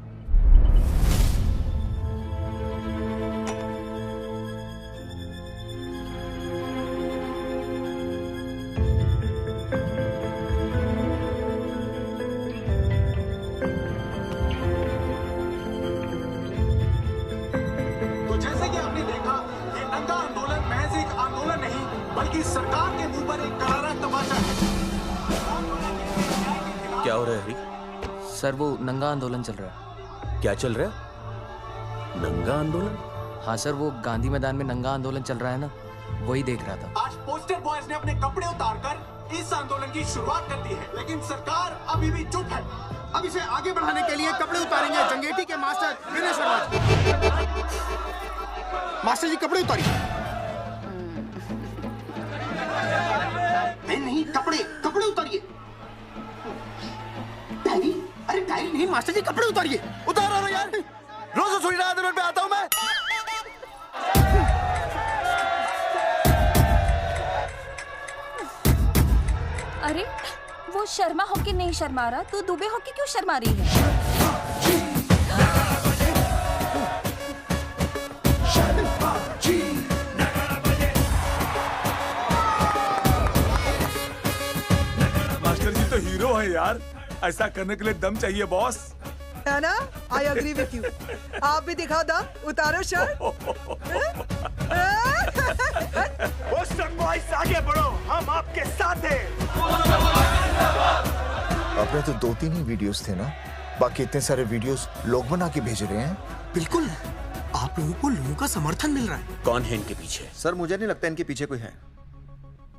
तो जैसे कि आपने देखा, ये नंगा आंदोलन महज एक आंदोलन नहीं, बल्कि सरकार के मुंह पर एक करारा तमाचा है। क्या हो रहा है हरी? सर वो नंगा आंदोलन चल रहा है। क्या चल रहा है? नंगा आंदोलन? हाँ सर वो गांधी मैदान में नंगा आंदोलन चल रहा है ना, वही देख रहा था। आज पोस्टर बॉयज ने अपने कपड़े उतारकर इस आंदोलन की शुरुआत कर दी है, लेकिन सरकार अभी भी चुप है। अब इसे आगे बढ़ाने के लिए कपड़े उतारेंगे जंगेटी के मास्टर विनय शर्मा जी। मास्टर जी कपड़े उतारिए। नहीं कपड़े कपड़े उतारिए। डायरी? अरे डायरी नहीं मास्टर जी, कपड़े उतारिए। उतारो ना यार, रोज थोड़ी ना आंदोलन पे आता हूँ मैं। अरे वो शर्मा होके नहीं शर्मा रहा, तू दुबे होके क्यों शर्मा रही है? मास्टर जी तो हीरो है यार, ऐसा करने के लिए दम चाहिए बॉस। है ना? I agree with you. आप भी दिखाओ दम, उतारो शर्ट। बोस्टन बॉयज आगे बढ़ो, हम आपके साथ हैं। अपने तो 2-3 ही वीडियोस थे ना, बाकी इतने सारे वीडियोस लोग बना के भेज रहे हैं। बिल्कुल, आप लोगों को लोगों का समर्थन मिल रहा है। कौन है इनके पीछे? सर मुझे नहीं लगता इनके पीछे कोई है,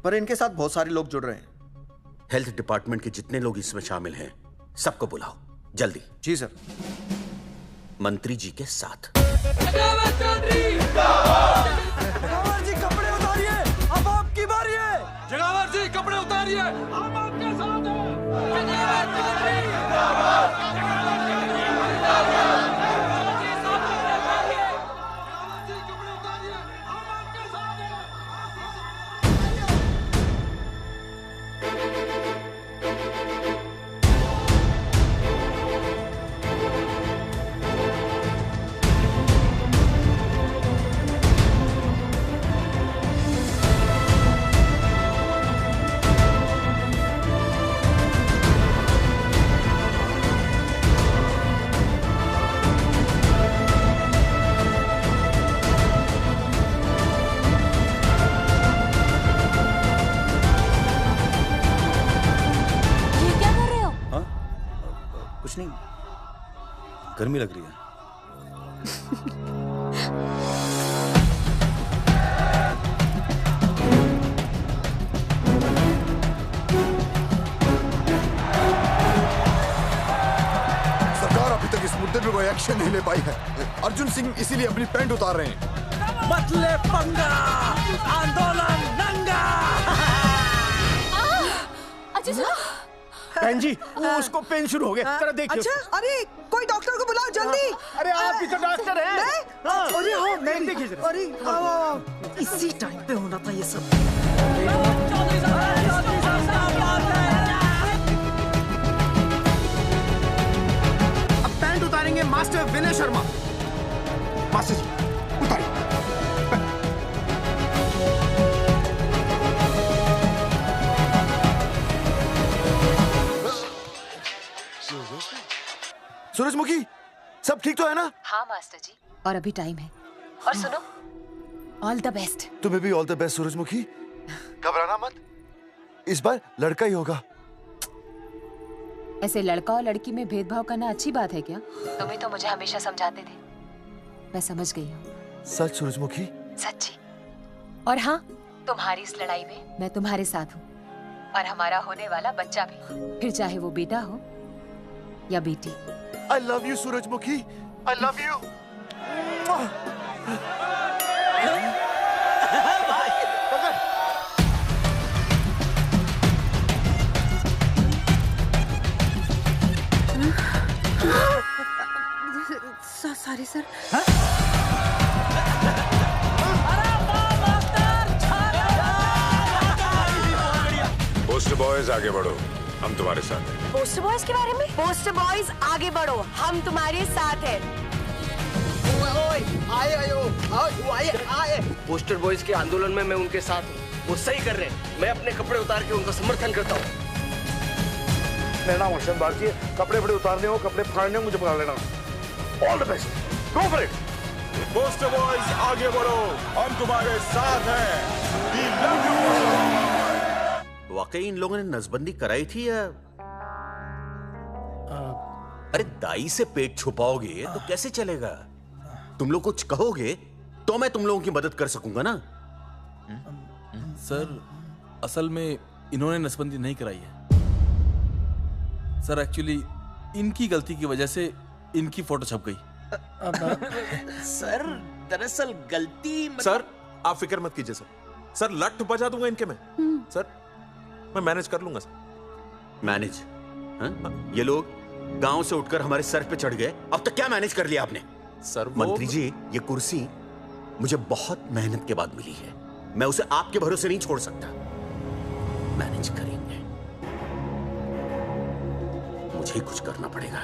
पर इनके साथ बहुत सारे लोग जुड़ रहे हैं। हेल्थ डिपार्टमेंट के जितने लोग इसमें शामिल हैं, सबको बुलाओ जल्दी। जी सर। मंत्री जी के साथ। जगावर जी कपड़े उतारिए, अब आपकी बारी है। जगावर जी कपड़े उतारिए, हम आपके साथ हैं। जगावर चौधरी नहीं, गर्मी लग रही है। सरकार अभी तक इस मुद्दे पे कोई एक्शन नहीं ले पाई है। अर्जुन सिंह इसीलिए अपनी पैंट उतार रहे हैं। मत ले पंगा, आंदोलन नंगा। बहन जी, वो उसको पेन शुरू हो गया, जरा देखिए। अच्छा, अरे कोई डॉक्टर को बुलाओ जल्दी। अरे आप ही तो डॉक्टर हैं। अरे हाँ, मैं देखिए जरा। अरे इसी टाइम पे होना था ये सब। अब पैंट उतारेंगे मास्टर विनय शर्मा। मास्टर जी उतारिए। सूरजमुखी, सब ठीक तो है ना? हाँ मास्टर जी, और अभी टाइम है। और सुनो, ऑल द बेस्ट। तुम्हें भी ऑल द बेस्ट सूरजमुखी। घबराना मत, इस बार लड़का ही होगा। ऐसे लड़का और लड़की में भेदभाव करना अच्छी बात है क्या? तुम ही तो मुझे हमेशा समझाते थे। मैं समझ गई हूँ। सच सूरजमुखी? सच्ची। और हाँ, तुम्हारी इस लड़ाई में मैं तुम्हारे साथ हूँ, और हमारा होने वाला बच्चा भी, फिर चाहे वो बेटा हो या बेटी। I love you, सूरजमुखी। I love you. Sorry sir. Post boys आगे बढ़ो, हम तुम्हारे साथ हैं। पोस्टर बॉयज के बारे में? पोस्टर बॉयज आगे बढ़ो, हम तुम्हारे साथ हैं। आए। पोस्टर बॉयज के आंदोलन में मैं उनके साथ हूँ, वो सही कर रहे हैं। मैं अपने कपड़े उतार के उनका समर्थन करता हूँ। मेरा नाम अर्शद बागची है। कपड़े बड़े उतारने हो, कपड़े फाड़ने हो, मुझे पकड़ लेना। All the best, go for it. Poster boys आगे बढ़ो, हम तुम्हारे साथ हैं। We love you। वाकई इन लोगों ने नसबंदी कराई थी या? अरे दाई से पेट छुपाओगे तो कैसे चलेगा? तुम लोग कुछ कहोगे तो मैं तुम लोगों की मदद कर सकूंगा ना। सर, असल में इन्होंने नसबंदी नहीं कराई है सर। एक्चुअली इनकी गलती की वजह से इनकी फोटो छप गई। सर दरअसल गलती सर आप फिक्र मत कीजिए सर। सर लट बजा दूंगा इनके में। सर मैं मैनेज कर लूंगा सर। मैनेज? ये लोग गांव से उठकर हमारे सर पे चढ़ गए, अब तक क्या मैनेज कर लिया आपने? सर मंत्री जी, ये कुर्सी मुझे बहुत मेहनत के बाद मिली है, मैं उसे आपके भरोसे नहीं छोड़ सकता। मैनेज करेंगे। मुझे ही कुछ करना पड़ेगा।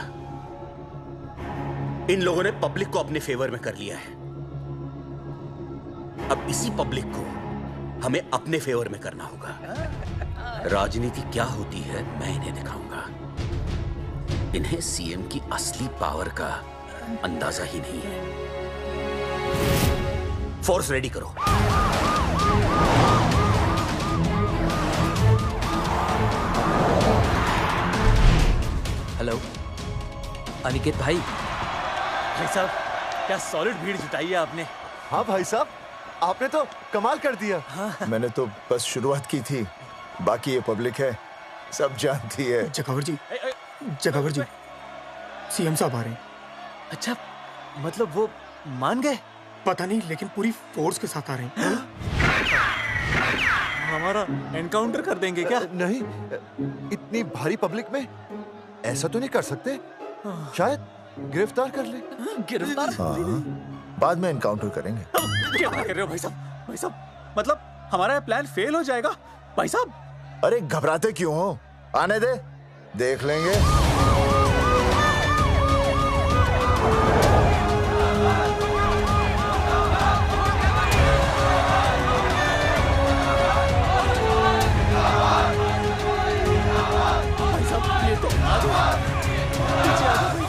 इन लोगों ने पब्लिक को अपने फेवर में कर लिया है। अब इसी पब्लिक को हमें अपने फेवर में करना होगा। राजनीति क्या होती है मैं इन्हें दिखाऊंगा। इन्हें सीएम की असली पावर का अंदाजा ही नहीं है। फोर्स रेडी करो। हेलो अनिकेत भाई। भाई साहब क्या सॉलिड भीड़ जुटाई है आपने। हाँ भाई साहब, आपने तो कमाल कर दिया। मैंने तो बस शुरुआत की थी, बाकी ये पब्लिक है, सब जानती है। जगावर जी, जगावर जी, सीएम साहब आ रहे हैं। अच्छा, मतलब वो मान गए? पता नहीं, लेकिन पूरी फोर्स के साथ आ रहे हैं। हमारा एनकाउंटर कर देंगे क्या? नहीं, इतनी भारी पब्लिक में ऐसा तो नहीं कर सकते। शायद गिरफ्तार कर ले। गिरफ्तार? हाँ, बाद में एनकाउंटर करेंगे। क्या कर रहे हो भाई साहब? भाई साहब, मतलब हमारा प्लान फेल हो जाएगा भाई साहब? अरे घबराते क्यों हो? आने दे, देख लेंगे। भाई साहब ये तो पीछे आ जाओ।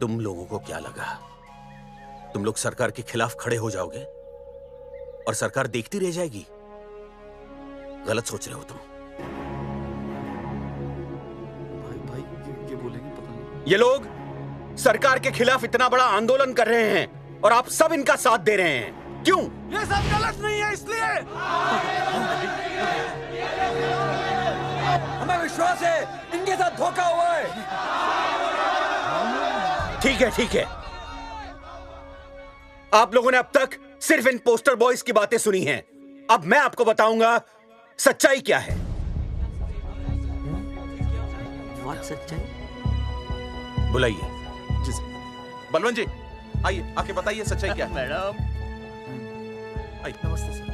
तुम लोगों को क्या लगा तुम लोग सरकार के खिलाफ खड़े हो जाओगे और सरकार देखती रह जाएगी? गलत सोच रहे हो तुम। भाई ये बोलेंगे पता नहीं। ये लोग सरकार के खिलाफ इतना बड़ा आंदोलन कर रहे हैं और आप सब इनका साथ दे रहे हैं, क्यों? ये सब गलत नहीं है, इसलिए हमें विश्वास है इनके साथ धोखा हुआ है। ठीक है, ठीक है। आप लोगों ने अब तक सिर्फ इन पोस्टर बॉयज की बातें सुनी हैं। अब मैं आपको बताऊंगा सच्चाई क्या है। व्हाट सच्चाई? बुलाइए। जी सर। बलवंत जी आइए, आके बताइए सच्चाई क्या है। मैडम आइए। नमस्ते सर।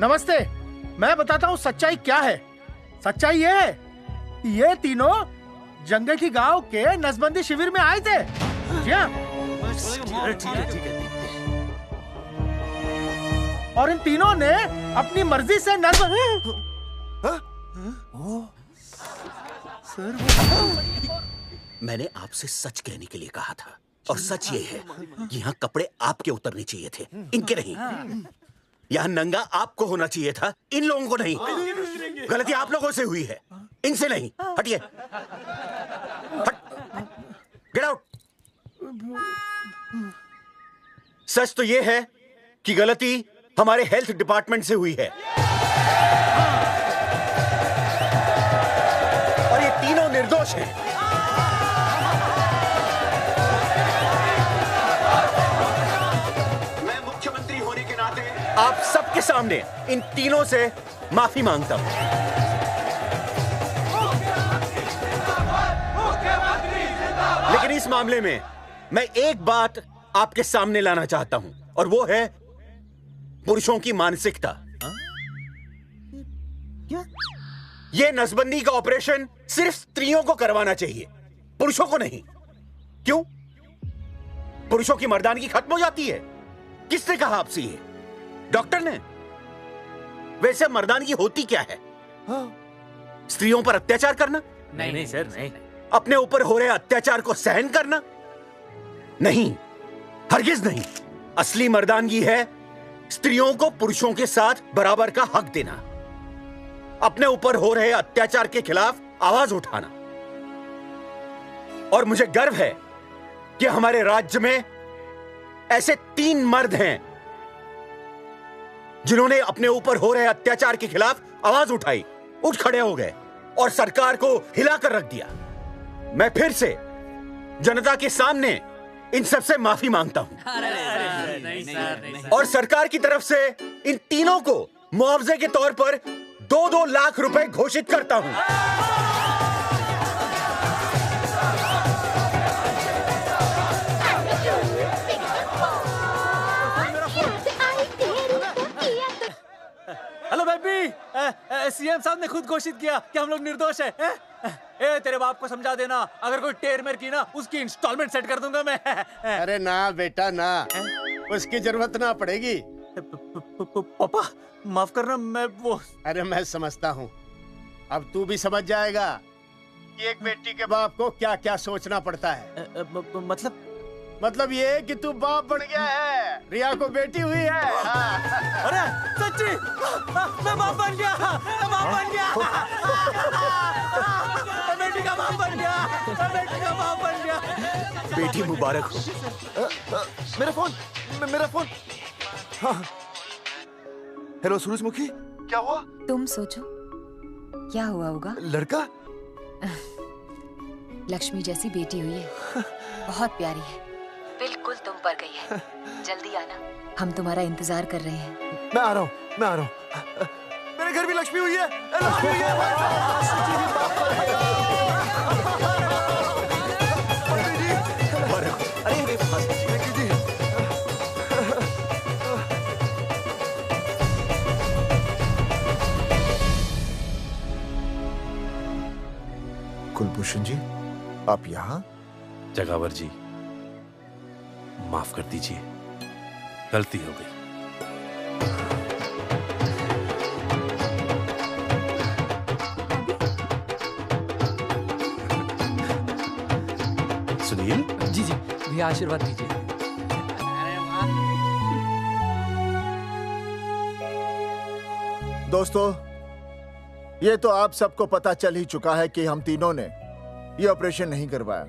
नमस्ते, मैं बताता हूँ सच्चाई क्या है। सच्चाई ये है, ये तीनों जंगे की गांव के नसबंदी शिविर में आए थे। जी हाँ। ठीक है। और इन तीनों ने अपनी मर्जी से मैंने आपसे सच कहने के लिए कहा था और सच ये है कि यहाँ कपड़े आपके उतरने चाहिए थे, इनके नहीं। यहाँ नंगा आपको होना चाहिए था, इन लोगों को नहीं। गलती आप लोगों से हुई है, इनसे नहीं। हटिए, गेट आउट। सच तो ये है कि गलती हमारे हेल्थ डिपार्टमेंट से हुई है और ये तीनों निर्दोष हैं। मैं मुख्यमंत्री होने के नाते आप सबके सामने इन तीनों से माफी मांगता हूं। लेकिन इस मामले में मैं एक बात आपके सामने लाना चाहता हूं और वो है पुरुषों की मानसिकता। क्या? ये नसबंदी का ऑपरेशन सिर्फ स्त्रियों को करवाना चाहिए, पुरुषों को नहीं। क्यों? पुरुषों की मर्दानगी खत्म हो जाती है? किसने कहा आपसे ये? डॉक्टर ने? वैसे मर्दानगी होती क्या है? स्त्रियों पर अत्याचार करना? नहीं सर, नहीं। अपने ऊपर हो रहे अत्याचार को सहन करना? नहीं, हरगिज नहीं। असली मर्दानगी है स्त्रियों को पुरुषों के साथ बराबर का हक देना, अपने ऊपर हो रहे अत्याचार के खिलाफ आवाज उठाना। और मुझे गर्व है कि हमारे राज्य में ऐसे 3 मर्द हैं जिन्होंने अपने ऊपर हो रहे अत्याचार के खिलाफ आवाज उठाई, उठ खड़े हो गए और सरकार को हिलाकर रख दिया। मैं फिर से जनता के सामने इन सबसे माफी मांगता हूं और सरकार की तरफ से इन तीनों को मुआवजे के तौर पर 2-2 लाख रुपए घोषित करता हूं। हेलो बेबी, सीएम साहब ने खुद घोषित किया कि हम लोग निर्दोष हैं। ए, तेरे बाप को समझा देना, अगर कोई टेर मेर की ना, उसकी इंस्टॉलमेंट सेट कर दूंगा मैं। अरे ना बेटा ना, उसकी जरूरत ना पड़ेगी। पापा माफ करना, मैं वो। अरे मैं समझता हूँ, अब तू भी समझ जाएगा कि एक बेटी के बाप को क्या क्या सोचना पड़ता है। मतलब ये कि तू बाप बन गया है, रिया को बेटी हुई है। अरे सच्ची, मैं बाप बन गया, मैं बाप बन गया, मैं बेटी का बाप बन गया, मैं बेटी का बाप बन गया। बेटी मुबारक हो। मेरा फोन। हाँ। हेलो सूरजमुखी, क्या हुआ? तुम सोचो क्या हुआ होगा। लड़का? लक्ष्मी जैसी बेटी हुई है, बहुत प्यारी है, बिल्कुल तुम पर गई है। जल्दी आना, हम तुम्हारा इंतजार कर रहे हैं। मैं आ रहा हूँ। मेरे घर भी लक्ष्मी हुई है। लक्ष्मी हुई है। कुलभूषण जी, आप यहाँ? जगावर जी, माफ कर दीजिए, गलती हो गई। सुनील जी भैया आशीर्वाद दीजिए। दोस्तों, ये तो आप सबको पता चल ही चुका है कि हम तीनों ने ये ऑपरेशन नहीं करवाया।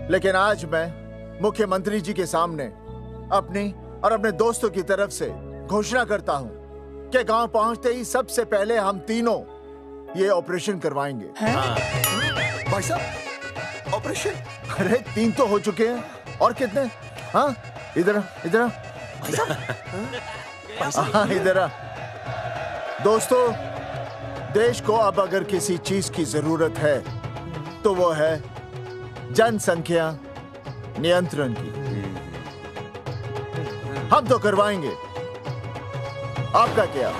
लेकिन आज मैं मुख्यमंत्री जी के सामने अपनी और अपने दोस्तों की तरफ से घोषणा करता हूं कि गांव पहुंचते ही सबसे पहले हम तीनों ये ऑपरेशन करवाएंगे। भाई साहब, ऑपरेशन? अरे 3 तो हो चुके हैं, और कितने? हाँ, इधर आ। दोस्तों, देश को अब अगर किसी चीज की जरूरत है तो वो है जनसंख्या नियंत्रण की। हम तो करवाएंगे, आपका क्या?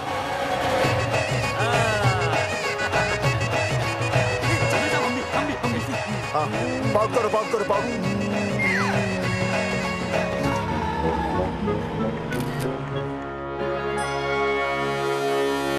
पाव करो।